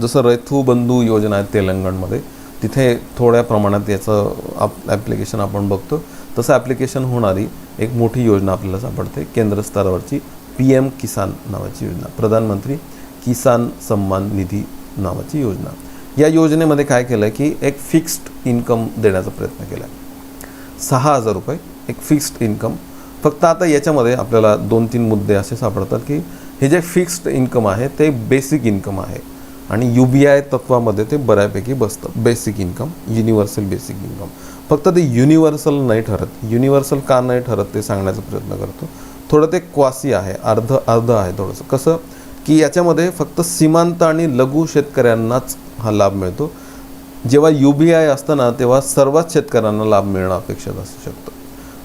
जसं रैथू बंधू योजना आहे तेलंगणमध्ये, तिथे थोड्या प्रमाणात याचं ॲप्लिकेशन आपण बघतो. तसं ॲप्लिकेशन होणारी एक मोठी योजना आपल्याला सापडते केंद्र स्तरावरची, PM किसान नावाची योजना, प्रधानमंत्री किसान सन्मान निधी नावाची योजना. या योजनेमध्ये काय केलं आहे की एक फिक्स्ड इन्कम देण्याचा प्रयत्न केला आहे. 6,000 रुपये एक फिक्स्ड इन्कम. फक्त आता याच्यामध्ये आपल्याला 2-3 मुद्दे असे सापडतात की हे जे फिक्स्ड इन्कम आहे ते बेसिक इन्कम आहे आणि UBI तत्वामध्ये ते बऱ्यापैकी बसतं. Basic income, universal basic income. फक्त ते युनिव्हर्सल नाही ठरत. युनिव्हर्सल का नाही ठरत ते सांगण्याचा प्रयत्न करतो. थोडं ते क्वासी आहे, अर्ध आहे थोडंसं. कसं की याच्यामध्ये फक्त सीमांत आणि लघु शेतकऱ्यांनाच हा लाभ मिळतो. जेव्हा UBI असतं ना तेव्हा सर्वच शेतकऱ्यांना लाभ मिळणं अपेक्षित असू शकतं,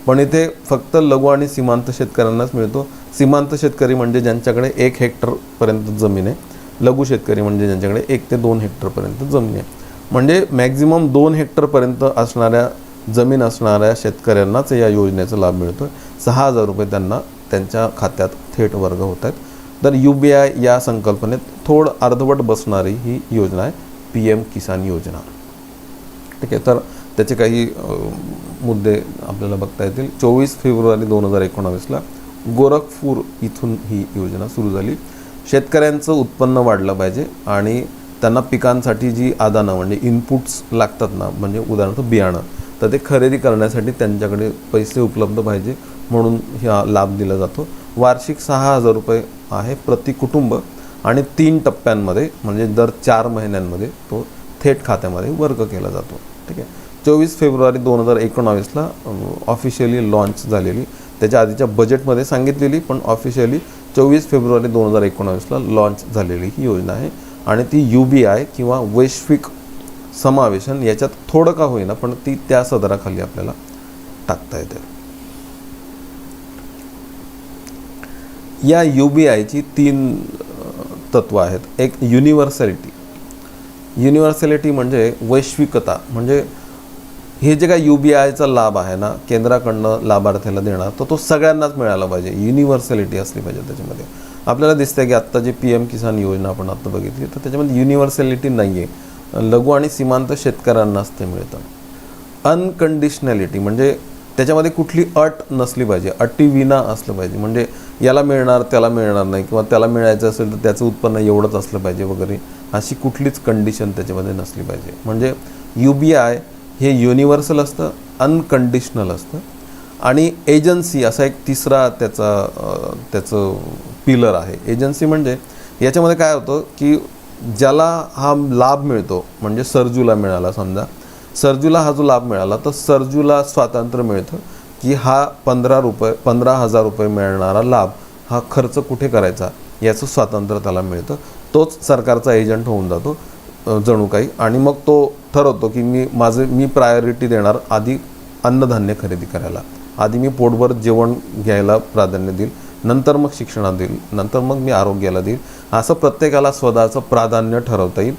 पण इथे फक्त लघु आणि सीमांत शेतकऱ्यांनाच मिळतो. सीमांत शेतकरी म्हणजे ज्यांच्याकडे 1 हेक्टरपर्यंत जमीन आहे, लघु शेतकरी म्हणजे ज्यांच्याकडे 1 ते 2 हेक्टरपर्यंत जमीन आहे. म्हणजे मॅक्झिमम 2 हेक्टरपर्यंत असणाऱ्या जमीन असणाऱ्या शेतकऱ्यांनाच या योजनेचा लाभ मिळतो. 6,000 रुपये त्यांना त्यांच्या खात्यात थेट वर्ग होत आहेत. तर UBI या संकल्पनेत थोडं अर्धवट बसणारी ही योजना आहे PM किसान योजना. ठीक आहे, तर त्याचे काही मुद्दे आपल्याला बघता येतील. 24 फेब्रुवारी 2019ला गोरखपूर इथून ही योजना सुरू झाली. शेतकऱ्यांचं उत्पन्न वाढलं पाहिजे आणि त्यांना पिकांसाठी जी आदानं म्हणजे इनपुट्स लागतात ना, म्हणजे उदाहरणार्थ बियाणं, तर ते खरेदी करण्यासाठी त्यांच्याकडे पैसे उपलब्ध पाहिजे म्हणून हा लाभ दिला जातो. वार्षिक 6,000 रुपये आहे प्रति कुटुंब आणि 3 टप्प्यांमध्ये म्हणजे दर 4 महिन्यांमध्ये तो थेट खात्यामध्ये वर्ग केला जातो. ठीक आहे. 24 फेब्रुवारी 2019ला ऑफिशियली लॉन्च झालेली, त्याच्या आधीच्या बजेटमध्ये सांगितलेली पण ऑफिशियली 24 फेब्रुवारी 2019ला लॉन्च झालेली ही योजना आहे. आणि ती UBI किंवा वैश्विक समावेशन याच्यात थोडं का होईना पण ती त्या सदराखाली आपल्याला टाकता येते. या UBIची 3 तत्व आहेत. एक युनिव्हर्सॅलिटी. युनिव्हर्सॅलिटी म्हणजे वैश्विकता. म्हणजे हे जे काय UBIचा लाभ आहे ना केंद्राकडनं लाभार्थ्याला देणार, तर तो सगळ्यांनाच मिळाला पाहिजे. युनिव्हर्सॅलिटी असली पाहिजे त्याच्यामध्ये. आपल्याला दिसतं की आत्ता जे PM किसान योजना आपण आत्ता बघितली तर त्याच्यामध्ये युनिव्हर्सॅलिटी नाही आहे. लघु आणि सीमांत शेतकऱ्यांनाच ते मिळतं. अनकंडिशनॅलिटी म्हणजे त्याच्यामध्ये कुठली अट नसली पाहिजे, अटीविना असलं पाहिजे. म्हणजे याला मिळणार त्याला मिळणार नाही किंवा त्याला मिळायचं असेल तर त्याचं उत्पन्न एवढंच असलं पाहिजे वगैरे अशी कुठलीच कंडिशन त्याच्यामध्ये नसली पाहिजे. म्हणजे UBI हे युनिव्हर्सल असतं, अनकंडिशनल असतं. आणि एजन्सी असा एक तिसरा त्याचं पिलर आहे. एजन्सी म्हणजे याच्यामध्ये काय होतं की ज्याला हा लाभ मिळतो म्हणजे सरजूला मिळाला, समजा सरजूला हा जो लाभ मिळाला तर सरजूला स्वातंत्र्य मिळतं की हा 15,000 रुपये मिळणारा लाभ हा खर्च कुठे करायचा याचं स्वातंत्र्य त्याला मिळतं. तोच सरकारचा एजंट होऊन जातो जणू काही. आणि मग तो ठरवतो की मी प्रायोरिटी देणार आधी अन्नधान्य खरेदी करायला, आधी मी पोटभर जेवण घ्यायला प्राधान्य देईल, नंतर मग शिक्षणात देईल, नंतर मग मी आरोग्याला देईल. असं प्रत्येकाला स्वतःचं प्राधान्य ठरवता येईल.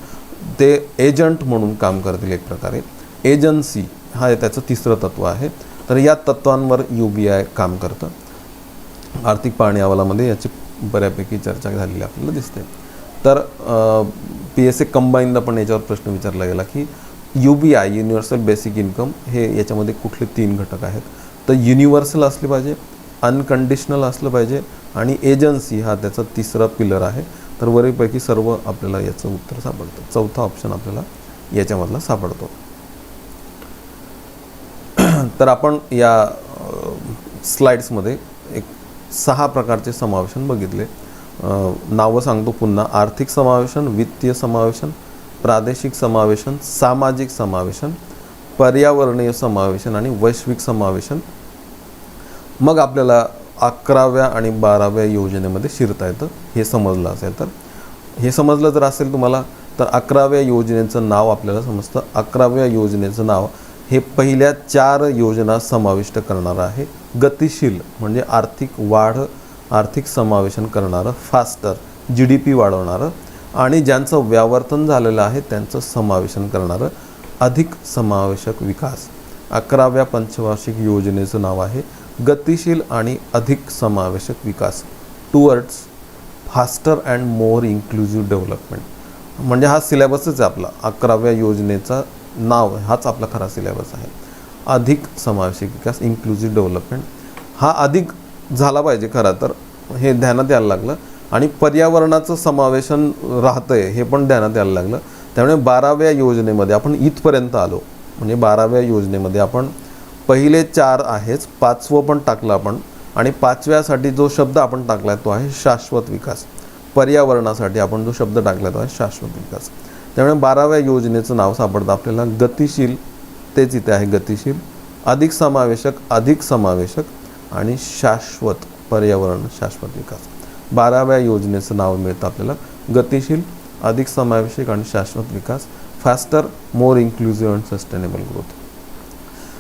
ते एजंट म्हणून काम करतील एक प्रकारे. एजन्सी हा त्याचं तिसरं तत्व आहे. तर या तत्वांवर UBI काम करतं. आर्थिक पाहणी अहवालामध्ये याची बऱ्यापैकी चर्चा झालेली आपल्याला दिसते. तर PSA कंबाईनला पण याच्यावर प्रश्न विचारला गेला की UBI युनिव्हर्सल बेसिक इन्कम हे याच्यामध्ये कुठले 3 घटक आहेत. तर युनिव्हर्सल असले पाहिजे, अनकंडिशनल असलं पाहिजे आणि एजन्सी हा त्याचा तिसरा पिलर आहे. तर वरीलपैकी सर्व आपल्याला याचं उत्तर सापडतं. चौथा ऑप्शन आपल्याला याच्यामधला सापडतो. तर आपण या स्लाइड्समध्ये एक 6 प्रकारचे समावेशन बघितले. नावं सांगतो पुन्हा. आर्थिक समावेशन, वित्तीय समावेशन, प्रादेशिक समावेशन, सामाजिक समावेशन, पर्यावरणीय समावेशन आणि वैश्विक समावेशन. मग आपल्याला 11व्या आणि 12व्या योजनेमध्ये शिरता येतं. हे समजलं असेल तर, हे समजलं जर असेल तुम्हाला तर 11व्या योजनेचं नाव आपल्याला समजतं. 11व्या योजनेचं नाव हे पहिल्या 4 योजना समाविष्ट करणारं आहे. गतिशील म्हणजे आर्थिक वाढ, आर्थिक समावेशन करणारं, फास्टर GDP वाढवणारं आणि ज्यांचं व्यावर्तन झालेलं आहे त्यांचं समावेशन करणारं, अधिक समावेशक विकास. 11व्या पंचवार्षिक योजनेचं नाव आहे गतिशील आणि अधिक समावेशक विकास, towards faster and more inclusive development. म्हणजे हा सिलेबसच आहे आपला 11व्या योजनेचा नाव हाच आपला खरा सिलेबस आहे. अधिक समावेशक विकास, इन्क्लुझिव्ह डेव्हलपमेंट. हा अधिक झाला पाहिजे खरं तर, हे ध्यानात यायला लागलं. आणि पर्यावरणाचं समावेशन राहतं आहे हे पण ध्यानात यायला लागलं. त्यामुळे 12व्या योजनेमध्ये आपण इथपर्यंत आलो. म्हणजे 12व्या योजनेमध्ये आपण पहिले 4 आहेच, 5वं पण टाकलं आपण. आणि 5व्यासाठी जो शब्द आपण टाकला आहे तो आहे शाश्वत विकास. पर्यावरणासाठी आपण जो शब्द टाकला तो आहे शाश्वत विकास. त्यामुळे 12व्या योजनेचं नाव सापडतं आपल्याला गतिशील, तेच इथे आहे गतिशील, अधिक समावेशक आणि शाश्वत पर्यावरण शाश्वत विकास. 12व्या योजनेचं नाव मिळतं आपल्याला गतिशील, अधिक समावेशक आणि शाश्वत विकास, faster, more inclusive and sustainable growth.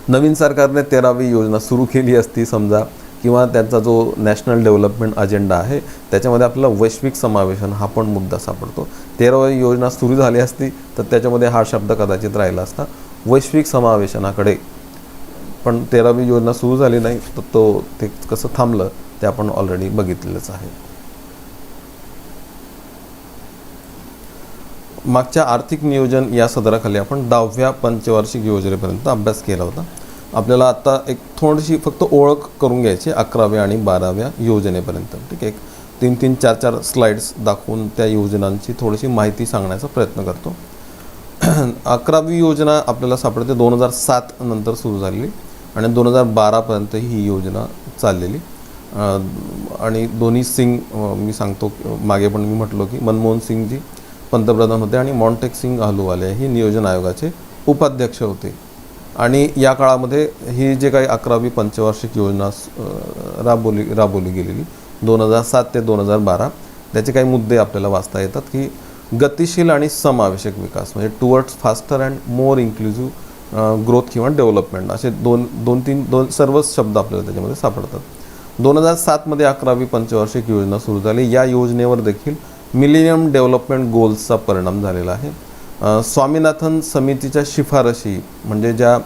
नवीन सरकारने 13वी योजना सुरू केली असती समजा, किंवा त्यांचा जो नॅशनल डेव्हलपमेंट अजेंडा आहे त्याच्यामध्ये आपल्याला वैश्विक समावेशन हा पण मुद्दा सापडतो. 13वी योजना सुरू झाली असती तर त्याच्यामध्ये हा शब्द कदाचित राहिला असता, वैश्विक समावेशनाकडे. पण 13वी योजना सुरू झाली नाही तर ते कसं थांबलं ते आपण ऑलरेडी बघितलेलंच आहे. मागच्या आर्थिक नियोजन या सदराखाली आपण 10व्या पंचवार्षिक योजनेपर्यंत अभ्यास केला होता. आपल्याला आता एक थोडीशी फक्त ओळख करून घ्यायची 11व्या आणि 12व्या योजनेपर्यंत. ठीक आहे, 3-3, 4-4 स्लाइड्स दाखवून त्या योजनांची थोडीशी माहिती सांगण्याचा प्रयत्न करतो. 11वी योजना आपल्याला सापडते 2007 नंतर सुरू झालेली आणि 2012पर्यंत ही योजना चाललेली. आणि दोन्ही सिंग, मी सांगतो मागे पण मी म्हटलो की मनमोहन सिंगजी पंतप्रधान होते आणि मॉन्टेक-सिंग अहलुवालिया ही नियोजन आयोगाचे उपाध्यक्ष होते. आणि या काळामध्ये ही जे काही 11वी पंचवार्षिक योजना राबवली गेलेली 2007 ते 2012, त्याचे काही मुद्दे आपल्याला वाचता येतात की गतिशील आणि समावेशक विकास, म्हणजे towards faster and more inclusive growth किंवा डेव्हलपमेंट, असे दोन सर्वच शब्द आपल्याला त्याच्यामध्ये सापडतात. 2007मध्ये 11वी पंचवार्षिक योजना सुरू झाली. या योजनेवर देखील मिलेनियम डेव्हलपमेंट गोल्सचा परिणाम झालेला आहे. स्वामीनाथन समितीच्या शिफारशी, म्हणजे ज्या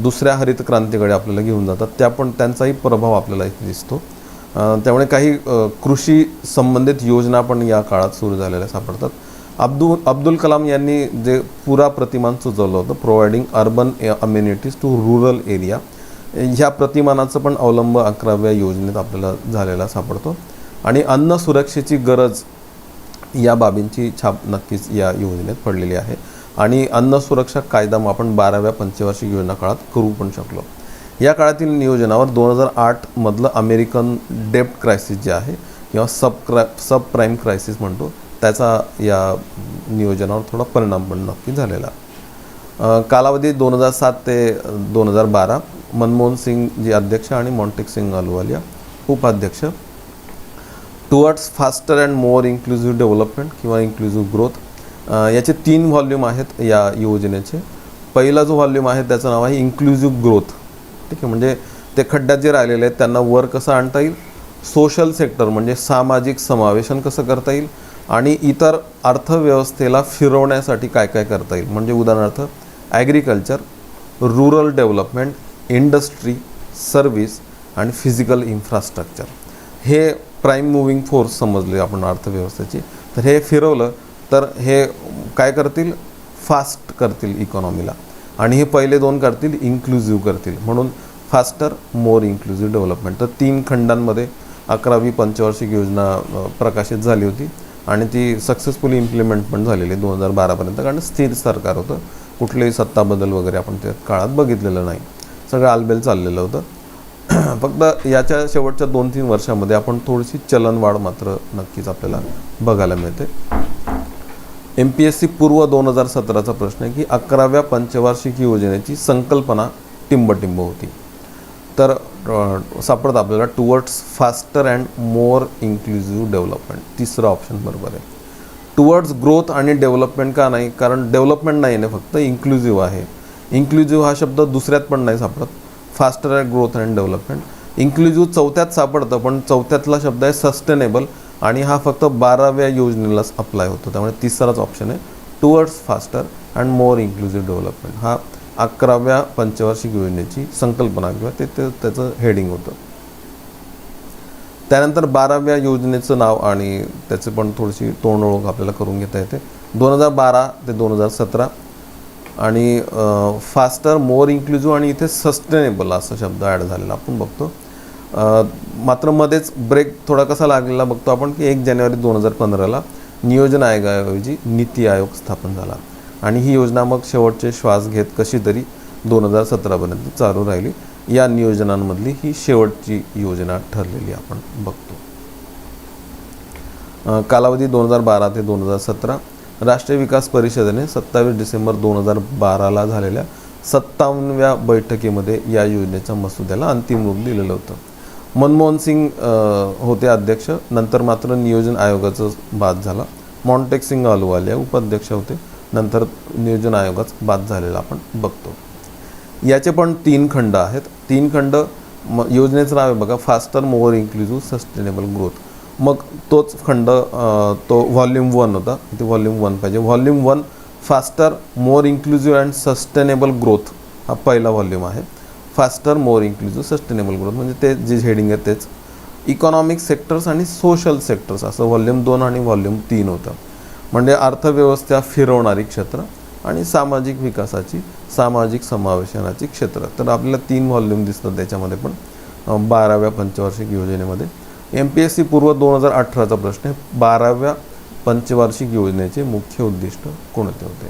दुसऱ्या हरित क्रांतीकडे आपल्याला घेऊन जातात, त्या पण त्यांचाही प्रभाव आपल्याला इथे दिसतो. त्यामुळे काही कृषी संबंधित योजना पण या काळात सुरू झालेल्या सापडतात. अब्दुल कलाम यांनी जे पुरा प्रतिमान सुचवलं होतं, providing urban amenities to rural area, ह्या प्रतिमानाचं पण अवलंब 11व्या योजनेत आपल्याला झालेला सापडतो. आणि अन्न सुरक्षेची गरज या बाबींची छाप नक्कीच या योजनेत पडलेली आहे. आणि अन्न सुरक्षा कायदा आपण 12व्या पंचवार्षिक योजना काळात करू पण शकलो. या काळातील नियोजनावर 2008मधलं अमेरिकन डेब्ट क्रायसिस जे आहे किंवा सब प्राईम क्रायसिस म्हणतो, त्याचा या नियोजनावर थोडा परिणाम पण नक्की झालेला. कालावधी 2007 ते 2012, मनमोहन सिंग जी अध्यक्ष आणि मॉन्टेक-सिंग अहलुवालिया उपाध्यक्ष. Towards faster and more inclusive development किंवा इन्क्लुझिव्ह ग्रोथ, याचे 3 व्हॉल्यूम आहेत या योजनेचे. पहिला जो व्हॉल्यूम आहे त्याचं नाव आहे इन्क्लुझिव्ह ग्रोथ. ठीक आहे, म्हणजे ते खड्ड्यात जे राहिलेले आहेत त्यांना वर कसं आणता येईल, सोशल सेक्टर म्हणजे सामाजिक समावेशन कसं करता येईल, आणि इतर अर्थव्यवस्थेला फिरवण्यासाठी काय काय करता येईल. म्हणजे उदाहरणार्थ agriculture, rural development, industry, service आणि फिजिकल इन्फ्रास्ट्रक्चर, हे प्राईम मुव्हिंग फोर्स समजले आपण अर्थव्यवस्थेची. तर हे फिरवलं तर हे काय करतील, फास्ट करतील इकॉनॉमीला. आणि हे पहिले 2 करतील इन्क्लुझिव्ह करतील, म्हणून फास्टर मोर इन्क्लुझिव्ह डेव्हलपमेंट. तर 3 खंडांमध्ये 11वी पंचवार्षिक योजना प्रकाशित झाली होती आणि ती सक्सेसफुली इम्प्लिमेंट पण झालेली 2012पर्यंत. कारण स्थिर सरकार होतं, कुठलेही सत्ता बदल वगैरे आपण त्या काळात बघितलेलं नाही, सगळं आलबेल चाललेलं होतं. फक्त याच्या शेवटच्या 2-3 वर्षामध्ये आपण थोडीशी चलनवाढ मात्र नक्कीच आपल्याला बघायला मिळते. MPSC पूर्व 2017चा प्रश्न आहे की 11व्या पंचवार्षिक योजनेची संकल्पना टिंबटिंब होती. तर सापडतं आपल्याला towards faster and more inclusive development, तिसरं ऑप्शन बरोबर आहे. टुवर्ड्स ग्रोथ आणि डेव्हलपमेंट का नाही, कारण डेव्हलपमेंट नाही आहे, फक्त इन्क्लुझिव्ह आहे. इन्क्लुझिव्ह हा शब्द दुसऱ्यात पण नाही सापडत, faster and growth and development. Inclusive 4थ्यात सापडतं, पण 4थ्यातला शब्द आहे सस्टेनेबल आणि हा फक्त 12व्या योजनेलाच अप्लाय होतो. त्यामुळे तिसराच ऑप्शन आहे towards faster and more inclusive development. हा 11व्या पंचवार्षिक योजनेची संकल्पना किंवा त्याचं हेडिंग होतं. त्यानंतर 12व्या योजनेचं नाव आणि त्याचे पण थोडीशी तोंडओळख आपल्याला करून घेता येते. 2012 ते 2017 आणि फास्टर, मोर इन्क्लुझिव्ह आणि इथे सस्टेनेबल असा शब्द ॲड झालेला आपण बघतो. मात्र मध्येच ब्रेक थोडा कसा लागलेला बघतो आपण की 1 जानेवारी 2015ला नियोजन आयोगाऐवजी नीती आयोग स्थापन झाला आणि ही योजना मग शेवटचे श्वास घेत कशी तरी 2017पर्यंत चालू राहिली. या नियोजनांमधली ही शेवटची योजना ठरलेली आपण बघतो. कालावधी 2012 ते 2017. राष्ट्रीय विकास परिषदेने 27 डिसेंबर 2012ला झालेल्या 57व्या बैठकीमध्ये या योजनेच्या मसुद्याला अंतिम रूप दिलेलं होतं. मनमोहन सिंग होते अध्यक्ष. नंतर मात्र नियोजन आयोगाचा बाद झाला. मॉन्टेक सिंग अहलुवालिया उपाध्यक्ष होते. नंतर नियोजन आयोगाच बाद झालेला आपण बघतो. याचे पण 3 खंड आहेत. 3 खंड योजनेचं नाव आहे बघा, faster, more inclusive, sustainable growth. मग तोच खंड तो व्हॉल्यूम 1 होता. इथे व्हॉल्यूम 1 पाहिजे. Volume 1 faster, more inclusive and sustainable growth हा पहिला व्हॉल्यूम आहे. Faster, more inclusive, sustainable growth म्हणजे ते जे हेडिंग आहे तेच. इकॉनॉमिक सेक्टर्स आणि सोशल सेक्टर्स असं व्हॉल्यूम 2 आणि व्हॉल्यूम 3 होतं. म्हणजे अर्थव्यवस्था फिरवणारी क्षेत्र आणि सामाजिक विकासाची, सामाजिक समावेशनाची क्षेत्र. तर आपल्याला 3 व्हॉल्यूम दिसतात त्याच्यामध्ये पण 12व्या पंचवार्षिक योजनेमध्ये. MPSC पूर्व 2018चा प्रश्न आहे. 12व्या पंचवार्षिक योजनेचे मुख्य उद्दिष्ट कोणते होते?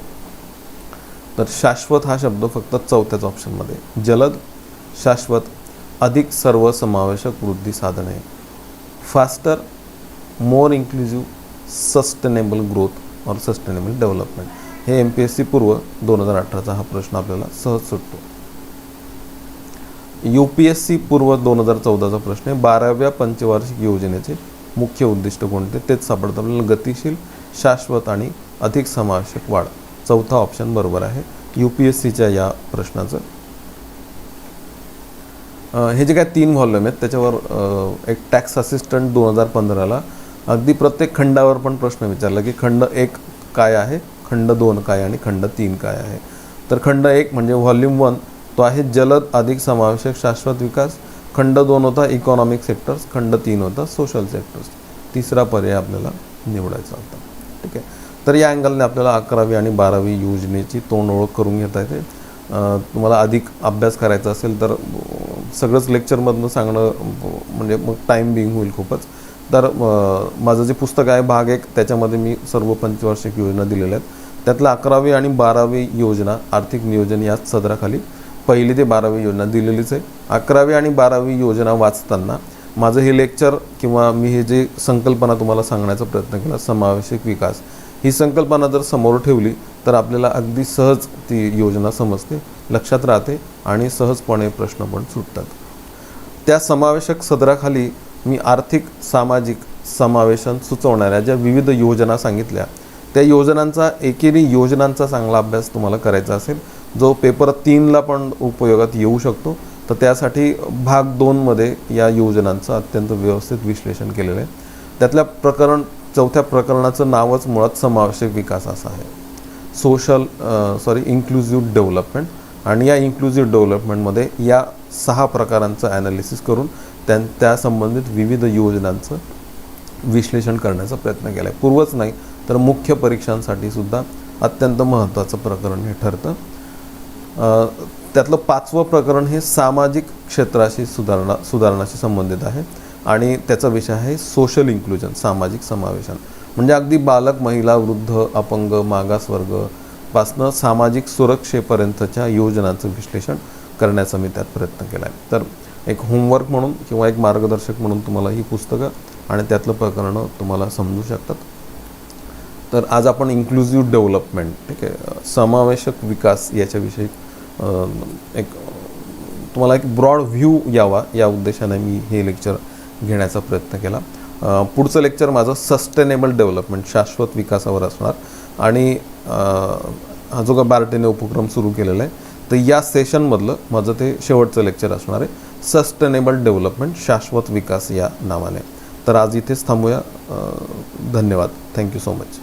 तर शाश्वत हा शब्द फक्त 4थ्याच ऑप्शनमध्ये. जलद, शाश्वत, अधिक सर्वसमावेशक वृद्धी साधने, faster, more inclusive, sustainable growth और सस्टेनेबल डेव्हलपमेंट. हे MPSC पूर्व 2018चा हा प्रश्न आपल्याला सहज सुटतो. UPSC पूर्व 2014चा प्रश्न आहे. 12व्या पंचवार्षिक योजनेचे मुख्य उद्दिष्ट कोणते? तेच सापडतं आपल्याला. गतिशील, शाश्वत आणि अधिक समावेशक वाढ. 4था ऑप्शन बरोबर आहे UPSCच्या या प्रश्नाचं. हे जे काय 3 व्हॉल्यूम आहेत त्याच्यावर एक टॅक्स असिस्टंट 2015ला अगदी प्रत्येक खंडावर पण प्रश्न विचारला की खंड 1 काय आहे, खंड 2 काय आणि खंड 3 काय आहे. तर खंड 1 म्हणजे व्हॉल्यूम 1 तो आहे जलद, अधिक समावेशक, शाश्वत विकास. खंड 2 होता इकॉनॉमिक सेक्टर्स. खंड 3 होता सोशल सेक्टर्स. तिसरा पर्याय आपल्याला निवडायचा होता. ठीक आहे. तर या अँगलने आपल्याला 11वी आणि 12वी योजनेची तोंड ओळख करून घेता येते. तुम्हाला अधिक अभ्यास करायचा असेल तर सगळंच लेक्चरमधनं सांगणं म्हणजे मग टाईम बिंग होईल खूपच. तर माझं जे पुस्तक आहे भाग 1 त्याच्यामध्ये मी सर्व पंचवार्षिक योजना दिलेल्या आहेत. त्यातल्या 11वी आणि 12वी योजना आर्थिक नियोजन याच सदराखाली 1ली ते 12वी योजना दिलेलीच आहे. 11वी आणि 12वी योजना वाचताना माझं हे लेक्चर किंवा मी हे जे संकल्पना तुम्हाला सांगण्याचा प्रयत्न केला, समावेशक विकास, ही संकल्पना जर समोर ठेवली तर आपल्याला अगदी सहज ती योजना समजते, लक्षात राहते आणि सहजपणे प्रश्न पण सुटतात. त्या समावेशक सदराखाली मी आर्थिक सामाजिक समावेशन सुचवणाऱ्या ज्या विविध योजना सांगितल्या त्या योजनांचा एकेरी योजनांचा चांगला अभ्यास तुम्हाला करायचा असेल जो पेपर 3ला पण उपयोगात येऊ शकतो तर त्यासाठी भाग 2मध्ये या योजनांचं अत्यंत व्यवस्थित विश्लेषण केलेलं आहे. त्यातल्या प्रकरण 4थ्या प्रकरणाचं नावच मुळात समावेशक विकास असं आहे. Inclusive development. आणि या इन्क्लुझिव्ह डेव्हलपमेंटमध्ये या 6 प्रकारांचं ॲनालिसिस करून त्या संबंधित विविध योजनांचं विश्लेषण करण्याचा प्रयत्न केला आहे. पूर्वच नाही तर मुख्य परीक्षांसाठी सुद्धा अत्यंत महत्त्वाचं प्रकरण हे ठरतं. त्यातलं 5वं प्रकरण हे सामाजिक क्षेत्राशी सुधारणाशी संबंधित आहे आणि त्याचा विषय आहे सोशल इन्क्लुजन, सामाजिक समावेशन. म्हणजे अगदी बालक, महिला, वृद्ध, अपंग, मागासवर्गपासनं सामाजिक सुरक्षेपर्यंतच्या योजनांचं विश्लेषण करण्याचा मी त्यात प्रयत्न केला आहे. तर एक होमवर्क म्हणून किंवा एक मार्गदर्शक म्हणून तुम्हाला ही पुस्तकं आणि त्यातलं प्रकरणं तुम्हाला समजू शकतात. तर आज आपण इन्क्लुझिव्ह डेव्हलपमेंट, ठीक आहे, समावेशक विकास याच्याविषयी एक तुम्हाला एक ब्रॉड व्ह्यू यावा या उद्देशाने मी हे लेक्चर घेण्याचा प्रयत्न केला. पुढचं लेक्चर माझं सस्टेनेबल डेव्हलपमेंट, शाश्वत विकासावर असणार आणि हा जो का बार्टीने उपक्रम सुरू केलेला आहे तर या सेशनमधलं माझं ते शेवटचं लेक्चर असणार आहे, सस्टेनेबल डेव्हलपमेंट, शाश्वत विकास या नावाने. तर आज इथेच थांबूया. धन्यवाद. Thank you so much.